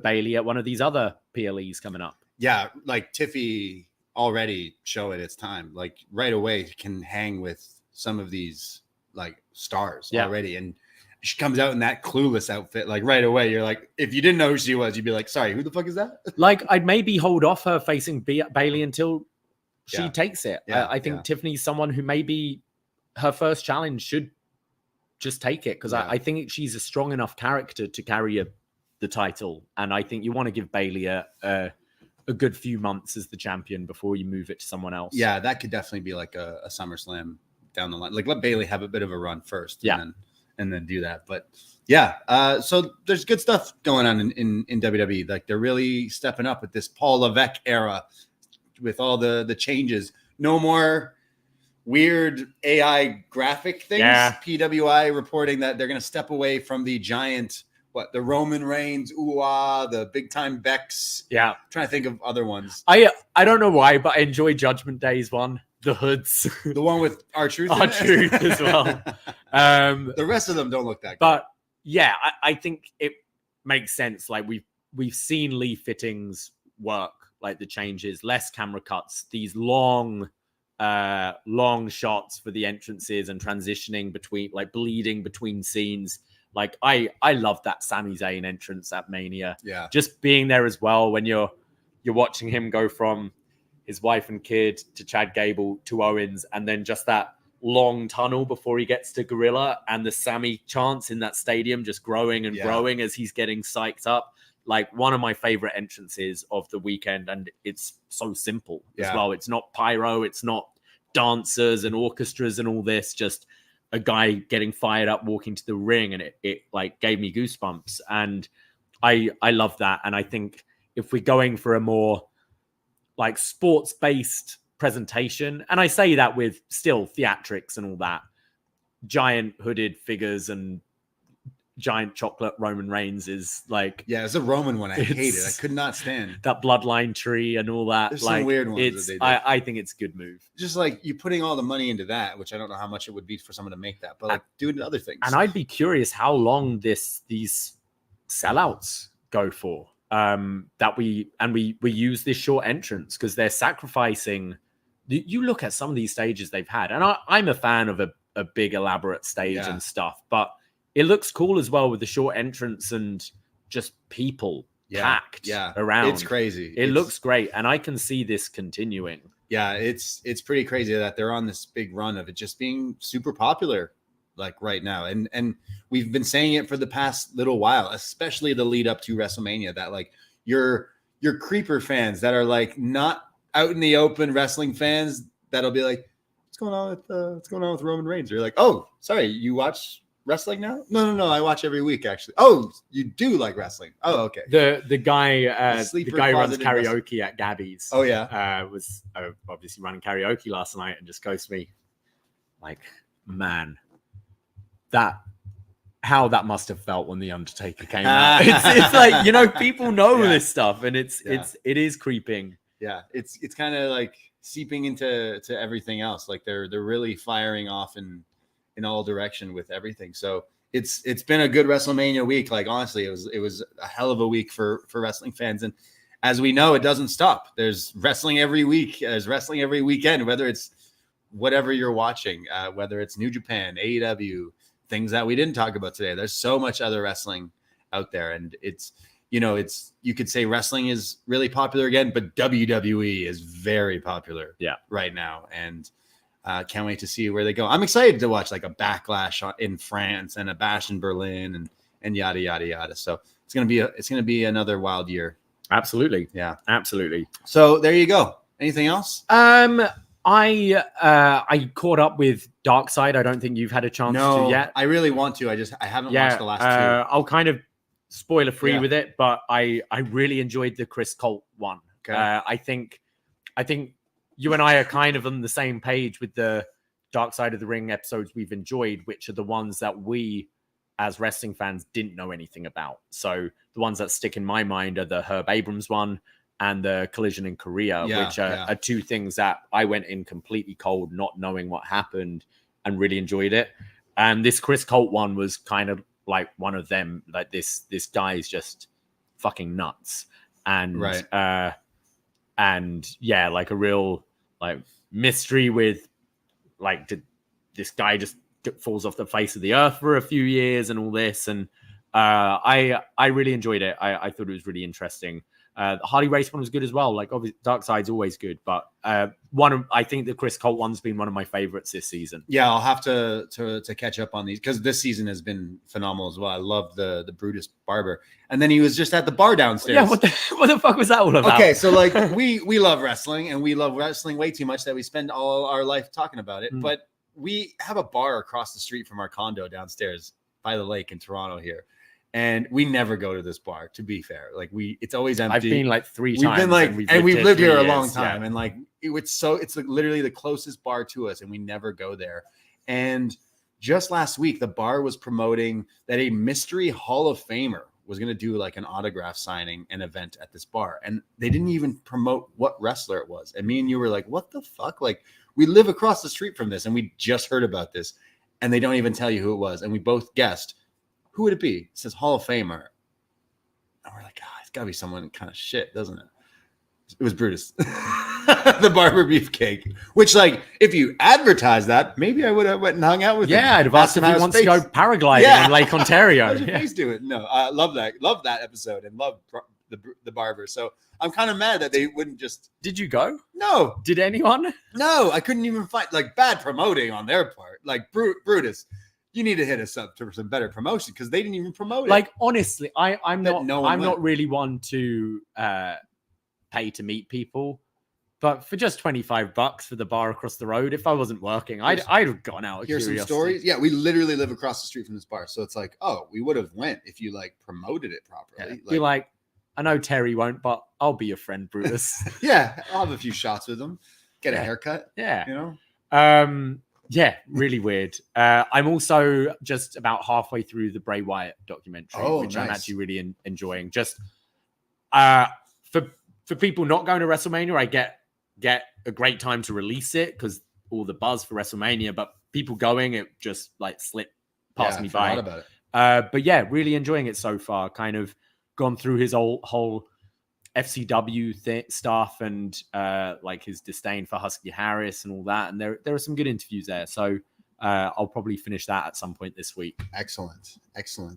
Bailey at one of these other PLEs coming up. Yeah, like Tiffy already showing its time. Like right away can hang with some of these like stars already. And she comes out in that Clueless outfit. Like right away, you're like, if you didn't know who she was, you'd be like, sorry, who the fuck is that? Like I'd maybe hold off her facing Bailey until she takes it. I think Tiffany's someone who maybe her first challenge should just take it, because I think she's a strong enough character to carry the title. And I think you want to give Bailey a a good few months as the champion before you move it to someone else. Yeah, that could definitely be like a SummerSlam down the line. Like let Bayley have a bit of a run first, and then do that. But yeah, so there's good stuff going on in WWE. Like they're really stepping up with this Paul Levesque era, with all the changes. No more weird AI graphic things. Yeah. PWI reporting that they're going to step away from the giant. The Roman Reigns, the big time Becks. Yeah. I'm trying to think of other ones. I don't know why, but I enjoy Judgment Day's one. The hoods. The one with R-Truth. R-Truth as well. The rest of them don't look that good. But yeah, I think it makes sense. Like we've seen Lee Fittings work, like the changes, less camera cuts, these long shots for the entrances and transitioning between, like bleeding between scenes. Like I love that Sami Zayn entrance at Mania. Yeah. Just being there as well when you're watching him go from his wife and kid to Chad Gable to Owens, and then just that long tunnel before he gets to Gorilla, and the Sami chants in that stadium just growing and growing as he's getting psyched up. Like one of my favorite entrances of the weekend, and it's so simple as well. It's not pyro, it's not dancers and orchestras and all this, just a guy getting fired up, walking to the ring, and it like gave me goosebumps. And I love that. And I think if we're going for a more like sports-based presentation, and I say that with still theatrics and all that, giant hooded figures and giant chocolate Roman Reigns is like... Yeah, it's a Roman one. I hate it. I could not stand that bloodline tree and all that. There's like, some weird ones that they do. I think it's a good move. Just like you putting all the money into that, which I don't know how much it would be for someone to make that, but like do it in other things. And I'd be curious how long these sellouts go for. That we use this short entrance because they're sacrificing. You look at some of these stages they've had, and I'm a fan of a big elaborate stage and stuff, but it looks cool as well with the short entrance and just people packed around. It's crazy. It looks great, and I can see this continuing. Yeah, it's pretty crazy that they're on this big run of it just being super popular, like right now. And we've been saying it for the past little while, especially the lead up to WrestleMania, that like your creeper fans that are like not out in the open wrestling fans that'll be like, what's going on with Roman Reigns? You're like, oh, sorry, you watch wrestling now? No, I watch every week actually. Oh, you do like wrestling? Oh, okay. The guy who runs karaoke at Gabby's. Oh yeah, was obviously running karaoke last night and just goes to me like, man, how that must have felt when the Undertaker came out. It's like, people know this stuff, and it is creeping. Yeah, it's kind of like seeping into everything else. Like they're really firing off in all direction with everything. So it's been a good WrestleMania week. Like honestly, it was a hell of a week for wrestling fans. And as we know, it doesn't stop. There's wrestling every week. There's wrestling every weekend, whether it's whatever you're watching, whether it's New Japan, AEW, things that we didn't talk about today. There's so much other wrestling out there, and it's you could say wrestling is really popular again, but WWE is very popular right now. And can't wait to see where they go. I'm excited to watch like a Backlash in France and a Bash in Berlin and yada yada yada. So it's gonna be another wild year. Absolutely, yeah, absolutely. So there you go. Anything else? I caught up with Dark Side. I don't think you've had a chance to yet. I really want to. I haven't watched the last two. I'll kind of spoiler free with it, but I really enjoyed the Chris Colt one. Okay. I think you and I are kind of on the same page with the Dark Side of the Ring episodes we've enjoyed, which are the ones that we as wrestling fans didn't know anything about. So the ones that stick in my mind are the Herb Abrams one and the Collision in Korea, which are two things that I went in completely cold, not knowing what happened, and really enjoyed it. And this Chris Colt one was kind of like one of them. Like this guy's just fucking nuts. And like a real like mystery with like this guy just falls off the face of the earth for a few years and all this. And I really enjoyed it. I thought it was really interesting. The Harley Race one was good as well. Like, obviously, Dark Side's always good, but I think the Chris Colt one's been one of my favorites this season. Yeah, I'll have to catch up on these because this season has been phenomenal as well. I love the Brutus Barber, and then he was just at the bar downstairs. Yeah, what the fuck was that all about? Okay, so like we love wrestling, and we love wrestling way too much that we spend all our life talking about it. But we have a bar across the street from our condo downstairs by the lake in Toronto here. And we never go to this bar, to be fair. Like it's always empty. I've been like 3 times. We've been like, and we've lived here a long years, time. And like, it's like literally the closest bar to us, and we never go there. And just last week, the bar was promoting that a mystery Hall of Famer was going to do like an autograph signing and event at this bar. And they didn't even promote what wrestler it was. And me and you were like, what the fuck? Like, we live across the street from this, and we just heard about this, and they don't even tell you who it was. And we both guessed. Who would it be? It says Hall of Famer. And we're like, it's got to be someone kind of shit, doesn't it? It was Brutus. The Barber Beefcake. Which, like, if you advertise that, maybe I would have went and hung out with him. Yeah, I'd have asked if he wants to go paragliding on Lake Ontario. How's your face doing? No, I love that. Love that episode and love the Barber. So I'm kind of mad that they wouldn't just... Did you go? No. Did anyone? No, I couldn't even find... Like, bad promoting on their part. Like, Brutus... You need to hit us up to some better promotion because they didn't even promote it. Like, honestly, I'm not really one to pay to meet people, but for just $25 for the bar across the road, if I wasn't working, I'd have gone out. Here's some stories. Yeah, we literally live across the street from this bar, so it's like, we would have went if you like promoted it properly. Yeah. Be like, I know Terry won't, but I'll be your friend, Brutus. Yeah, I'll have a few shots with him, get a haircut. Yeah, you know. Yeah, really weird. I'm also just about halfway through the Bray Wyatt documentary, which nice. I'm actually really enjoying. Just for people not going to WrestleMania, I get a great time to release it because all the buzz for WrestleMania, but people going, it just like slipped past me by. About it. But yeah, really enjoying it so far. Kind of gone through his whole FCW stuff and like his disdain for Husky Harris and all that. And there are some good interviews there. So I'll probably finish that at some point this week. Excellent.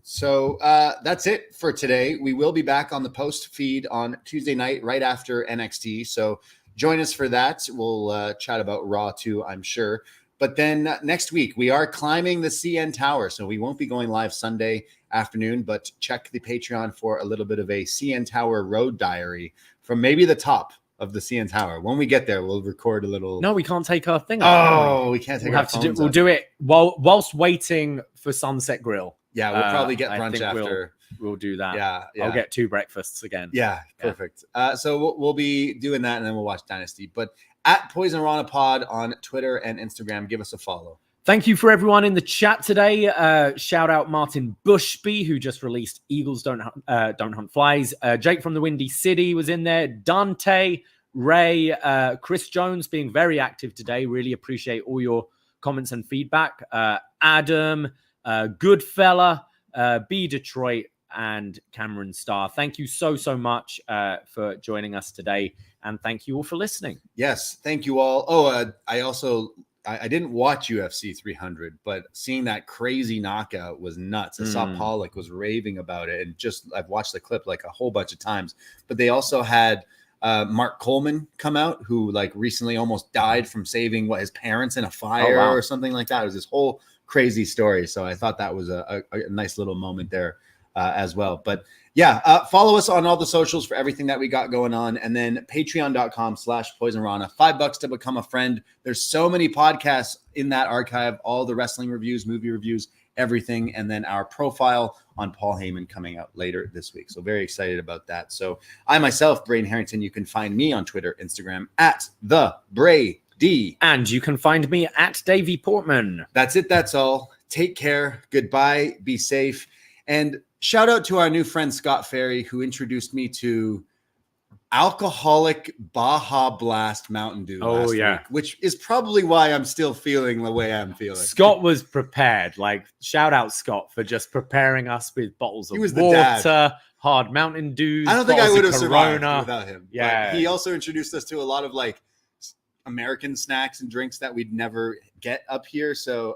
So that's it for today. We will be back on the post feed on Tuesday night, right after NXT. So join us for that. We'll chat about Raw too, I'm sure. But then next week, we are climbing the CN Tower. So we won't be going live Sunday afternoon, but check the Patreon for a little bit of a CN Tower road diary from maybe the top of the CN Tower. When we get there, we'll record a little. No, we can't take our thing off. We can't take our phones We'll do it whilst waiting for Sunset Grill. Yeah, we'll probably get brunch after. We'll do that. Yeah. I'll get 2 breakfasts again. Yeah, perfect. So we'll be doing that, and then we'll watch Dynasty. But at Poisonrana Pod on Twitter and Instagram, give us a follow. Thank you for everyone in the chat today. Shout out Martin Bushby, who just released Eagles Don't Hunt Flies. Jake from the Windy City was in there. Dante, Ray, Chris Jones being very active today. Really appreciate all your comments and feedback. Adam, Goodfella, B Detroit, and Cameron Starr. Thank you so much for joining us today. And thank you all for listening. Yes, thank you all. I didn't watch UFC 300, but seeing that crazy knockout was nuts. I saw Pollock was raving about it, and I've watched the clip like a whole bunch of times. But they also had Mark Coleman come out, who like recently almost died from saving his parents in a fire or something like that. It was this whole crazy story. So I thought that was a nice little moment there as well. But yeah, follow us on all the socials for everything that we got going on. And then patreon.com/Poisonrana, $5 to become a friend. There's so many podcasts in that archive, all the wrestling reviews, movie reviews, everything. And then our profile on Paul Heyman coming out later this week. So very excited about that. So I myself, Braden Herrington, you can find me on Twitter, Instagram at @TheBrady. And you can find me at Davie Portman. That's it. That's all. Take care. Goodbye. Be safe. And shout out to our new friend, Scott Ferry, who introduced me to alcoholic Baja Blast Mountain Dew last week, which is probably why I'm still feeling the way I'm feeling. Scott was prepared. Like, shout out Scott for just preparing us with bottles of water, hard Mountain Dews. I don't think I would have survived without him. Yeah. But he also introduced us to a lot of like American snacks and drinks that we'd never get up here. So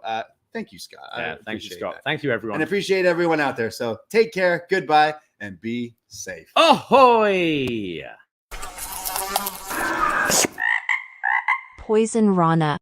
thank you, Scott. Thank you, Scott. That. Thank you, everyone. And appreciate everyone out there. So take care. Goodbye. and be safe. Ahoy! Poisonrana.